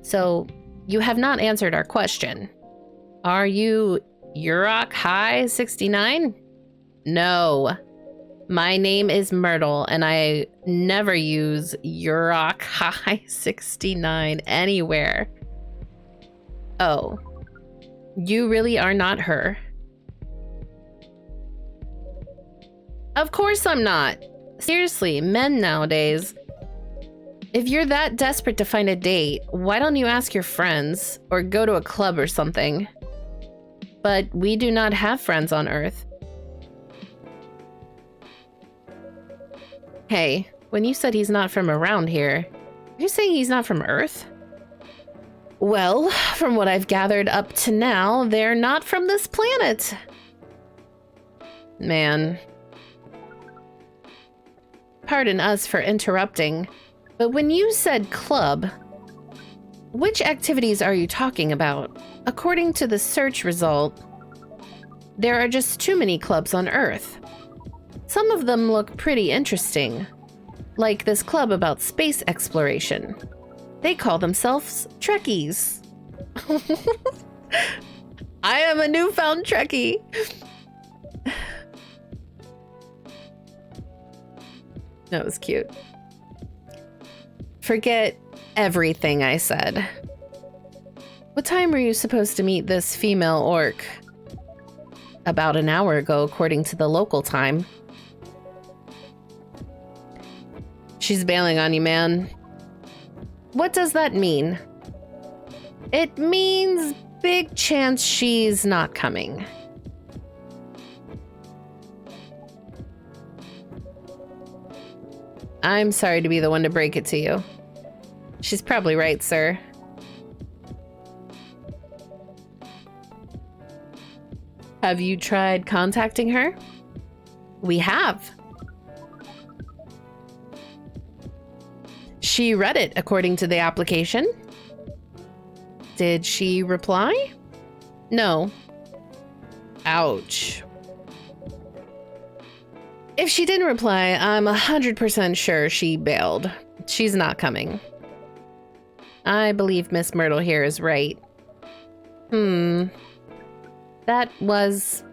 So, you have not answered our question. Are you Urok High 69? No. My name is Myrtle, and I never use Urok High 69 anywhere. Oh. You really are not her. Of course I'm not. Seriously, men nowadays. If you're that desperate to find a date, why don't you ask your friends or go to a club or something? But we do not have friends on Earth. Hey, when you said he's not from around here, are you saying he's not from Earth? Well, from what I've gathered up to now, they're not from this planet. Man. Pardon us for interrupting, but when you said club, which activities are you talking about? According to the search result, there are just too many clubs on Earth. Some of them look pretty interesting, like this club about space exploration. They call themselves Trekkies. I am a newfound Trekkie. That was cute. Forget everything I said. What time were you supposed to meet this female orc? About an hour ago, according to the local time. She's bailing on you, man. What does that mean? It means big chance she's not coming. I'm sorry to be the one to break it to you. She's probably right, sir. Have you tried contacting her? We have. She read it according to the application. Did she reply? No. Ouch. If she didn't reply, I'm 100% sure she bailed. She's not coming. I believe Miss Myrtle here is right. That was...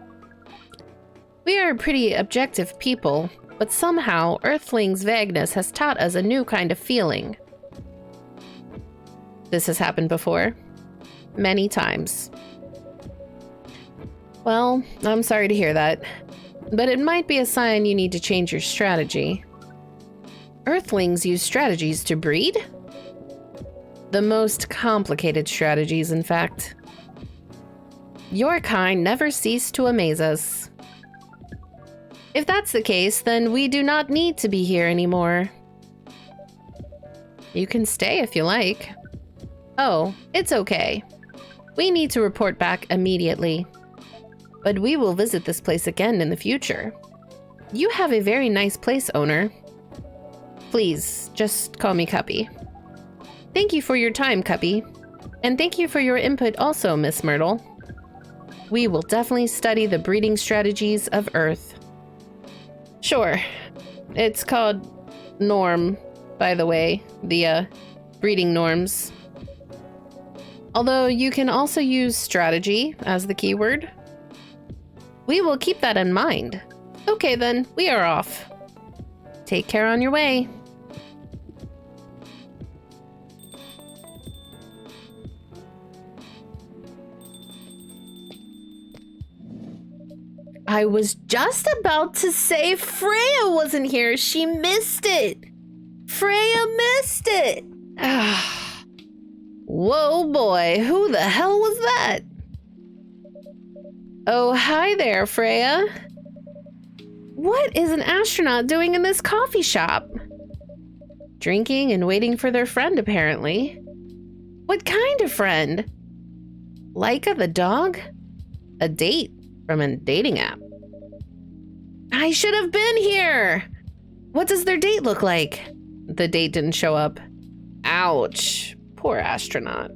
We are pretty objective people, but somehow Earthling's vagueness has taught us a new kind of feeling. This has happened before. Many times. Well, I'm sorry to hear that. But it might be a sign you need to change your strategy. Earthlings use strategies to breed? The most complicated strategies, in fact. Your kind never cease to amaze us. If that's the case, then we do not need to be here anymore. You can stay if you like. Oh, it's okay. We need to report back immediately. But we will visit this place again in the future. You have a very nice place, owner. Please, just call me Cuppy. Thank you for your time, Cuppy. And thank you for your input also, Miss Myrtle. We will definitely study the breeding strategies of Earth. Sure. It's called norm, by the way. The, breeding norms. Although you can also use strategy as the keyword. We will keep that in mind. Okay then, we are off. Take care on your way. I was just about to say Freya wasn't here. She missed it. Freya missed it. Whoa, boy. Who the hell was that? Oh, hi there, Freya. What is an astronaut doing in this coffee shop? Drinking and waiting for their friend, apparently. What kind of friend? Laika the dog? A date from a dating app. I should have been here! What does their date look like? The date didn't show up. Ouch. Poor astronaut.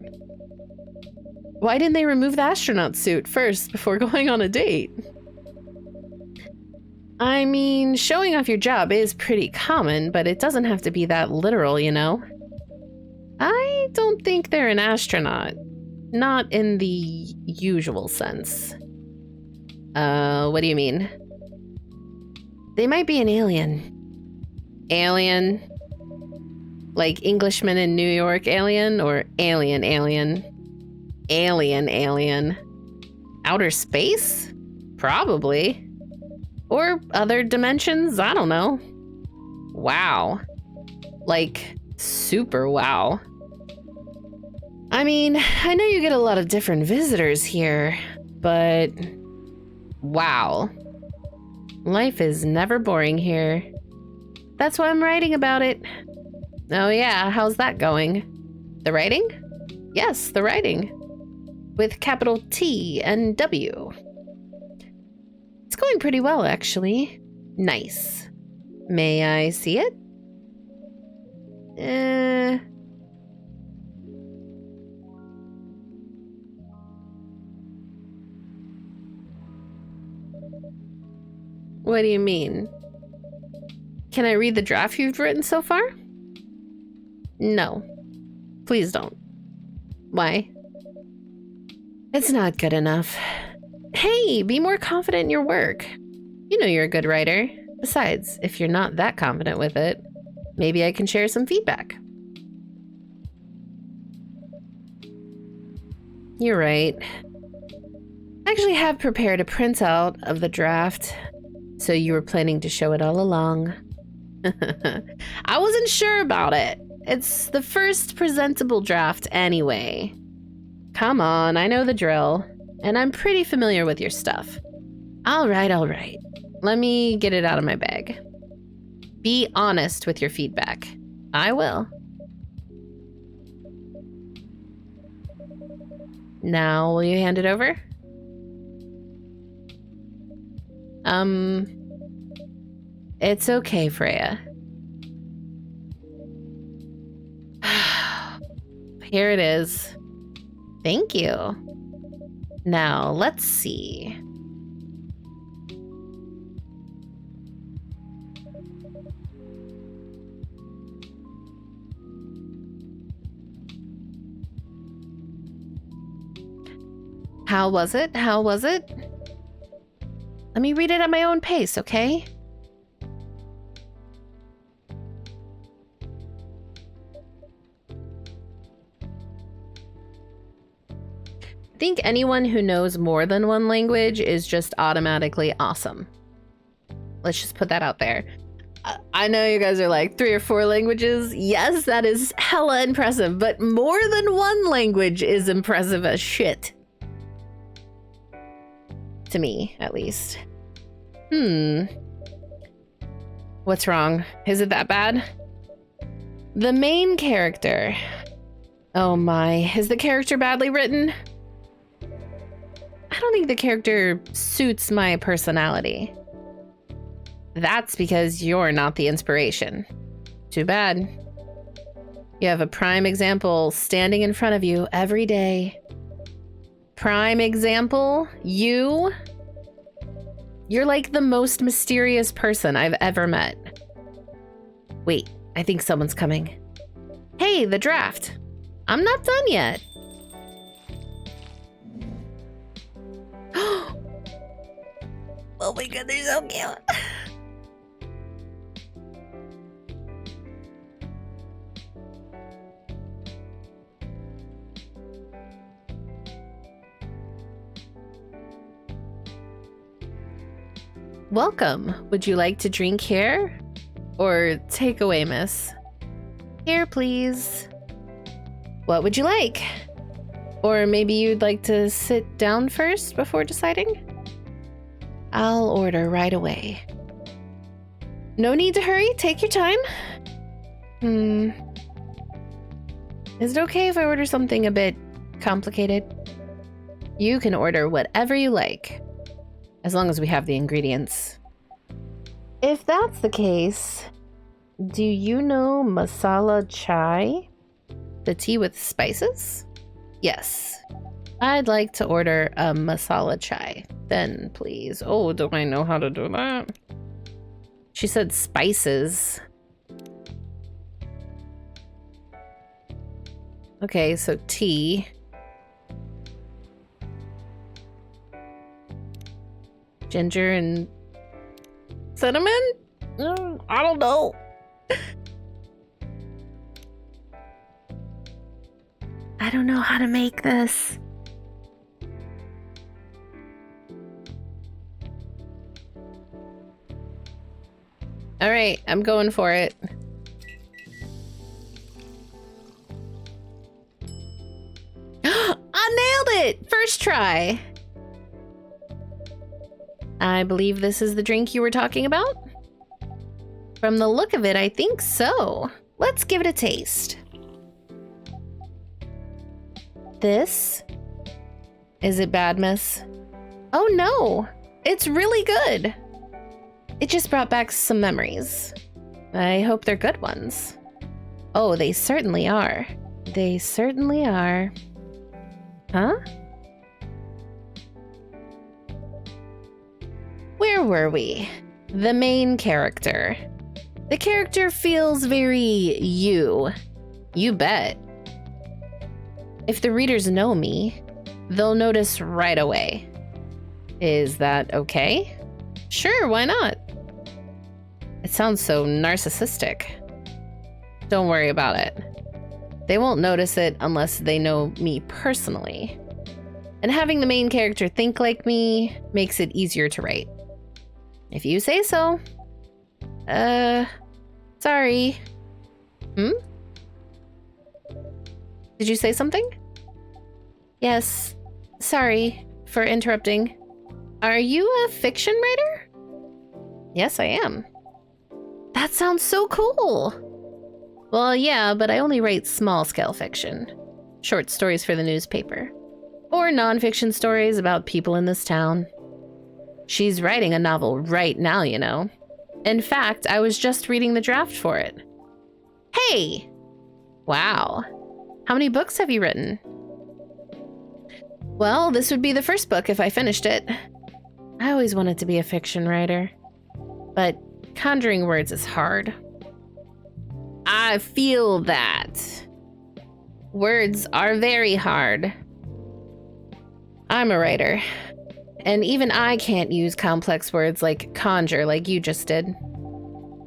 Why didn't they remove the astronaut suit first before going on a date? I mean, showing off your job is pretty common, but it doesn't have to be that literal, you know? I don't think they're an astronaut. Not in the usual sense. What do you mean? They might be an alien. Alien? Like Englishman in New York alien, or alien alien? Alien alien. Outer space? Probably. Or other dimensions, I don't know. Wow. Like, super wow. I mean, I know you get a lot of different visitors here, but wow. Life is never boring here. That's why I'm writing about it. Oh yeah, how's that going? The writing? Yes, the writing. With capital T and W. It's going pretty well, actually. Nice. May I see it? What do you mean? Can I read the draft you've written so far? No. Please don't. Why? It's not good enough. Hey, be more confident in your work. You know you're a good writer. Besides, if you're not that confident with it, maybe I can share some feedback. You're right. I actually have prepared a printout of the draft, so you were planning to show it all along. I wasn't sure about it. It's the first presentable draft anyway. Come on, I know the drill, and I'm pretty familiar with your stuff. All right. Let me get it out of my bag. Be honest with your feedback. I will. Now, will you hand it over? It's okay, Freya. Here it is. Thank you. Now, let's see. How was it? How was it? Let me read it at my own pace, okay? think anyone who knows more than one language is just automatically awesome. Let's just put that out there. I know you guys are like 3 or 4 languages. Yes, that is hella impressive, but more than one language is impressive as shit. To me, at least. What's wrong? Is it that bad? The main character. Oh my, is the character badly written? I don't think the character suits my personality. That's because you're not the inspiration. Too bad. You have a prime example standing in front of you every day. Prime example, you're like the most mysterious person I've ever met. Wait, I think someone's coming. Hey, the draft. I'm not done yet. Oh my god, they're so cute. Welcome. Would you like to drink here? Or take away, miss? Here, please. What would you like? Or maybe you'd like to sit down first before deciding? I'll order right away. No need to hurry. Take your time. Is it okay if I order something a bit complicated? You can order whatever you like, as long as we have the ingredients. If that's the case, do you know masala chai? The tea with spices? Yes. I'd like to order a masala chai. Then, please. Oh, do I know how to do that? She said spices. Okay, so tea. Ginger and cinnamon? I don't know. I don't know how to make this. All right, I'm going for it. I nailed it! First try. I believe this is the drink you were talking about? From the look of it, I think so. Let's give it a taste. This? Is it bad, miss? Oh no, it's really good. It just brought back some memories. I hope they're good ones. Oh, they certainly are. They certainly are. Huh? Where were we? The main character. The character feels very you. You bet. If the readers know me, they'll notice right away. Is that okay? Sure, why not? It sounds so narcissistic. Don't worry about it. They won't notice it unless they know me personally. And having the main character think like me makes it easier to write. If you say so. Sorry. Did you say something? Yes. Sorry for interrupting. Are you a fiction writer? Yes, I am. That sounds so cool. Well, yeah, but I only write small-scale fiction. Short stories for the newspaper. Or non-fiction stories about people in this town. She's writing a novel right now, you know. In fact, I was just reading the draft for it. Hey! Wow. How many books have you written? Well, this would be the first book if I finished it. I always wanted to be a fiction writer. But conjuring words is hard. I feel that. Words are very hard. I'm a writer. And even I can't use complex words like conjure like you just did.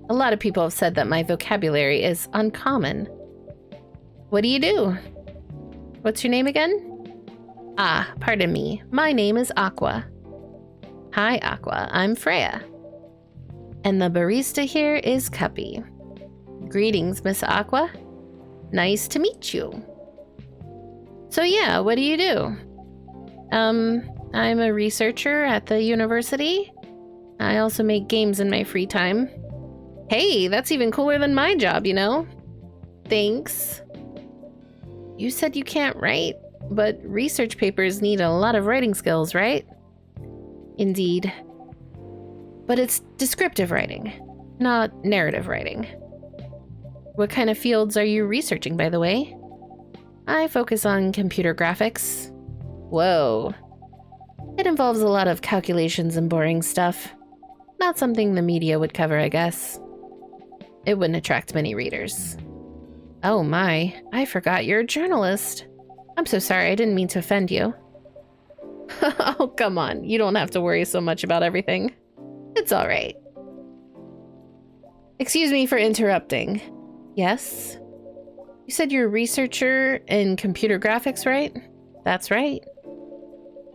A lot of people have said that my vocabulary is uncommon. What do you do? What's your name again? Ah, pardon me. My name is Aqua. Hi, Aqua. I'm Freya. And the barista here is Cuppy. Greetings, Miss Aqua. Nice to meet you. So yeah, what do you do? I'm a researcher at the university. I also make games in my free time. Hey, that's even cooler than my job, you know? Thanks. You said you can't write, but research papers need a lot of writing skills, right? Indeed. But it's descriptive writing, not narrative writing. What kind of fields are you researching, by the way? I focus on computer graphics. Whoa. It involves a lot of calculations and boring stuff. Not something the media would cover, I guess. It wouldn't attract many readers. Oh my, I forgot you're a journalist. I'm so sorry, I didn't mean to offend you. Oh, come on, you don't have to worry so much about everything. It's all right. Excuse me for interrupting. Yes? You said you're a researcher in computer graphics, right? That's right.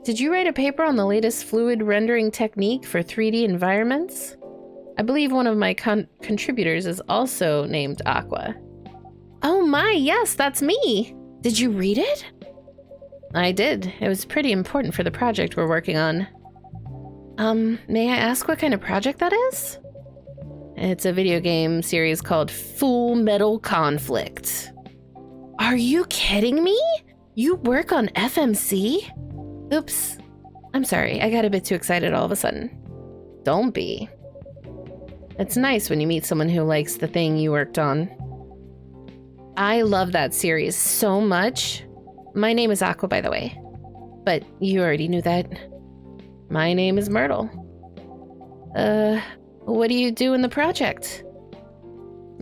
Did you write a paper on the latest fluid rendering technique for 3D environments? I believe one of my contributors is also named Aqua. Oh my, yes, that's me! Did you read it? I did. It was pretty important for the project we're working on. May I ask what kind of project that is? It's a video game series called Full Metal Conflict. Are you kidding me? You work on FMC? Oops. I'm sorry, I got a bit too excited all of a sudden. Don't be. It's nice when you meet someone who likes the thing you worked on. I love that series so much. My name is Aqua, by the way. But you already knew that. My name is Myrtle. What do you do in the project?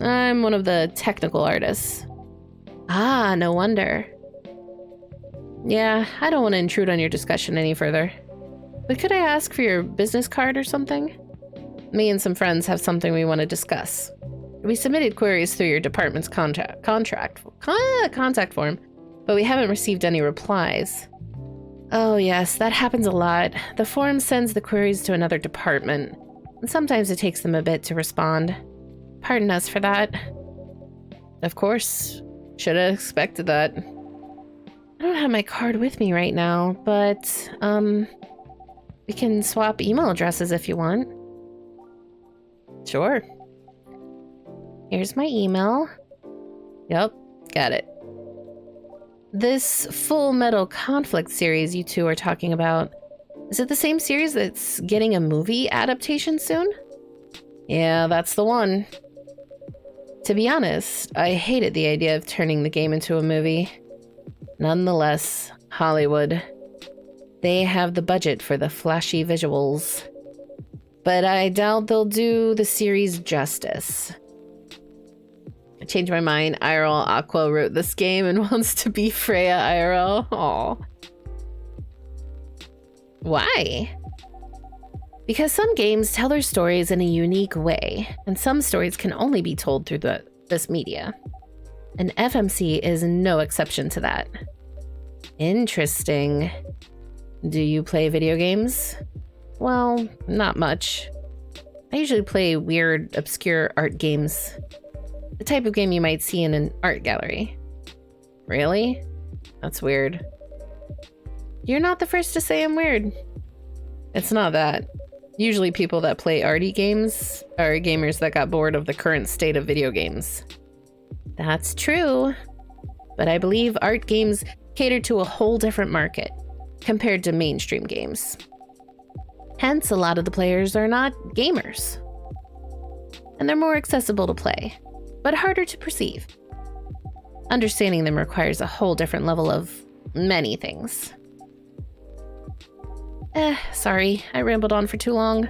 I'm one of the technical artists. Ah, no wonder. Yeah, I don't want to intrude on your discussion any further. But could I ask for your business card or something? Me and some friends have something we want to discuss. We submitted queries through your department's contact form, but we haven't received any replies. Oh yes, that happens a lot. The form sends the queries to another department, and sometimes it takes them a bit to respond. Pardon us for that. Of course. Should have expected that. I don't have my card with me right now, but, we can swap email addresses if you want. Sure. Here's my email. Yep, got it. This Full Metal Conflict series you two are talking about, is it the same series that's getting a movie adaptation soon? Yeah, that's the one. To be honest, I hated the idea of turning the game into a movie. Nonetheless, Hollywood. They have the budget for the flashy visuals. But I doubt they'll do the series justice. I changed my mind. IRL Aqua wrote this game and wants to be Freya IRL. Aw. Why? Because some games tell their stories in a unique way, and some stories can only be told through this media. And FMC is no exception to that. Interesting. Do you play video games? Well, not much. I usually play weird, obscure art games. The type of game you might see in an art gallery. Really? That's weird. You're not the first to say I'm weird. It's not that. Usually people that play arty games are gamers that got bored of the current state of video games. That's true. But I believe art games cater to a whole different market compared to mainstream games. Hence, a lot of the players are not gamers. And they're more accessible to play, but harder to perceive. Understanding them requires a whole different level of many things. Sorry, I rambled on for too long.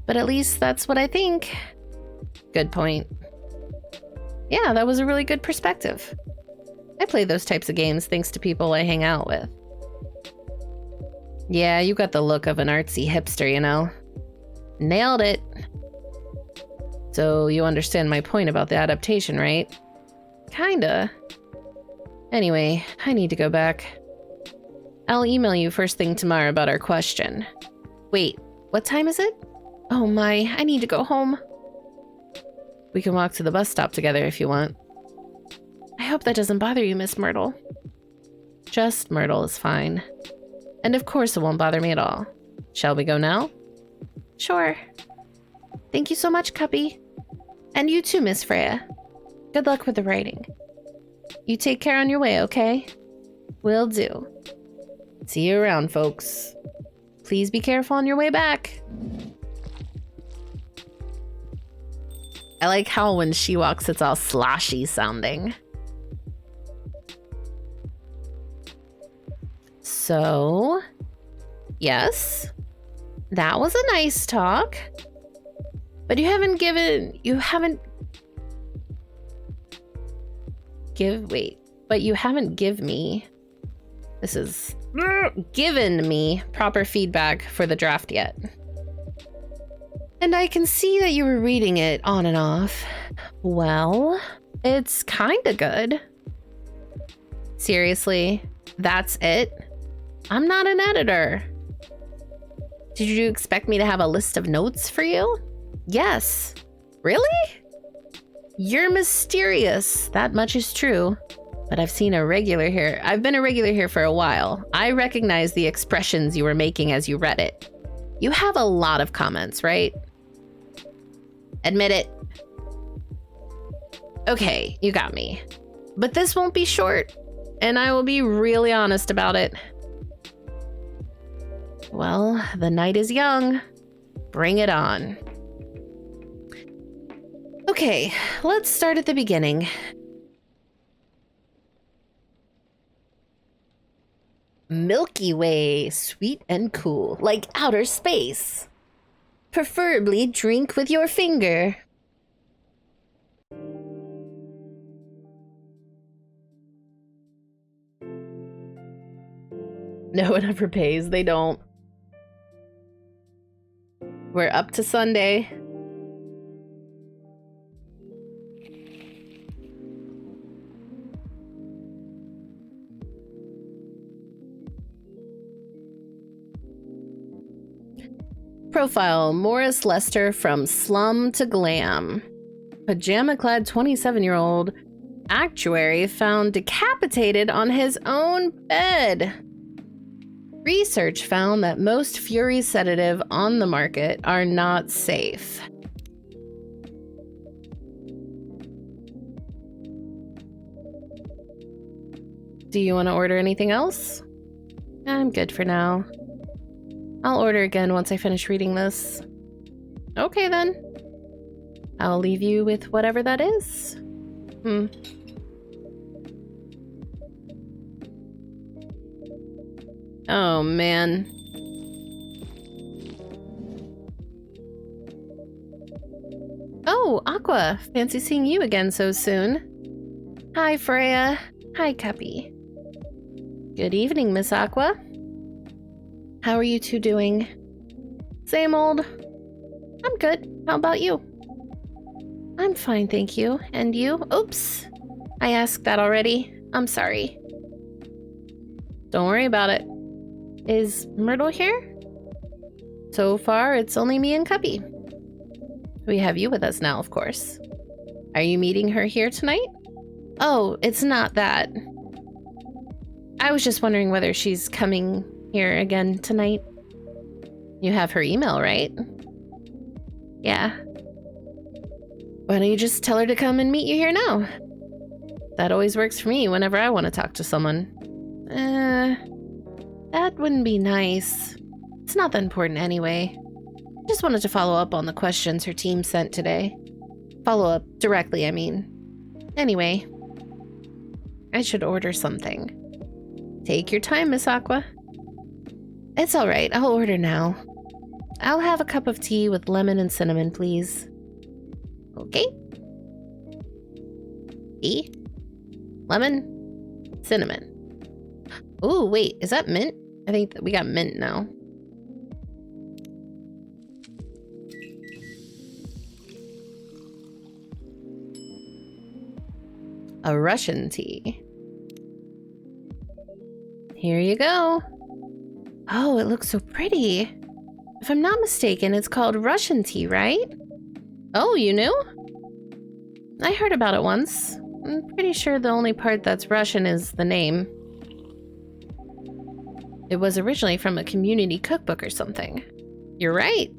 But at least that's what I think. Good point. Yeah, that was a really good perspective. I play those types of games thanks to people I hang out with. Yeah, you got the look of an artsy hipster, you know? Nailed it. So you understand my point about the adaptation, right? Kinda. Anyway, I need to go back. I'll email you first thing tomorrow about our question. Wait, what time is it? Oh my, I need to go home. We can walk to the bus stop together if you want. I hope that doesn't bother you, Miss Myrtle. Just Myrtle is fine. And of course it won't bother me at all. Shall we go now? Sure. Thank you so much, Cuppy. And you too, Miss Freya. Good luck with the writing. You take care on your way, okay? Will do. See you around, folks. Please be careful on your way back. I like how when she walks, it's all sloshy sounding. So, yes, that was a nice talk. But you haven't given me proper feedback for the draft yet. And I can see that you were reading it on and off. Well, it's kinda good. Seriously, that's it? I'm not an editor. Did you expect me to have a list of notes for you? Yes. Really? You're mysterious. That much is true. But I've been a regular here for a while. I recognize the expressions you were making as you read it. You have a lot of comments, right? Admit it. Okay, you got me. But this won't be short, and I will be really honest about it. Well, the night is young. Bring it on. Okay, let's start at the beginning. Milky Way, sweet and cool, like outer space. Preferably drink with your finger. No one ever pays, they don't. We're up to Sunday. Profile, Morris Lester from slum to glam. Pajama-clad 27-year-old actuary found decapitated on his own bed. Research found that most Fury sedative on the market are not safe. Do you want to order anything else? I'm good for now. I'll order again once I finish reading this. Okay then. I'll leave you with whatever that is. Oh man. Oh, Aqua. Fancy seeing you again so soon. Hi, Freya. Hi, Cuppy. Good evening, Miss Aqua. How are you two doing? Same old. I'm good. How about you? I'm fine, thank you. And you? Oops. I asked that already. I'm sorry. Don't worry about it. Is Myrtle here? So far, it's only me and Cuppy. We have you with us now, of course. Are you meeting her here tonight? Oh, it's not that. I was just wondering whether she's coming here again tonight. You have her email, right? Yeah. Why don't you just tell her to come and meet you here now? That always works for me whenever I want to talk to someone. That wouldn't be nice. It's not that important anyway. Just wanted to follow up on the questions her team sent today. Follow up directly, I mean. Anyway, I should order something. Take your time, Miss Aqua. It's alright, I'll order now. I'll have a cup of tea with lemon and cinnamon, please. Okay. Tea, lemon, cinnamon. Ooh, wait, is that mint? I think that we got mint now. A Russian tea. Here you go. Oh, it looks so pretty. If I'm not mistaken, it's called Russian tea, right? Oh, you knew? I heard about it once. I'm pretty sure the only part that's Russian is the name. It was originally from a community cookbook or something. You're right.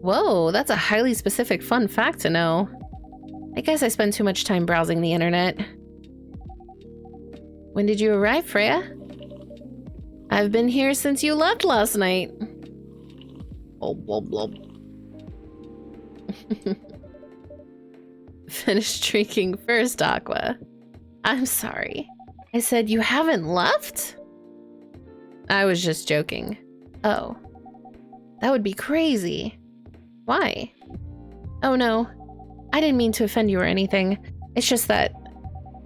Whoa, that's a highly specific fun fact to know. I guess I spend too much time browsing the internet. When did you arrive, Freya? I've been here since you left last night. Oh, blah, blah. Finish drinking first, Aqua. I'm sorry. I said you haven't left? I was just joking. Oh. That would be crazy. Why? Oh no. I didn't mean to offend you or anything. It's just that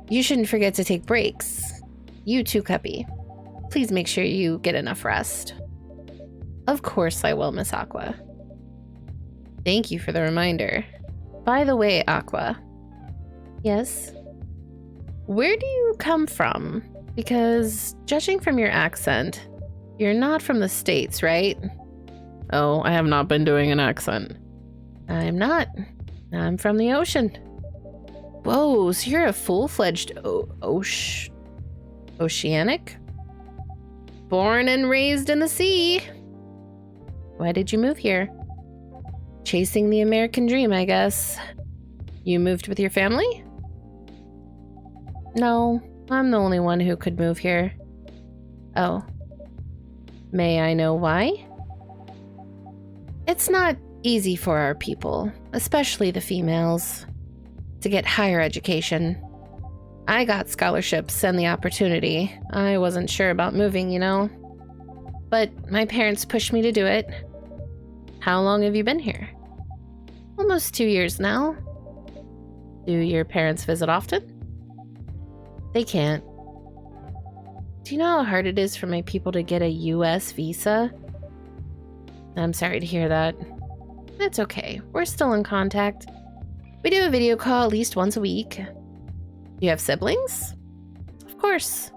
you shouldn't forget to take breaks. You too, Cuppy. Please make sure you get enough rest. Of course I will, Miss Aqua. Thank you for the reminder. By the way, Aqua. Yes? Where do you come from? Because, judging from your accent, you're not from the States, right? Oh, I have not been doing an accent. I'm not. I'm from the ocean. Whoa, so you're a full-fledged oceanic? Born and raised in the sea. Why did you move here? Chasing the American dream, I guess. You moved with your family? No, I'm the only one who could move here. Oh. May I know why? It's not easy for our people, especially the females, to get higher education. I got scholarships and the opportunity. I wasn't sure about moving, you know. But my parents pushed me to do it. How long have you been here? Almost 2 years now. Do your parents visit often? They can't. Do you know how hard it is for my people to get a US visa? I'm sorry to hear that. That's okay. We're still in contact. We do a video call at least once a week. Do you have siblings? Of course.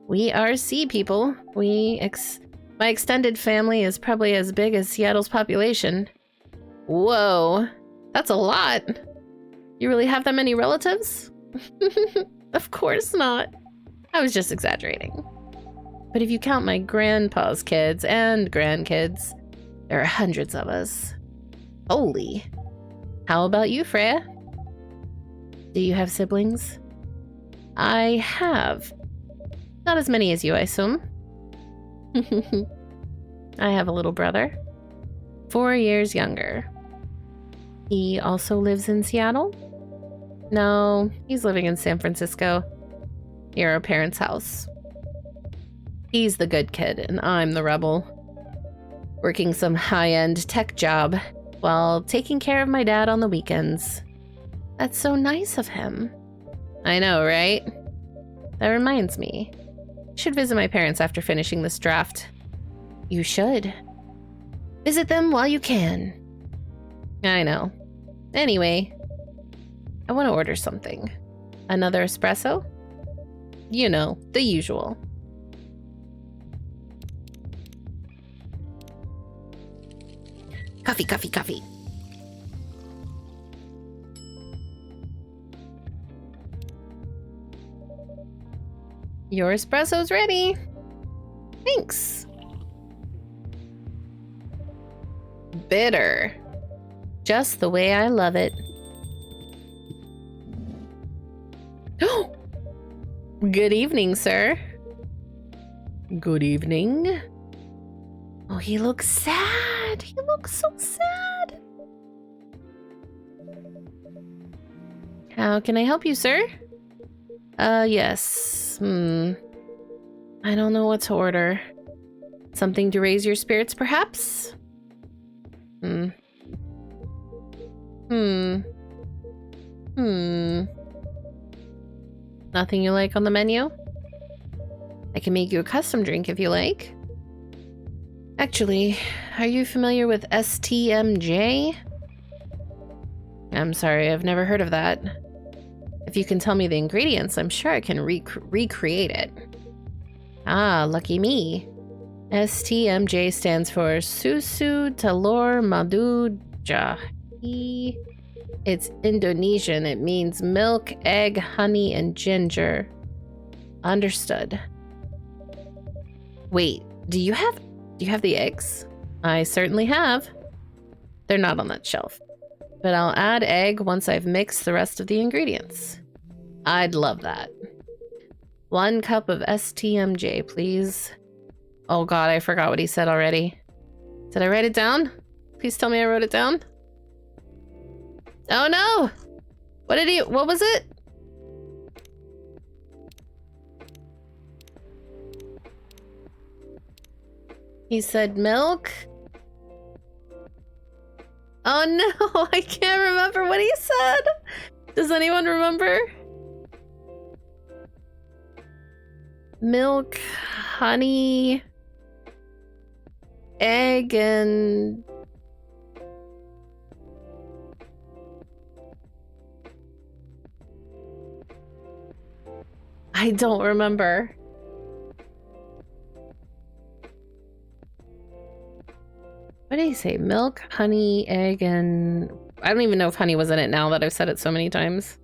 We are sea people. My extended family is probably as big as Seattle's population. Whoa, that's a lot. You really have that many relatives? Of course not. I was just exaggerating. But if you count my grandpa's kids and grandkids, there are hundreds of us. Holy. How about you, Freya? Do you have siblings? I have. Not as many as you, I assume. I have a little brother. 4 years younger. He also lives in Seattle? No, he's living in San Francisco, near our parents' house. He's the good kid, and I'm the rebel. Working some high-end tech job while taking care of my dad on the weekends. That's so nice of him. I know, right? That reminds me. I should visit my parents after finishing this draft. You should. Visit them while you can. I know. Anyway, I want to order something. Another espresso? You know, the usual. Coffee, coffee, coffee. Your espresso's ready. Thanks. Bitter. Just the way I love it. Good evening, sir. Good evening. Oh, he looks sad. He looks so sad. How can I help you, sir? Yes. I don't know what to order. Something to raise your spirits, perhaps? Nothing you like on the menu? I can make you a custom drink if you like. Actually, are you familiar with STMJ? I'm sorry, I've never heard of that. If you can tell me the ingredients, I'm sure I can recreate it. Ah, lucky me. STMJ stands for Susu Telur Madu Jahi. It's Indonesian. It means milk, egg, honey, and ginger. Understood. Wait, do you have the eggs? I certainly have. They're not on that shelf. But I'll add egg once I've mixed the rest of the ingredients. I'd love that. 1 cup of STMJ, please. Oh god, I forgot what he said already. Did I write it down? Please tell me I wrote it down. Oh no! What was it? He said milk? Oh no, I can't remember what he said. Does anyone remember? Milk, honey, egg, and... I don't remember. What did he say? Milk, honey, egg, and... I don't even know if honey was in it now that I've said it so many times.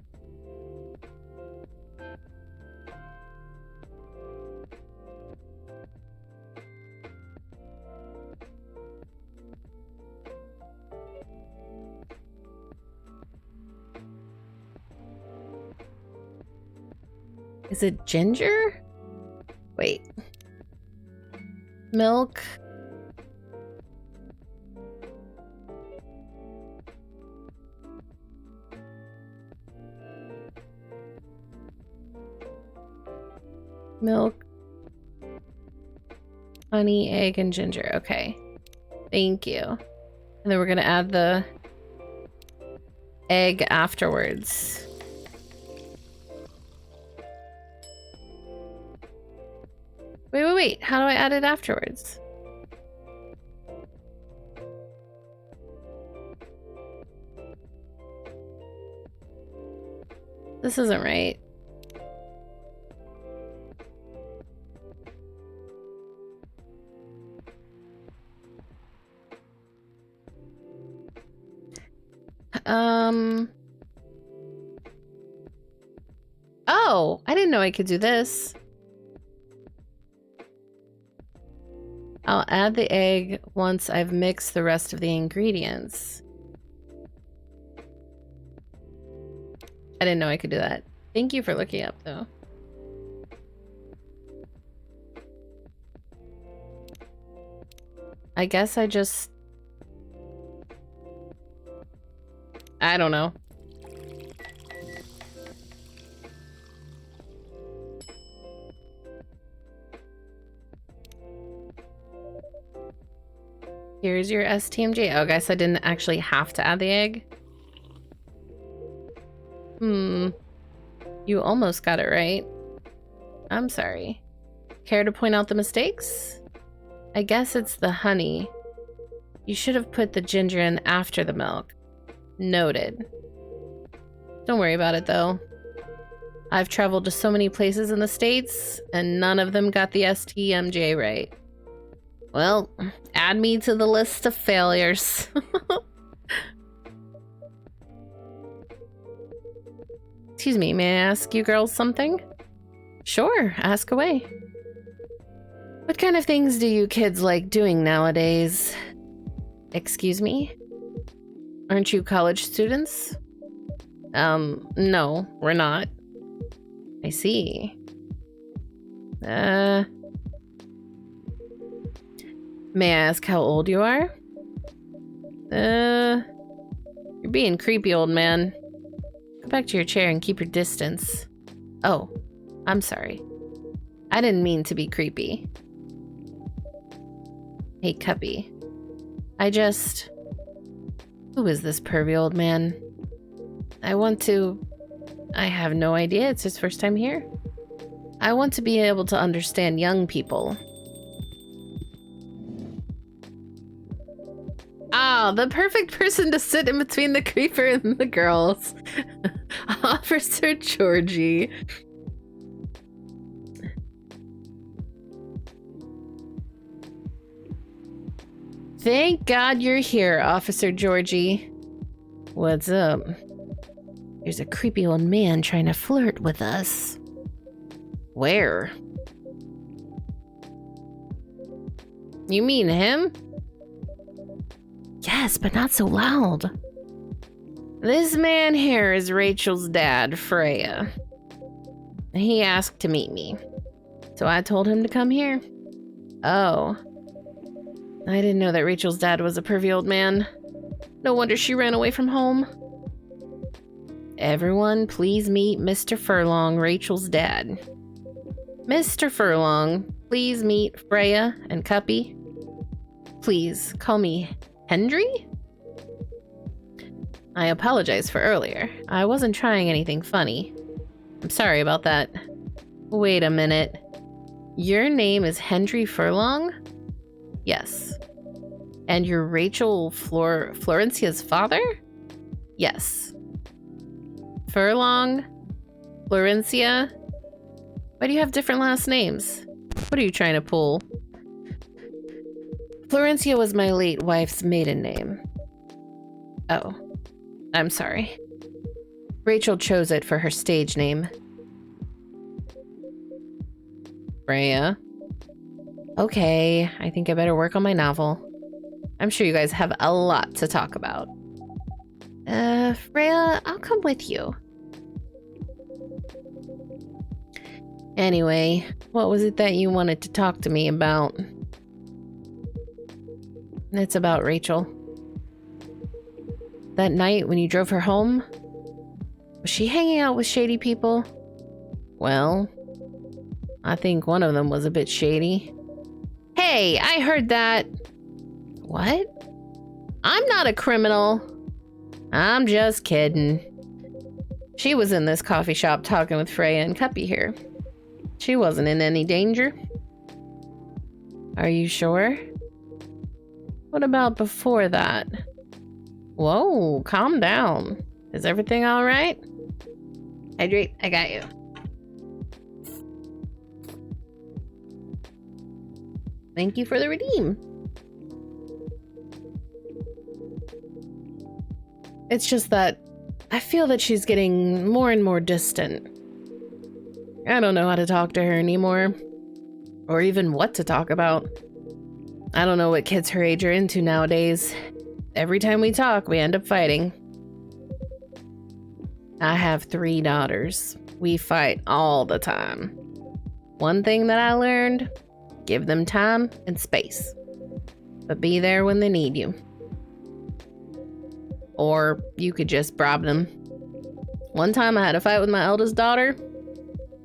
Is it ginger? Wait. Milk. Milk. Honey, egg, and ginger. Okay. Thank you. And then we're gonna add the egg afterwards. Wait. How do I add it afterwards? This isn't right. Oh, I didn't know I could do this. I'll add the egg once I've mixed the rest of the ingredients. I didn't know I could do that. Thank you for looking up, though. I guess I just... I don't know. Here's your STMJ. Oh, guys, I didn't actually have to add the egg. You almost got it right. I'm sorry. Care to point out the mistakes? I guess it's the honey. You should have put the ginger in after the milk. Noted. Don't worry about it, though. I've traveled to so many places in the States, and none of them got the STMJ right. Well, add me to the list of failures. Excuse me, may I ask you girls something? Sure, ask away. What kind of things do you kids like doing nowadays? Excuse me? Aren't you college students? No, we're not. I see. May I ask how old you are? You're being creepy, old man. Go back to your chair and keep your distance. Oh, I'm sorry. I didn't mean to be creepy. Hey, Cuppy. Who is this pervy old man? I have no idea. It's his first time here. I want to be able to understand young people. Ah, the perfect person to sit in between the creeper and the girls. Officer Georgie. Thank God you're here, Officer Georgie. What's up? There's a creepy old man trying to flirt with us. Where? You mean him? Yes, but not so loud. This man here is Rachel's dad, Freya. He asked to meet me, so I told him to come here. Oh. I didn't know that Rachel's dad was a pervy old man. No wonder she ran away from home. Everyone, please meet Mr. Furlong, Rachel's dad. Mr. Furlong, please meet Freya and Cuppy. Please call me Hendry? I apologize for earlier. I wasn't trying anything funny. I'm sorry about that. Wait a minute. Your name is Hendry Furlong? Yes. And you're Rachel Florencia's father? Yes. Furlong? Florencia? Why do you have different last names? What are you trying to pull? Florencia was my late wife's maiden name. Oh. I'm sorry. Rachel chose it for her stage name. Freya. Okay, I think I better work on my novel. I'm sure you guys have a lot to talk about. Freya, I'll come with you. Anyway, what was it that you wanted to talk to me about? It's about Rachel. That night when you drove her home? Was she hanging out with shady people? Well, I think one of them was a bit shady. Hey, I heard that. What? I'm not a criminal. I'm just kidding. She was in this coffee shop talking with Freya and Cuppy here. She wasn't in any danger. Are you sure? What about before that? Whoa, calm down. Is everything all right? Hydrate, I got you. Thank you for the redeem. It's just that I feel that she's getting more and more distant. I don't know how to talk to her anymore. Or even what to talk about. I don't know what kids her age are into nowadays. Every time we talk, we end up fighting. I have 3 daughters. We fight all the time. One thing that I learned, give them time and space. But be there when they need you. Or you could just bribe them. One time I had a fight with my eldest daughter.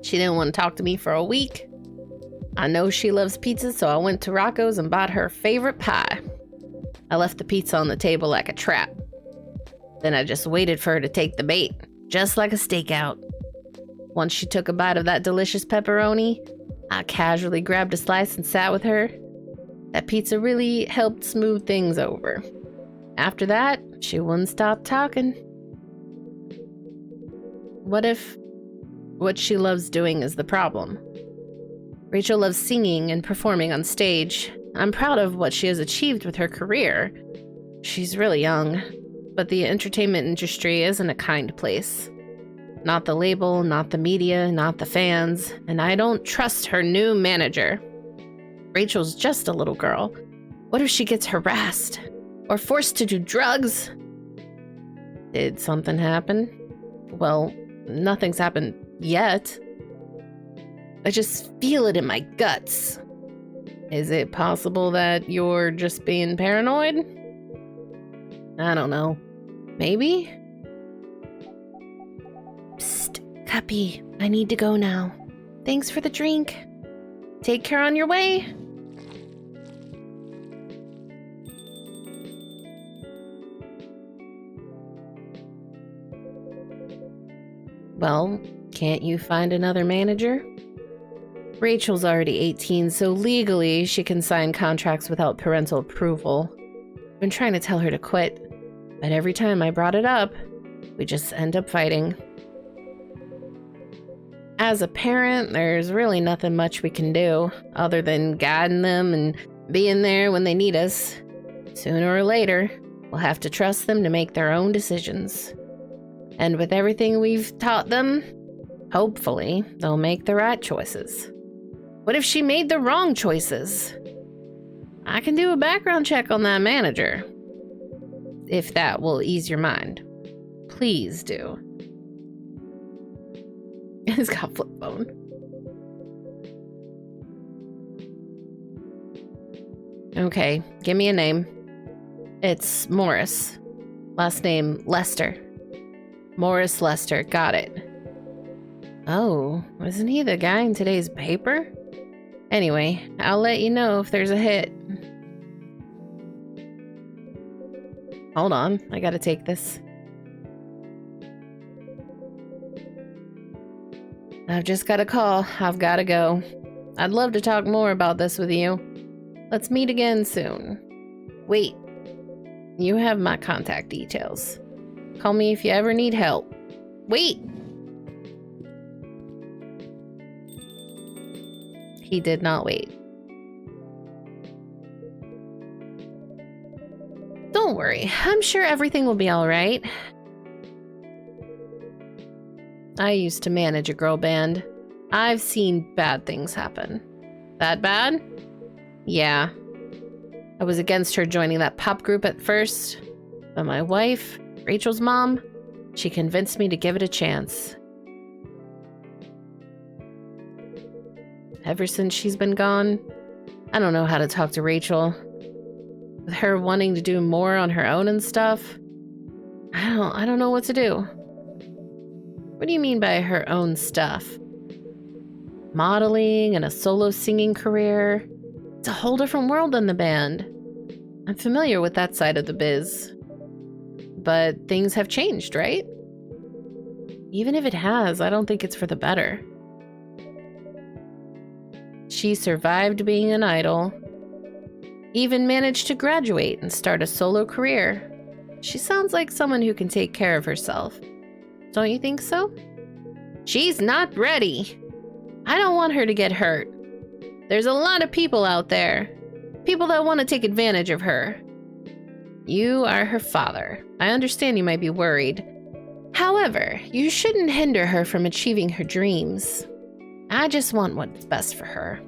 She didn't want to talk to me for a week. I know she loves pizza, so I went to Rocco's and bought her favorite pie. I left the pizza on the table like a trap. Then I just waited for her to take the bait, just like a stakeout. Once she took a bite of that delicious pepperoni, I casually grabbed a slice and sat with her. That pizza really helped smooth things over. After that, she wouldn't stop talking. What if what she loves doing is the problem? Rachel loves singing and performing on stage. I'm proud of what she has achieved with her career. She's really young, but the entertainment industry isn't a kind place. Not the label, not the media, not the fans, and I don't trust her new manager. Rachel's just a little girl. What if she gets harassed? Or forced to do drugs? Did something happen? Well, nothing's happened yet. I just feel it in my guts. Is it possible that you're just being paranoid? I don't know. Maybe? Psst, Cuppy, I need to go now. Thanks for the drink. Take care on your way. Well, can't you find another manager? Rachel's already 18, so legally she can sign contracts without parental approval. I've been trying to tell her to quit, but every time I brought it up, we just end up fighting. As a parent, there's really nothing much we can do, other than guiding them and being there when they need us. Sooner or later, we'll have to trust them to make their own decisions. And with everything we've taught them, hopefully they'll make the right choices. What if she made the wrong choices? I can do a background check on that manager. If that will ease your mind. Please do. He's got a flip phone. Okay, give me a name. It's Morris. Last name Lester. Morris Lester, got it. Oh, wasn't he the guy in today's paper? Anyway, I'll let you know if there's a hit. Hold on, I gotta take this. I've just got a call. I've gotta go. I'd love to talk more about this with you. Let's meet again soon. Wait, you have my contact details. Call me if you ever need help. Wait! He did not wait. Don't worry, I'm sure everything will be alright. I used to manage a girl band. I've seen bad things happen. That bad? Yeah. I was against her joining that pop group at first, but my wife, Rachel's mom, she convinced me to give it a chance. Ever since she's been gone, I don't know how to talk to Rachel. With her wanting to do more on her own and stuff, I don't know what to do. What do you mean by her own stuff? Modeling and a solo singing career? It's a whole different world than the band. I'm familiar with that side of the biz. But things have changed, right? Even if it has, I don't think it's for the better. She survived being an idol, even managed to graduate and start a solo career. She sounds like someone who can take care of herself. Don't you think so? She's not ready. I don't want her to get hurt. There's a lot of people out there. People that want to take advantage of her. You are her father. I understand you might be worried. However, you shouldn't hinder her from achieving her dreams. I just want what's best for her.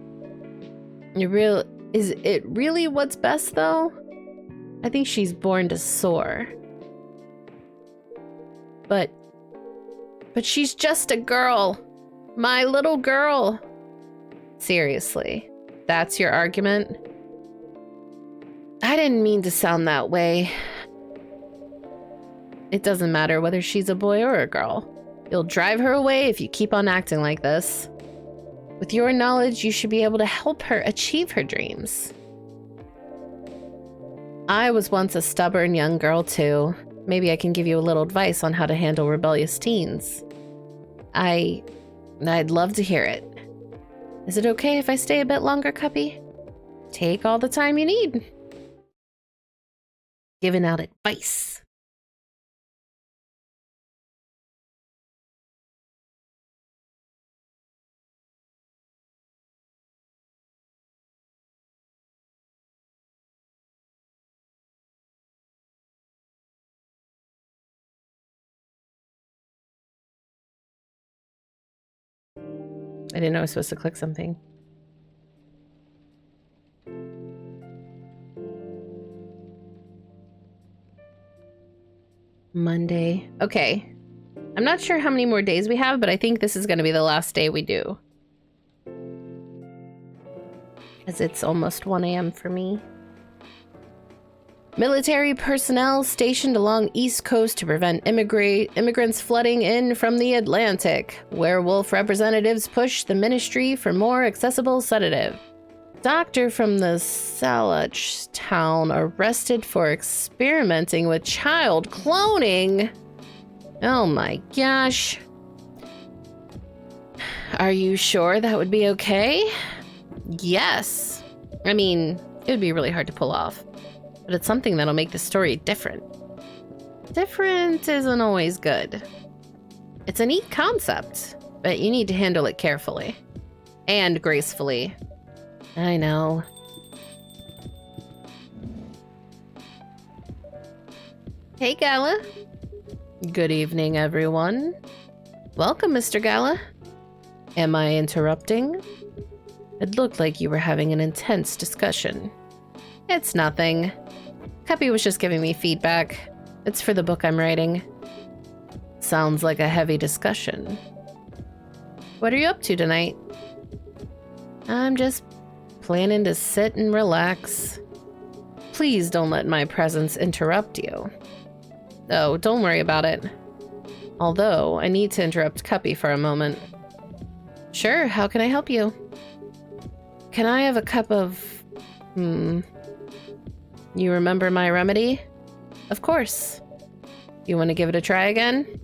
Is it really what's best, though? I think she's born to soar. But she's just a girl. My little girl. Seriously, that's your argument? I didn't mean to sound that way. It doesn't matter whether she's a boy or a girl. You'll drive her away if you keep on acting like this. With your knowledge, you should be able to help her achieve her dreams. I was once a stubborn young girl too. Maybe I can give you a little advice on how to handle rebellious teens. I'd love to hear it. Is it okay if I stay a bit longer, Cuppy? Take all the time you need. Giving out advice. I didn't know I was supposed to click something. Monday. Okay. I'm not sure how many more days we have, but I think this is going to be the last day we do. As it's almost 1 a.m. for me. Military personnel stationed along East Coast to prevent immigrants flooding in from the Atlantic. Werewolf representatives push the ministry for more accessible sedative. Doctor from the Salach town arrested for experimenting with child cloning. Oh my gosh. Are you sure that would be okay? Yes. I mean, it would be really hard to pull off. But it's something that'll make the story different. Different isn't always good. It's a neat concept, but you need to handle it carefully. And gracefully. I know. Hey, Gala. Good evening, everyone. Welcome, Mr. Gala. Am I interrupting? It looked like you were having an intense discussion. It's nothing. Cuppy was just giving me feedback. It's for the book I'm writing. Sounds like a heavy discussion. What are you up to tonight? I'm just planning to sit and relax. Please don't let my presence interrupt you. Oh, don't worry about it. Although, I need to interrupt Cuppy for a moment. Sure, how can I help you? Can I have a cup of... You remember my remedy? Of course. You want to give it a try again?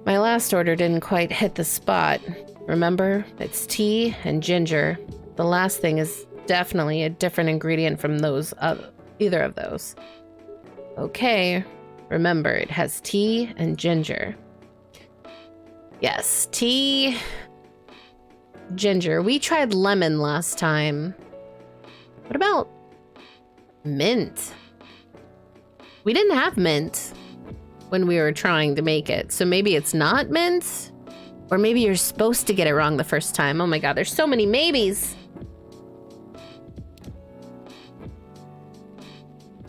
My last order didn't quite hit the spot. Remember? It's tea and ginger. The last thing is definitely a different ingredient from those either of those. Okay, remember, it has tea and ginger. Yes, tea, ginger. We tried lemon last time. What about mint? We didn't have mint when we were trying to make it, so maybe it's not mint? Or maybe you're supposed to get it wrong the first time. Oh my god, there's so many maybes.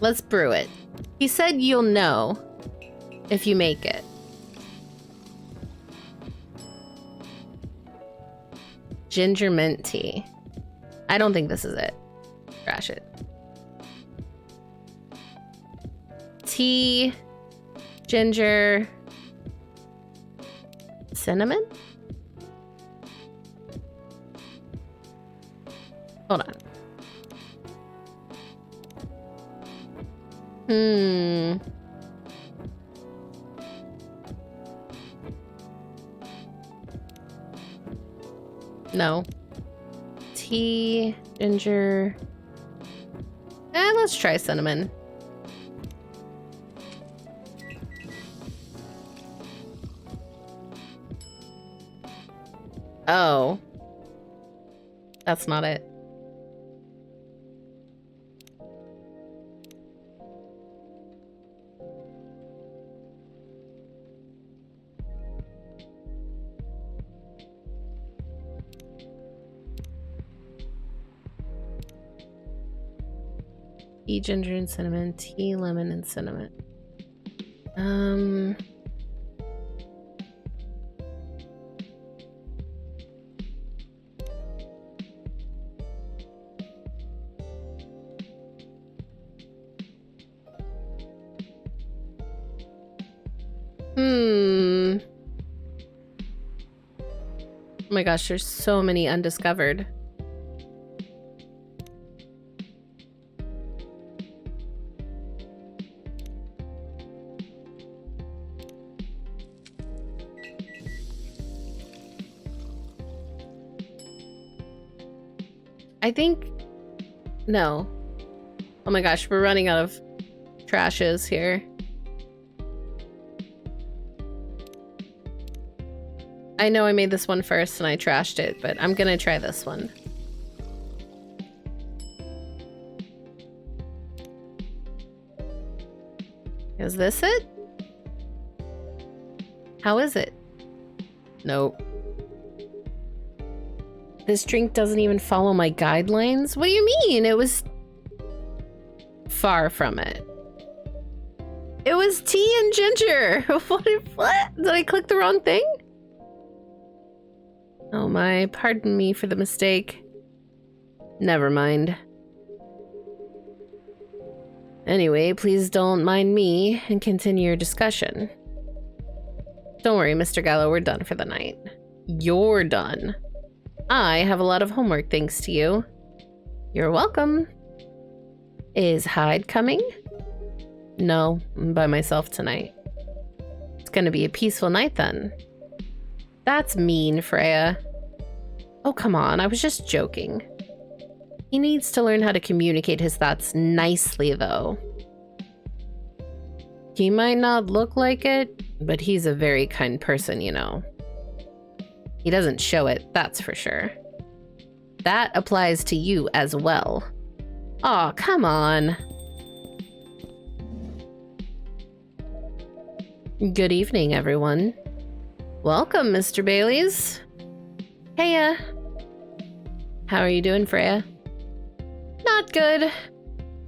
Let's brew it. He said you'll know if you make it. Ginger mint tea. I don't think this is it. Trash it. Tea, ginger, cinnamon? Hold on. No. Tea, ginger. Let's try cinnamon. Oh. That's not it. Tea, ginger, and cinnamon. Tea, lemon, and cinnamon. Oh my gosh, there's so many undiscovered. I think... No. Oh my gosh, we're running out of trashes here. I know I made this one first and I trashed it, but I'm gonna try this one. Is this it? How is it? Nope. This drink doesn't even follow my guidelines? What do you mean? It was far from it. It was tea and ginger. What? Did I click the wrong thing? Oh my, pardon me for the mistake. Never mind. Anyway, please don't mind me and continue your discussion. Don't worry, Mr. Gallo, we're done for the night. You're done. I have a lot of homework thanks to you. You're welcome. Is Hyde coming? No, I'm by myself tonight. It's gonna be a peaceful night then. That's mean, Freya. Oh, come on, I was just joking. He needs to learn how to communicate his thoughts nicely, though. He might not look like it, but he's a very kind person, you know. He doesn't show it, that's for sure. That applies to you as well. Aw, come on. Good evening, everyone. Welcome, Mr. Bailey's. Heya. How are you doing, Freya? Not good.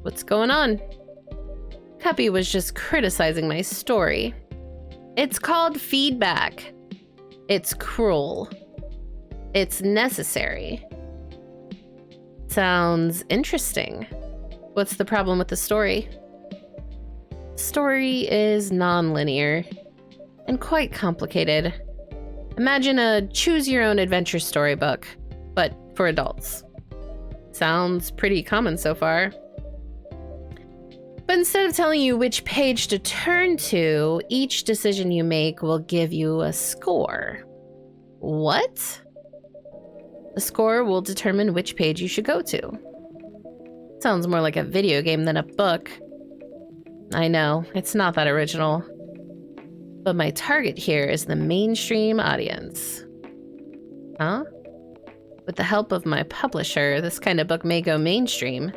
What's going on? Cuppy was just criticizing my story. It's called feedback. It's cruel. It's necessary. Sounds interesting. What's the problem with the story? Story is non-linear and quite complicated. Imagine a choose-your-own-adventure storybook, but for adults. Sounds pretty common so far. But instead of telling you which page to turn to, each decision you make will give you a score. What? The score will determine which page you should go to. Sounds more like a video game than a book. I know, it's not that original. But my target here is the mainstream audience. Huh? With the help of my publisher, this kind of book may go mainstream.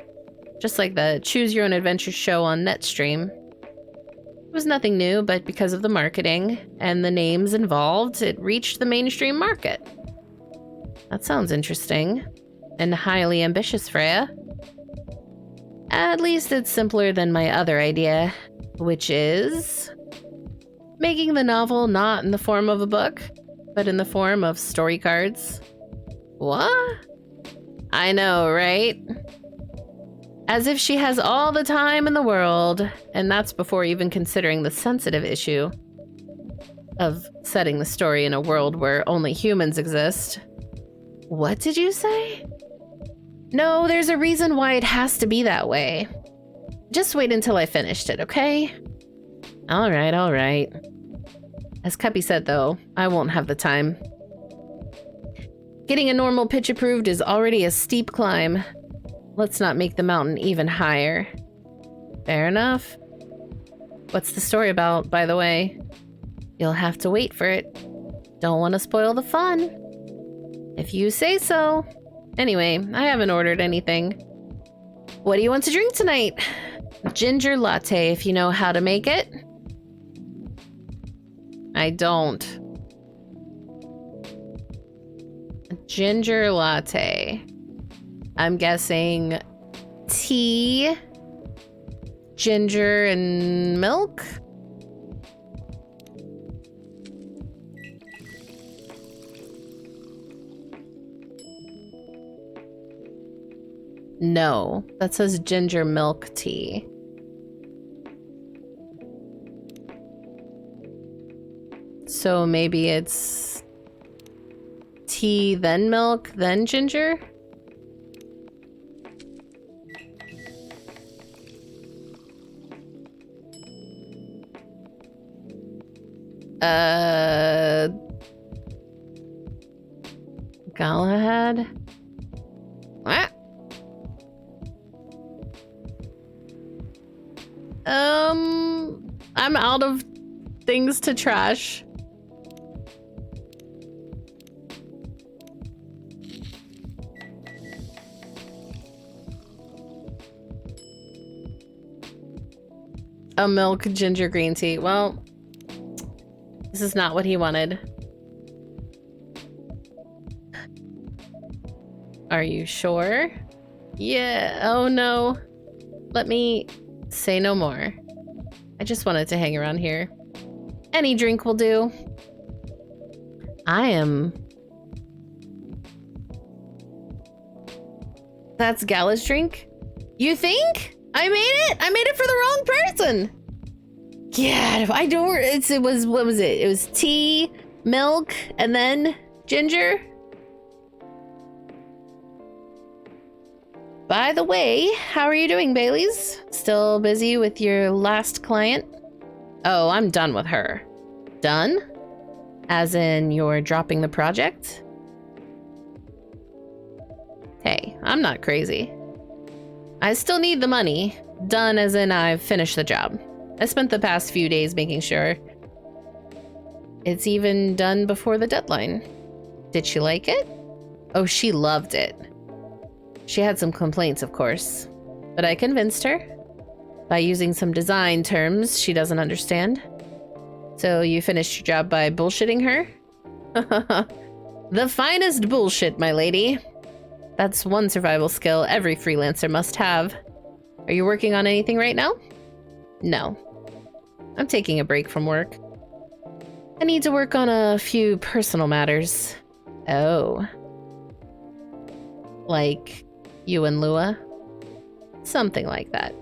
Just like the Choose Your Own Adventure show on Netstream. It was nothing new, but because of the marketing and the names involved, it reached the mainstream market. That sounds interesting. And highly ambitious, Freya. At least it's simpler than my other idea, which is making the novel not in the form of a book, but in the form of story cards. What? I know, right? As if she has all the time in the world, and that's before even considering the sensitive issue of setting the story in a world where only humans exist. What did you say? No, there's a reason why it has to be that way. Just wait until I finished it, okay? All right. As Cuppy said, though, I won't have the time. Getting a normal pitch approved is already a steep climb. Let's not make the mountain even higher. Fair enough. What's the story about, by the way? You'll have to wait for it. Don't want to spoil the fun. If you say so. Anyway, I haven't ordered anything. What do you want to drink tonight? Ginger latte, if you know how to make it. I don't. Ginger latte. I'm guessing tea, ginger, and milk? No, that says ginger milk tea. So maybe it's tea, then milk, then ginger? Galahad? What? I'm out of things to trash. A milk ginger green tea. Well, this is not what he wanted. Are you sure? Yeah. Oh no. Let me say no more. I just wanted to hang around here. Any drink will do. That's Gala's drink? You think? I made it? I made it for the wrong person. Yeah, I don't. What was it? It was tea, milk, and then ginger. By the way, how are you doing, Bailey's? Still busy with your last client? Oh, I'm done with her. Done? As in, you're dropping the project? Hey, I'm not crazy. I still need the money. Done as in I've finished the job. I spent the past few days making sure. It's even done before the deadline. Did she like it? Oh, she loved it. She had some complaints, of course, but I convinced her by using some design terms she doesn't understand. So you finished your job by bullshitting her? The finest bullshit, my lady. That's one survival skill every freelancer must have. Are you working on anything right now? No. I'm taking a break from work. I need to work on a few personal matters. Oh. Like you and Lua? Something like that.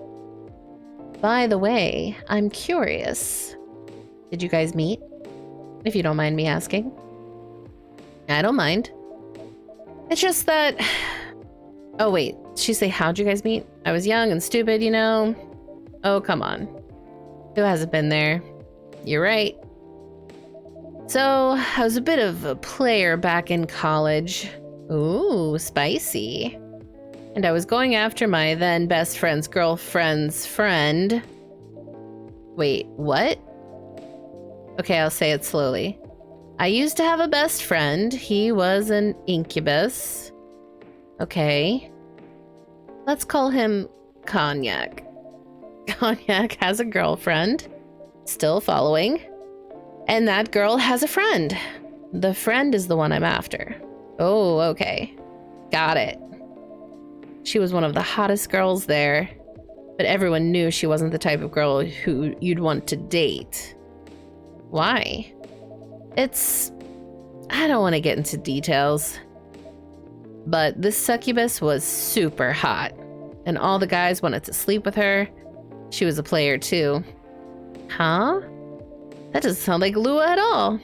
By the way, I'm curious. Did you guys meet? If you don't mind me asking. I don't mind. It's just that... Oh wait, she say how'd you guys meet? I was young and stupid, you know? Oh, come on. Who hasn't been there? You're right. So, I was a bit of a player back in college. Ooh, spicy. And I was going after my then best friend's girlfriend's friend. Wait, what? Okay, I'll say it slowly. I used to have a best friend. He was an incubus. Okay. Let's call him Cognac. Cognac has a girlfriend. Still following. And that girl has a friend. The friend is the one I'm after. Oh, okay. Got it. She was one of the hottest girls there, but everyone knew she wasn't the type of girl who you'd want to date. Why? I don't want to get into details, but this succubus was super hot, and all the guys wanted to sleep with her. She was a player too. Huh? That doesn't sound like Lua at all.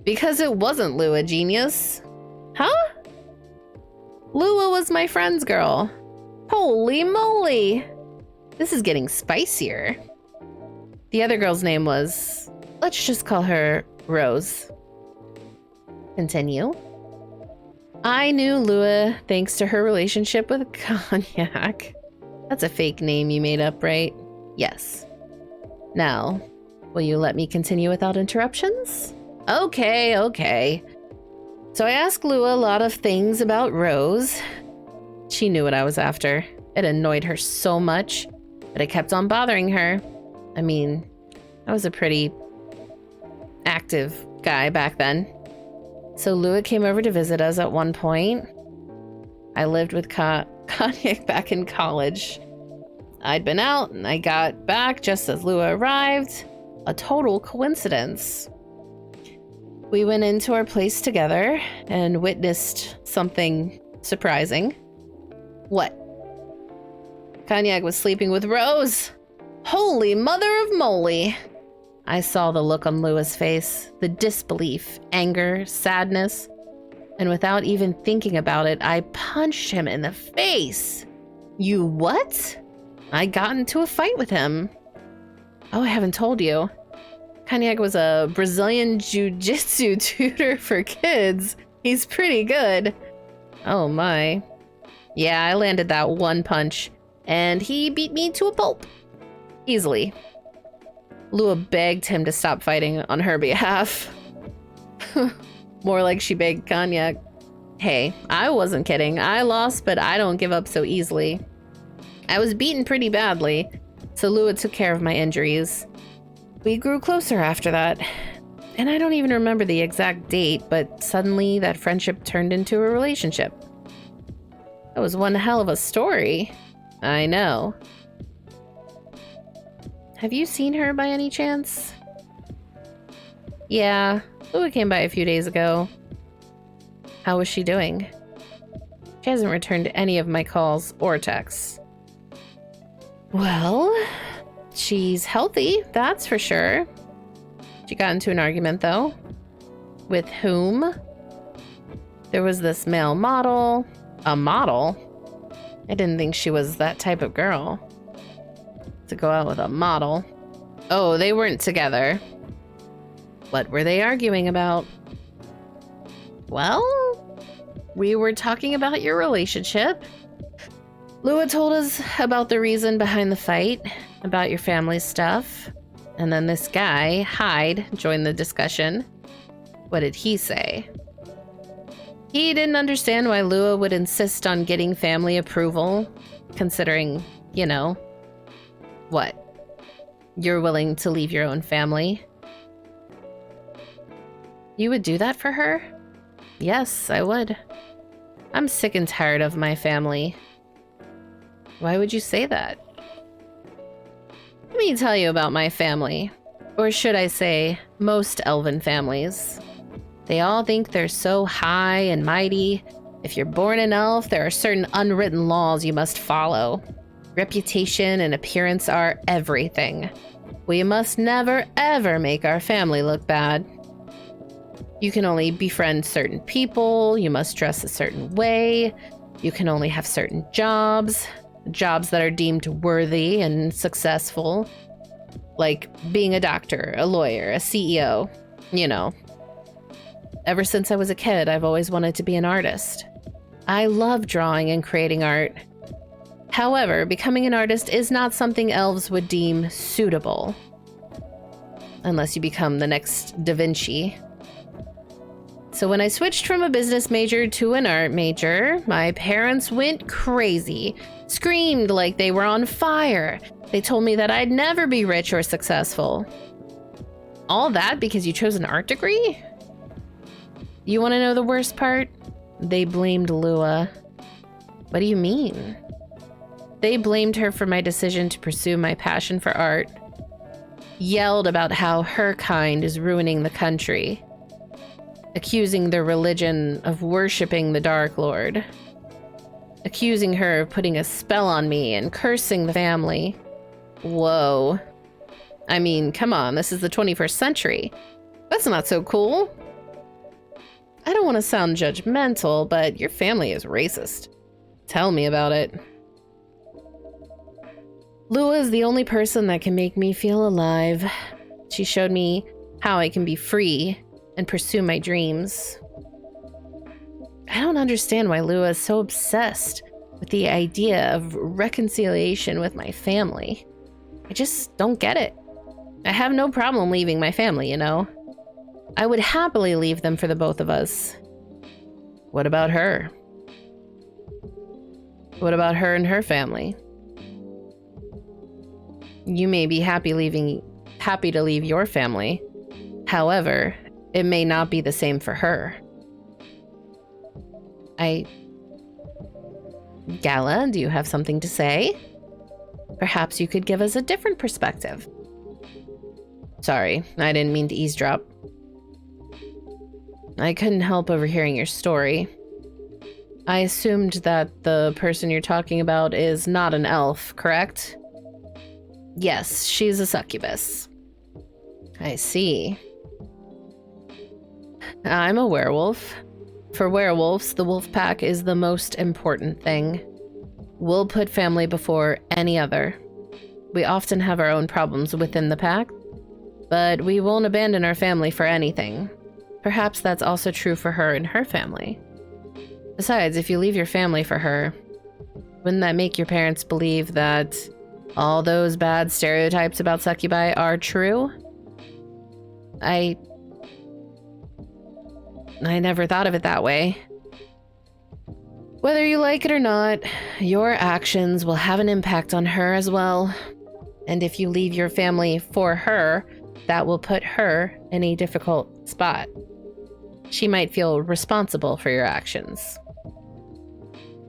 Because it wasn't Lua, genius. Huh? Lua was my friend's girl. Holy moly! This is getting spicier. The other girl's name was... Let's just call her Rose. Continue. I knew Lua thanks to her relationship with Cognac. That's a fake name you made up, right? Yes. Now, will you let me continue without interruptions? Okay, okay. So I asked Lua a lot of things about Rose. She knew what I was after. It annoyed her so much, but it kept on bothering her. I mean, I was a pretty active guy back then. So Lua came over to visit us at one point. I lived with Cognac back in college. I'd been out and I got back just as Lua arrived. A total coincidence. We went into our place together and witnessed something surprising. What? Cognac was sleeping with Rose. Holy mother of moly. I saw the look on Lua's face, the disbelief, anger, sadness, and without even thinking about it, I punched him in the face. You what? I got into a fight with him. Oh, I haven't told you. Cognac was a Brazilian jiu-jitsu tutor for kids. He's pretty good. Oh my. Yeah, I landed that one punch, and he beat me to a pulp. Easily. Lua begged him to stop fighting on her behalf. More like she begged Cognac. Hey, I wasn't kidding. I lost, but I don't give up so easily. I was beaten pretty badly, so Lua took care of my injuries. We grew closer after that, and I don't even remember the exact date, but suddenly that friendship turned into a relationship. That was one hell of a story. I know. Have you seen her by any chance? Yeah, Lua came by a few days ago. How was she doing? She hasn't returned any of my calls or texts. Well, she's healthy, that's for sure. She got into an argument, though. With whom? There was this male model. A model? I didn't think she was that type of girl. To go out with a model. Oh, they weren't together. What were they arguing about? Well, we were talking about your relationship. Lua told us about the reason behind the fight, about your family stuff. And then this guy, Hyde, joined the discussion. What did he say? He didn't understand why Lua would insist on getting family approval, considering, you know, what? You're willing to leave your own family? You would do that for her? Yes, I would. I'm sick and tired of my family. Why would you say that? Let me tell you about my family. Or should I say, most elven families. They all think they're so high and mighty. If you're born an elf, there are certain unwritten laws you must follow. Reputation and appearance are everything. We must never, ever make our family look bad. You can only befriend certain people, you must dress a certain way, you can only have certain jobs that are deemed worthy and successful, like being a doctor, a lawyer, a CEO, you know. Ever since I was a kid, I've always wanted to be an artist. I love drawing and creating art. However, becoming an artist is not something elves would deem suitable. Unless you become the next Da Vinci. So when I switched from a business major to an art major, my parents went crazy, screamed like they were on fire. They told me that I'd never be rich or successful. All that because you chose an art degree? You want to know the worst part? They blamed Lua. What do you mean? They blamed her for my decision to pursue my passion for art. Yelled about how her kind is ruining the country. Accusing their religion of worshipping the Dark Lord. Accusing her of putting a spell on me and cursing the family. Whoa. I mean, come on, this is the 21st century. That's not so cool. I don't want to sound judgmental, but your family is racist. Tell me about it. Lua is the only person that can make me feel alive. She showed me how I can be free and pursue my dreams. I don't understand why Lua is so obsessed with the idea of reconciliation with my family. I just don't get it. I have no problem leaving my family, you know? I would happily leave them for the both of us. What about her? What about her and her family? You may be happy to leave your family. However, it may not be the same for her. Gala, do you have something to say? Perhaps you could give us a different perspective. Sorry, I didn't mean to eavesdrop. I couldn't help overhearing your story. I assumed that the person you're talking about is not an elf, correct? Yes, she's a succubus. I see. I'm a werewolf. For werewolves, the wolf pack is the most important thing. We'll put family before any other. We often have our own problems within the pack, but we won't abandon our family for anything. Perhaps that's also true for her and her family. Besides, if you leave your family for her, wouldn't that make your parents believe that all those bad stereotypes about succubi are true? I never thought of it that way. Whether you like it or not, your actions will have an impact on her as well. And if you leave your family for her, that will put her in a difficult spot. She might feel responsible for your actions.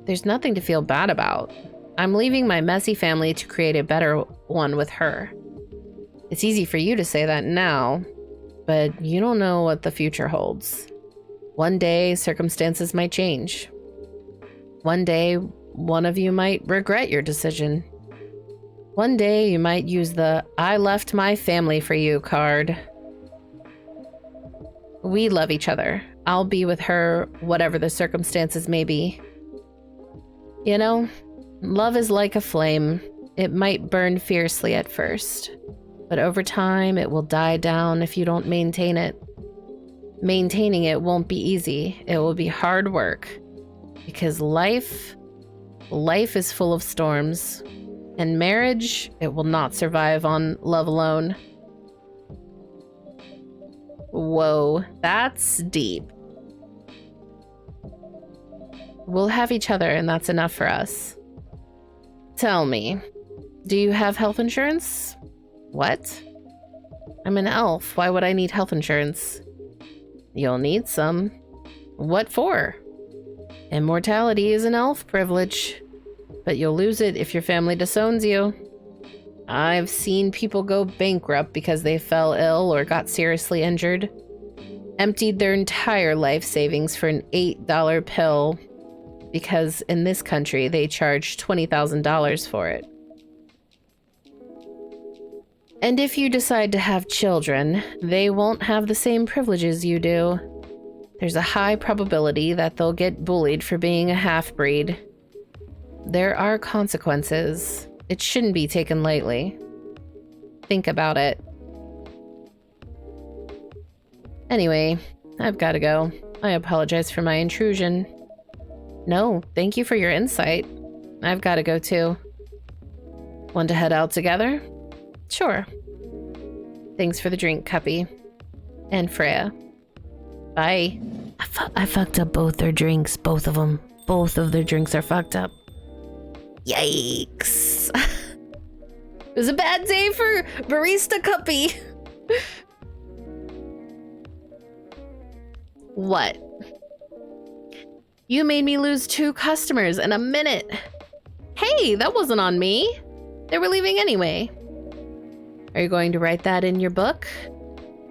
There's nothing to feel bad about. I'm leaving my messy family to create a better one with her. It's easy for you to say that now, but you don't know what the future holds. One day, circumstances might change. One day, one of you might regret your decision. One day, you might use the "I left my family for you" card. We love each other. I'll be with her, whatever the circumstances may be. You know, love is like a flame. It might burn fiercely at first, but over time, it will die down if you don't maintain it. Maintaining it won't be easy. It will be hard work. Because life is full of storms. And marriage, it will not survive on love alone. Whoa, that's deep. We'll have each other, and that's enough for us. Tell me, do you have health insurance? What? I'm an elf. Why would I need health insurance? You'll need some. What for? Immortality is an elf privilege, but you'll lose it if your family disowns you. I've seen people go bankrupt because they fell ill or got seriously injured. Emptied their entire life savings for an $8 pill because in this country they charge $20,000 for it. And if you decide to have children, they won't have the same privileges you do. There's a high probability that they'll get bullied for being a half-breed. There are consequences. It shouldn't be taken lightly. Think about it. Anyway, I've got to go. I apologize for my intrusion. No, thank you for your insight. I've got to go too. Want to head out together? Sure. Thanks for the drink, Cuppy. And Freya. Bye. I fucked up both their drinks, both of them. Both of their drinks are fucked up. Yikes. It was a bad day for Barista Cuppy. What? You made me lose 2 customers in a minute. Hey, that wasn't on me. They were leaving anyway. Are you going to write that in your book?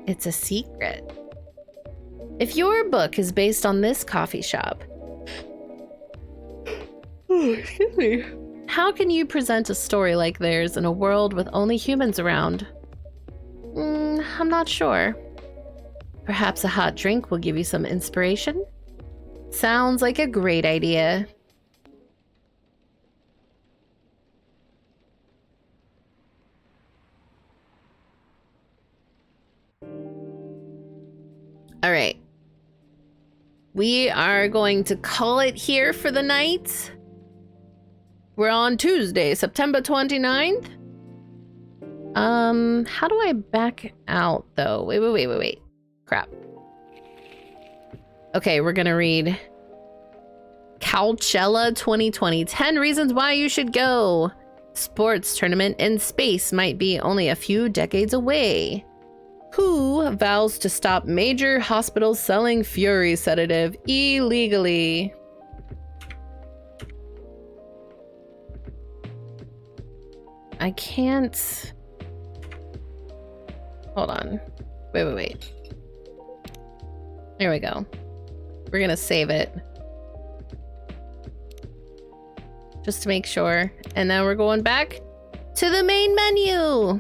It's a secret. If your book is based on this coffee shop, excuse me, how can you present a story like theirs in a world with only humans around? I'm not sure. Perhaps a hot drink will give you some inspiration? Sounds like a great idea. All right. We are going to call it here for the night. We're on Tuesday, September 29th. How do I back out though? Wait. Crap. Okay, we're gonna read Coachella 2020. 10 reasons why you should go. Sports tournament in space might be only a few decades away. Who vows to stop major hospitals selling Fury sedative illegally? I can't... Hold on. Wait. There we go. We're gonna save it. Just to make sure. And now we're going back to the main menu.